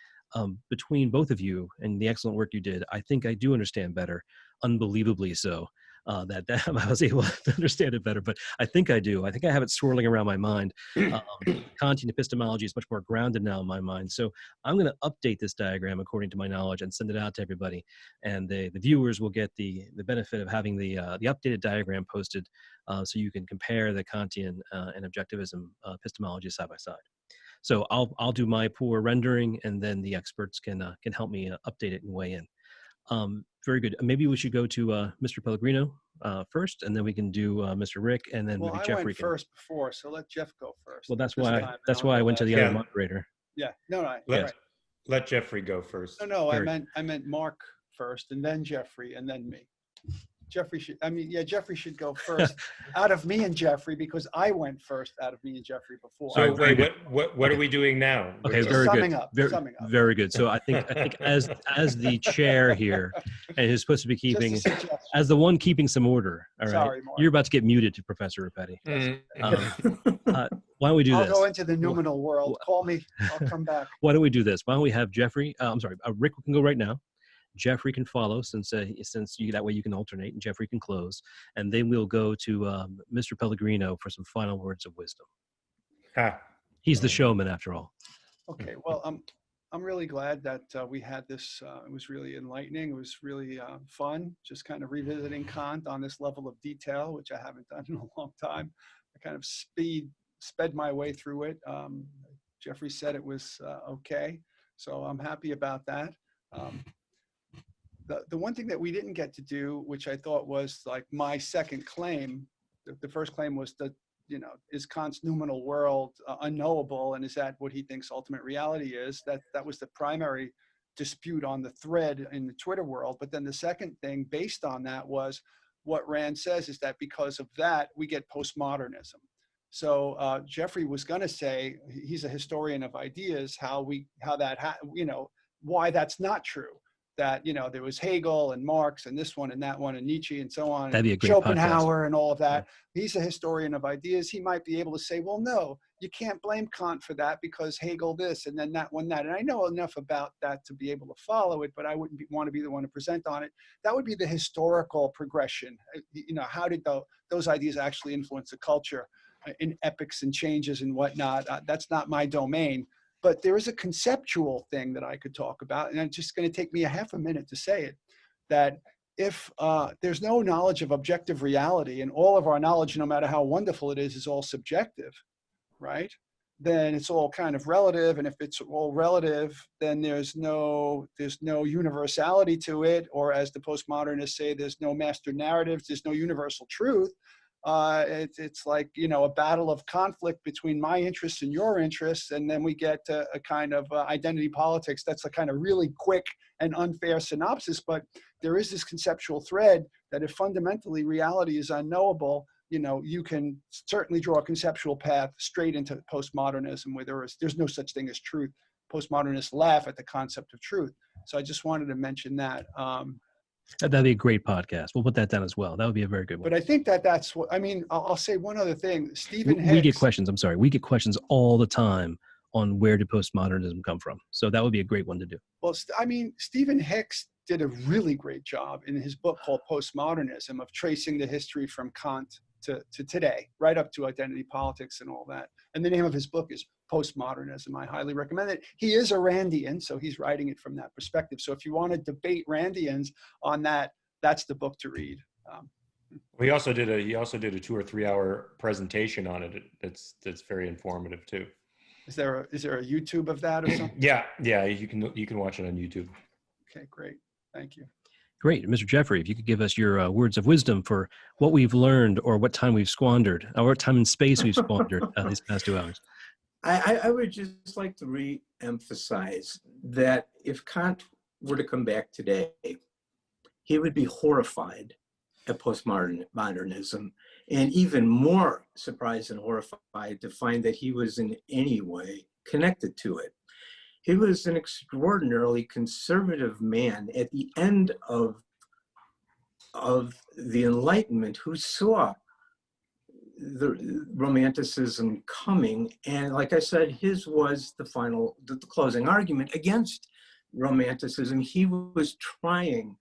between both of you and the excellent work you did, I think I do understand better, unbelievably so. That I was able to understand it better, but I think I do. I think I have it swirling around my mind. Kantian epistemology is much more grounded now in my mind. So I'm going to update this diagram according to my knowledge and send it out to everybody. And the viewers will get the benefit of having the updated diagram posted, so you can compare the Kantian and objectivism epistemology side by side. So I'll do my poor rendering, and then the experts can help me update it and weigh in. Very good. Maybe we should go to Mr. Pellegrino first, and then we can do Mr. Rick, and then maybe Jeffrey. I went first before, so let Jeff go first. Well, that's why I went to the other moderator. Yeah, no, let Jeffrey go first. No, I meant Mark first, and then Jeffrey, and then me. Jeffrey should go first out of me and Jeffrey, because I went first out of me and Jeffrey before. So wait, what are we doing now? Okay, very good. Very good. So I think as the chair here, and who's supposed to be keeping, as the one keeping some order, all right? Sorry, Mark. You're about to get muted, to Professor Ripetti. Why don't we do this? I'll go into the noumenal world. Call me. I'll come back. Why don't we do this? Why don't we have Jeffrey? Rick can go right now. Jeffrey can follow, since that way you can alternate, and Jeffrey can close, and then we'll go to Mr. Pellegrino for some final words of wisdom. He's the showman, after all. Okay, well, I'm really glad that we had this. It was really enlightening. It was really fun, just kind of revisiting Kant on this level of detail, which I haven't done in a long time. I kind of sped my way through it. Jeffrey said it was okay, so I'm happy about that. The one thing that we didn't get to do, which I thought was like my second claim, the first claim was that, is Kant's noumenal world unknowable, and is that what he thinks ultimate reality is? That was the primary dispute on the thread in the Twitter world. But then the second thing based on that was what Rand says is that because of that, we get postmodernism. So Jeffrey was going to say, he's a historian of ideas, why that's not true. That, there was Hegel and Marx and this one and that one and Nietzsche and so on. That'd be a great Schopenhauer podcast. And all of that. Yeah. He's a historian of ideas. He might be able to say, well, no, you can't blame Kant for that because Hegel this and then that one that. And I know enough about that to be able to follow it, but I wouldn't want to be the one to present on it. That would be the historical progression. How did those ideas actually influence the culture in epics and changes and whatnot? That's not my domain. But there is a conceptual thing that I could talk about, and it's just going to take me a half a minute to say it, that if there's no knowledge of objective reality, and all of our knowledge, no matter how wonderful it is all subjective, right? Then it's all kind of relative, and if it's all relative, then there's no universality to it, or as the postmodernists say, there's no master narratives, there's no universal truth. It's like, a battle of conflict between my interests and your interests. And then we get a kind of identity politics. That's a kind of really quick and unfair synopsis. But there is this conceptual thread that if fundamentally reality is unknowable, you can certainly draw a conceptual path straight into postmodernism where there's no such thing as truth. Postmodernists laugh at the concept of truth. So I just wanted to mention that. That'd be a great podcast. We'll put that down as well. That would be a very good one. But I think that's what, I'll say one other thing. Stephen Hicks. We get questions, we get questions all the time on where did postmodernism come from. So that would be a great one to do. Well, Stephen Hicks did a really great job in his book called Postmodernism of tracing the history from Kant to today, right up to identity politics and all that. And the name of his book is Postmodernism. I highly recommend it. He is a Randian, so he's writing it from that perspective. So if you want to debate Randians on that, that's the book to read. He also did a 2 or 3 hour presentation on it. That's very informative too. Is there a YouTube of that or something? Yeah, you can watch it on YouTube. Okay, great. Thank you. Great. Mr. Jeffrey, if you could give us your words of wisdom for what we've learned or what time we've squandered, or what time and space we've squandered these past 2 hours. I would just like to re-emphasize that if Kant were to come back today, he would be horrified at postmodernism, and even more surprised and horrified to find that he was in any way connected to it. He was an extraordinarily conservative man at the end of the Enlightenment who saw the Romanticism coming, and like I said, his was the closing argument against romanticism. He was trying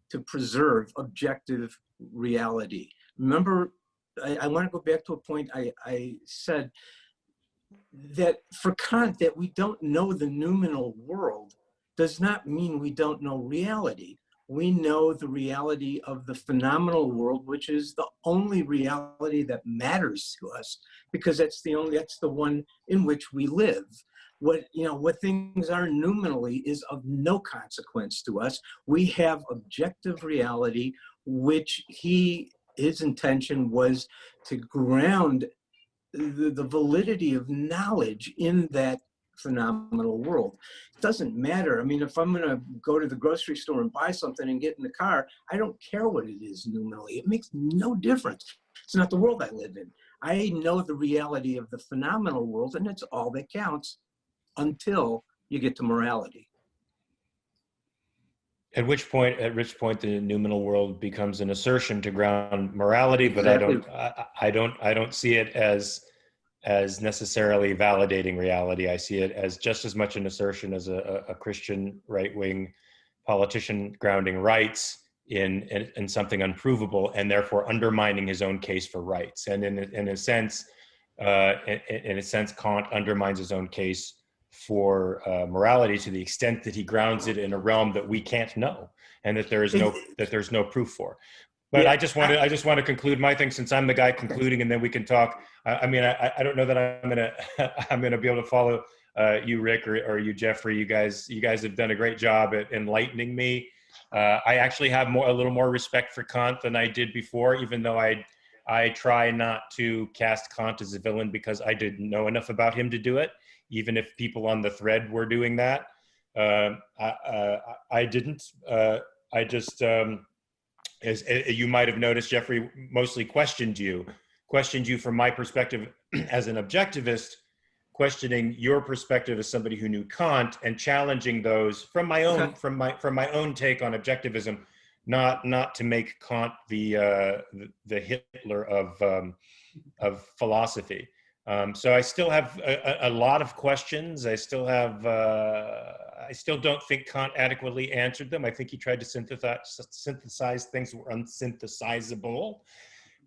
to preserve objective reality. Remember, I want to go back to a point I said that for Kant, that we don't know the noumenal world does not mean we don't know reality. We know the reality of the phenomenal world, which is the only reality that matters to us, because that's the one in which we live. What things are noumenally is of no consequence to us. We have objective reality, which his intention was to ground the validity of knowledge in that phenomenal world. It doesn't matter. I mean, if I'm going to go to the grocery store and buy something and get in the car, I don't care what it is nominally. It makes no difference. It's not the world I live in. I know the reality of the phenomenal world, and it's all that counts until you get to morality. At which point, the noumenal world becomes an assertion to ground morality, but Exactly. I don't see it as necessarily validating reality. I see it as just as much an assertion as a Christian right-wing politician grounding rights in something unprovable, and therefore undermining his own case for rights. And in a sense, Kant undermines his own case for morality to the extent that he grounds it in a realm that we can't know, and that there's no proof for. But yeah, I just want to conclude my thing, since I'm the guy concluding, and then we can talk. I don't know that I'm gonna be able to follow you, Rick, or you, Jeffrey. You guys have done a great job at enlightening me. I actually have a little more respect for Kant than I did before, even though I try not to cast Kant as a villain, because I didn't know enough about him to do it. Even if people on the thread were doing that, I didn't. I just, as you might have noticed, Jeffrey mostly questioned you from my perspective as an objectivist, questioning your perspective as somebody who knew Kant, and challenging those from my own take on objectivism, not to make Kant the Hitler of philosophy. So I still have a lot of questions. I still don't think Kant adequately answered them. I think he tried to synthesize things that were unsynthesizable.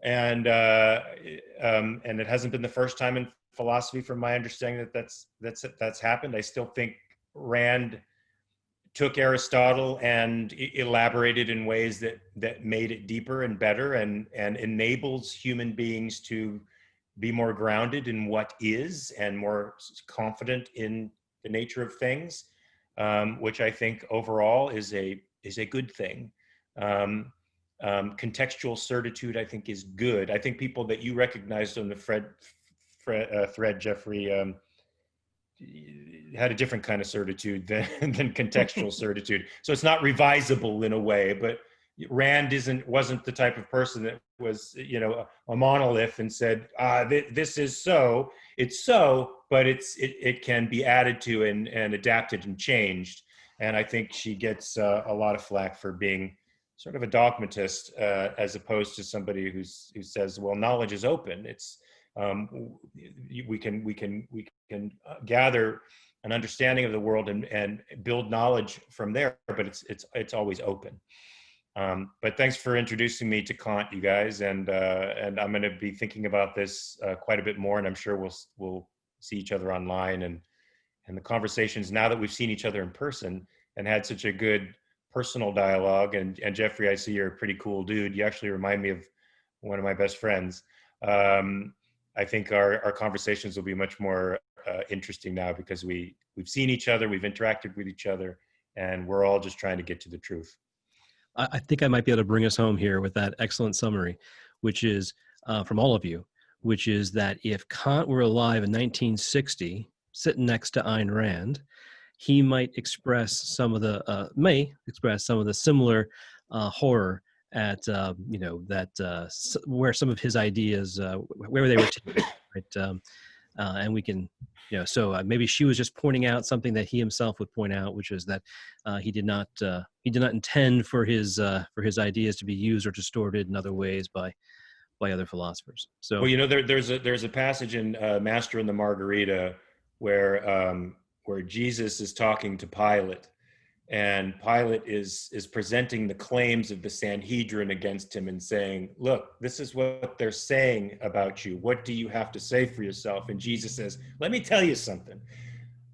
And it hasn't been the first time in philosophy, from my understanding, that's happened. I still think Rand took Aristotle and elaborated in ways that made it deeper and better, and enables human beings to be more grounded in what is, and more confident in the nature of things, which I think overall is a good thing. Contextual certitude, I think, is good. I think people that you recognized on the thread, Jeffrey, had a different kind of certitude than contextual certitude. So it's not revisable in a way, but Rand wasn't the type of person that was, a monolith and said, this is so, it's so, but it can be added to and adapted and changed. And I think she gets a lot of flack for being sort of a dogmatist, as opposed to somebody who says, well, knowledge is open. It's we can gather an understanding of the world and build knowledge from there, but it's always open. But thanks for introducing me to Kant, you guys, and I'm going to be thinking about this quite a bit more, and I'm sure we'll see each other online, and the conversations, now that we've seen each other in person and had such a good personal dialogue. And Jeffrey, I see you're a pretty cool dude. You actually remind me of one of my best friends. I think our conversations will be much more interesting now, because we've seen each other, we've interacted with each other, and we're all just trying to get to the truth. I think I might be able to bring us home here with that excellent summary, which is from all of you, which is that if Kant were alive in 1960, sitting next to Ayn Rand, he might express some of the similar horror at where some of his ideas where they were taken, right? And we can, so maybe she was just pointing out something that he himself would point out, which is that he did not intend for his ideas to be used or distorted in other ways by other philosophers. So, well, there's a passage in Master and the Margarita where Jesus is talking to Pilate, And Pilate is presenting the claims of the Sanhedrin against him and saying, look, this is what they're saying about you. What do you have to say for yourself? And Jesus says, let me tell you something.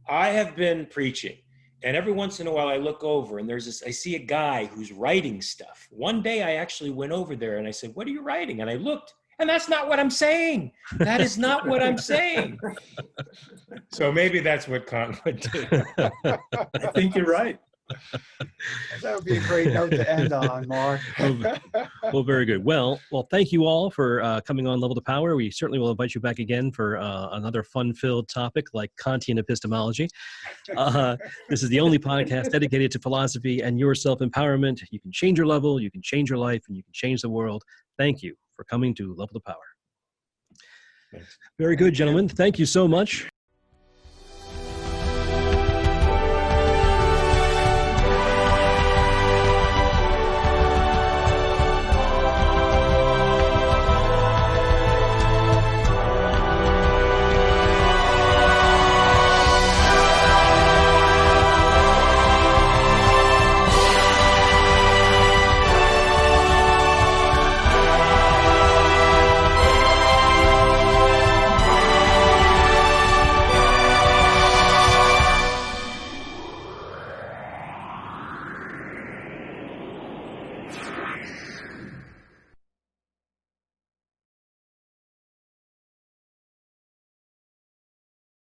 I have been preaching, and every once in a while I look over and I see a guy who's writing stuff. One day I actually went over there and I said, what are you writing? And I looked, and that's not what I'm saying. That is not what I'm saying. So maybe that's what Kant would do. I think you're right. That would be a great note to end on, Mark. Well, very good. Well, thank you all for coming on Level to Power. We certainly will invite you back again for another fun-filled topic like Kantian epistemology. This is the only podcast dedicated to philosophy and your self-empowerment. You can change your level, you can change your life, and you can change the world. Thank you for coming to Level to Power. Thanks. Very good, gentlemen. Thank you so much.